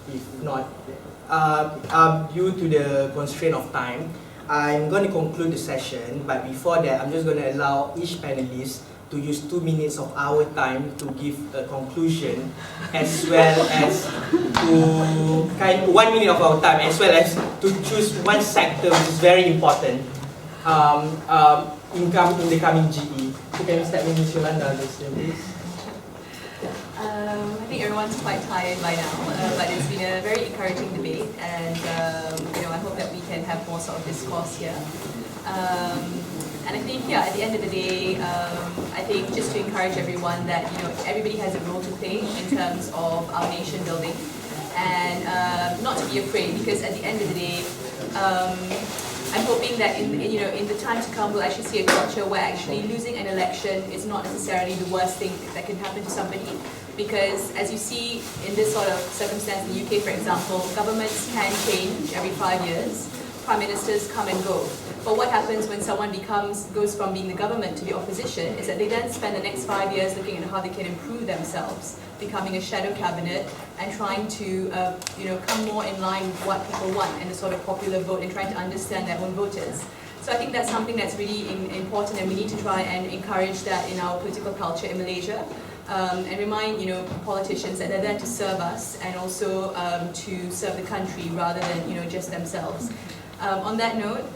If not, due to the constraint of time, I'm going to conclude the session, but before that, I'm just going to allow each panelist to use 2 minutes of our time to give a conclusion, as well as to 1 minute of our time, as well as to choose one sector which is very important in the coming GE. So can we start with Ms. Yolanda Augustin, please? I think everyone's quite tired by now, but it's been a very encouraging debate, and I hope that we can have more sort of discourse here. And I think, at the end of the day, I think just to encourage everyone that everybody has a role to play in terms of our nation building, and not to be afraid, because at the end of the day, I'm hoping that in the time to come, we'll actually see a culture where actually losing an election is not necessarily the worst thing that can happen to somebody. Because as you see in this sort of circumstance in the UK, for example, governments can change every 5 years, prime ministers come and go. But what happens when someone goes from being the government to the opposition is that they then spend the next 5 years looking at how they can improve themselves, becoming a shadow cabinet and trying to come more in line with what people want and the sort of popular vote, and trying to understand their own voters. So I think that's something that's really important, and we need to try and encourage that in our political culture in Malaysia. And remind politicians that they're there to serve us, and also to serve the country rather than just themselves. On that note,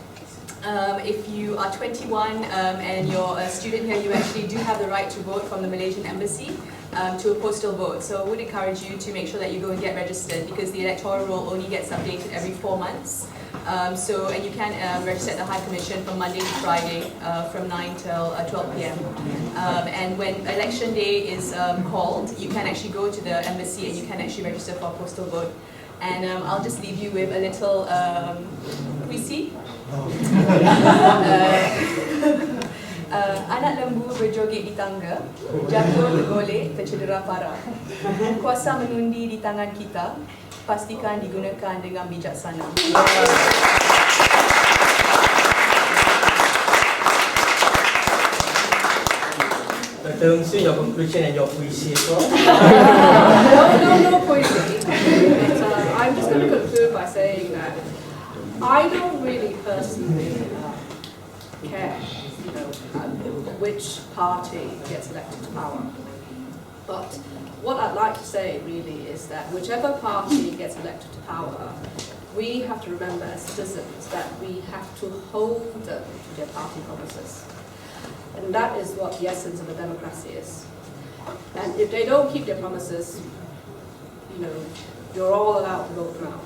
if you are 21 and you're a student here, you actually do have the right to vote from the Malaysian Embassy to a postal vote. So I would encourage you to make sure that you go and get registered, because the electoral roll only gets updated every 4 months. And you can register at the High Commission from Monday to Friday from 9 till 12 p.m. And when election day is called, you can actually go to the embassy and you can actually register for a postal vote. And I'll just leave you with a little puisi. Anak lembu berjoget di tangga, jatuh tergolek, tercedera parah. Kuasa menundi di tangan kita, pastikan digunakan dengan bijaksana. Dr. your conclusion and your poetry as well? No poetry. I'm just going to conclude by saying that I don't really personally care, which party gets elected to power. But what I'd like to say really is that whichever party gets elected to power, we have to remember as citizens that we have to hold them to their party promises. And that is what the essence of a democracy is. And if they don't keep their promises, you're all allowed to vote them out.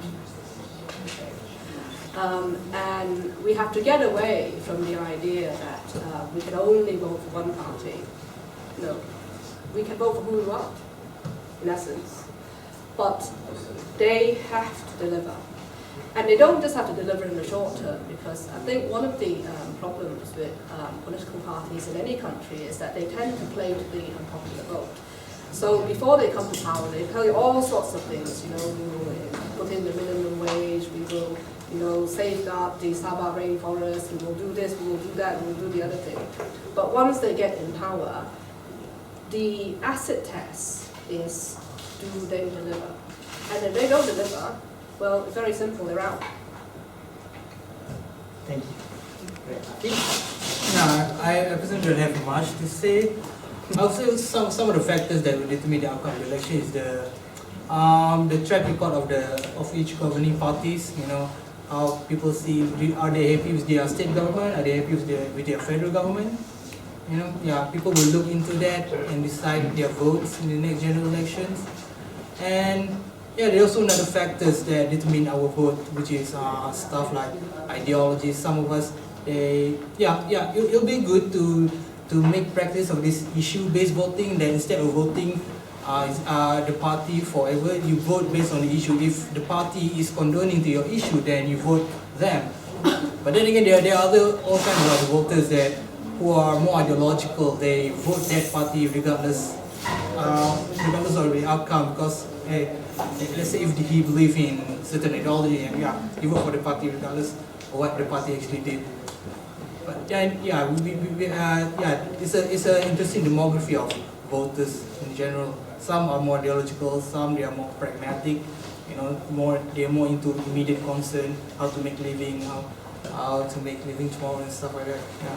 And we have to get away from the idea that we can only vote for one party. No, we can vote for who we want, in essence. But they have to deliver. And they don't just have to deliver in the short term, because I think one of the problems with political parties in any country is that they tend to play to the unpopular vote. So before they come to power, they tell you all sorts of things. You know, we will put in the minimum wage, we will, you know, safeguard the Sabah rainforest, we will do this, we will do that, we will do the other thing. But once they get in power, the acid test is, do they deliver? And if they don't deliver, well, it's very simple, they're out. Thank you. No, I personally don't have much to say. I'll say some of the factors that will determine the outcome of the election is the track record of each governing parties. You know, how people see, are they happy with their state government? Are they happy with their federal government? You know, yeah, people will look into that and decide their votes in the next general elections. And yeah, there are also other factors that determine our vote, which is stuff like ideology. Some of us, it'll be good to make practice of this issue-based voting. That instead of voting the party forever, you vote based on the issue. If the party is condoning to your issue, then you vote them. But then again, there are all kinds of other voters who are more ideological. They vote that party regardless of the outcome, because let's say if he believes in certain ideology, and he vote for the party regardless of what the party actually did. But it's an interesting demography of voters in general. Some are more ideological, some they are more pragmatic. You know, they're more into immediate concern, how to make living, how to make living tomorrow and stuff like that. Yeah.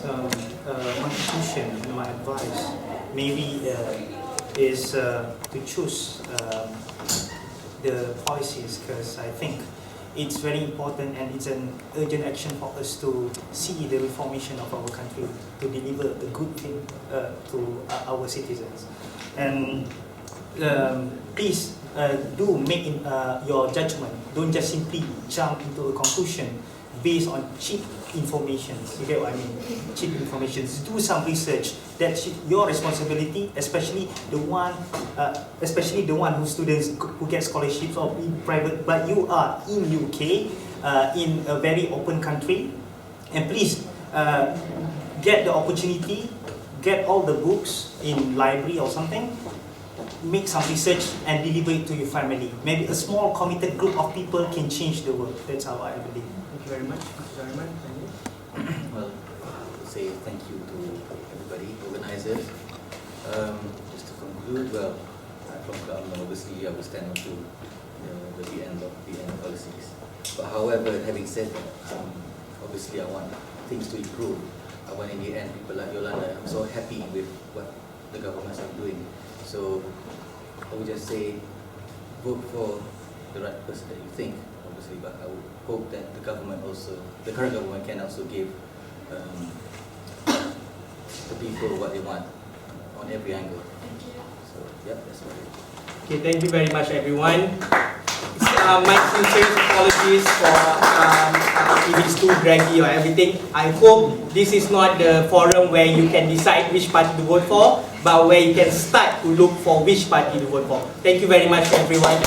My conclusion and my advice maybe is to choose the policies, because I think it's very important and it's an urgent action for us to see the reformation of our country, to deliver the good thing to our citizens. And please do make your judgment. Don't just simply jump into a conclusion based on cheap information. You get what I mean? Cheap information. Do some research. That's your responsibility, especially the one who students who get scholarships or in private. But you are in UK, in a very open country, and please get the opportunity, get all the books in library or something. Make some research and deliver it to your family. Maybe a small committed group of people can change the world. That's how I believe. Thank you very much. Well, say thank you to everybody, organizers. Just to conclude, well, from Government, obviously I will stand on to the end policies. But however, having said that, obviously I want things to improve. I want in the end people like Yolanda. I'm so happy with what the governments are doing. So I would just say, vote for the right person that you think, obviously, but I would hope that the government also, the current government can also give the people what they want on every angle. So yeah, that's what it is. Okay, thank you very much, everyone. My sincere apologies for if it's too draggy or everything. I hope this is not the forum where you can decide which party to vote for, but where you can start to look for which party to vote for. Thank you very much, everyone.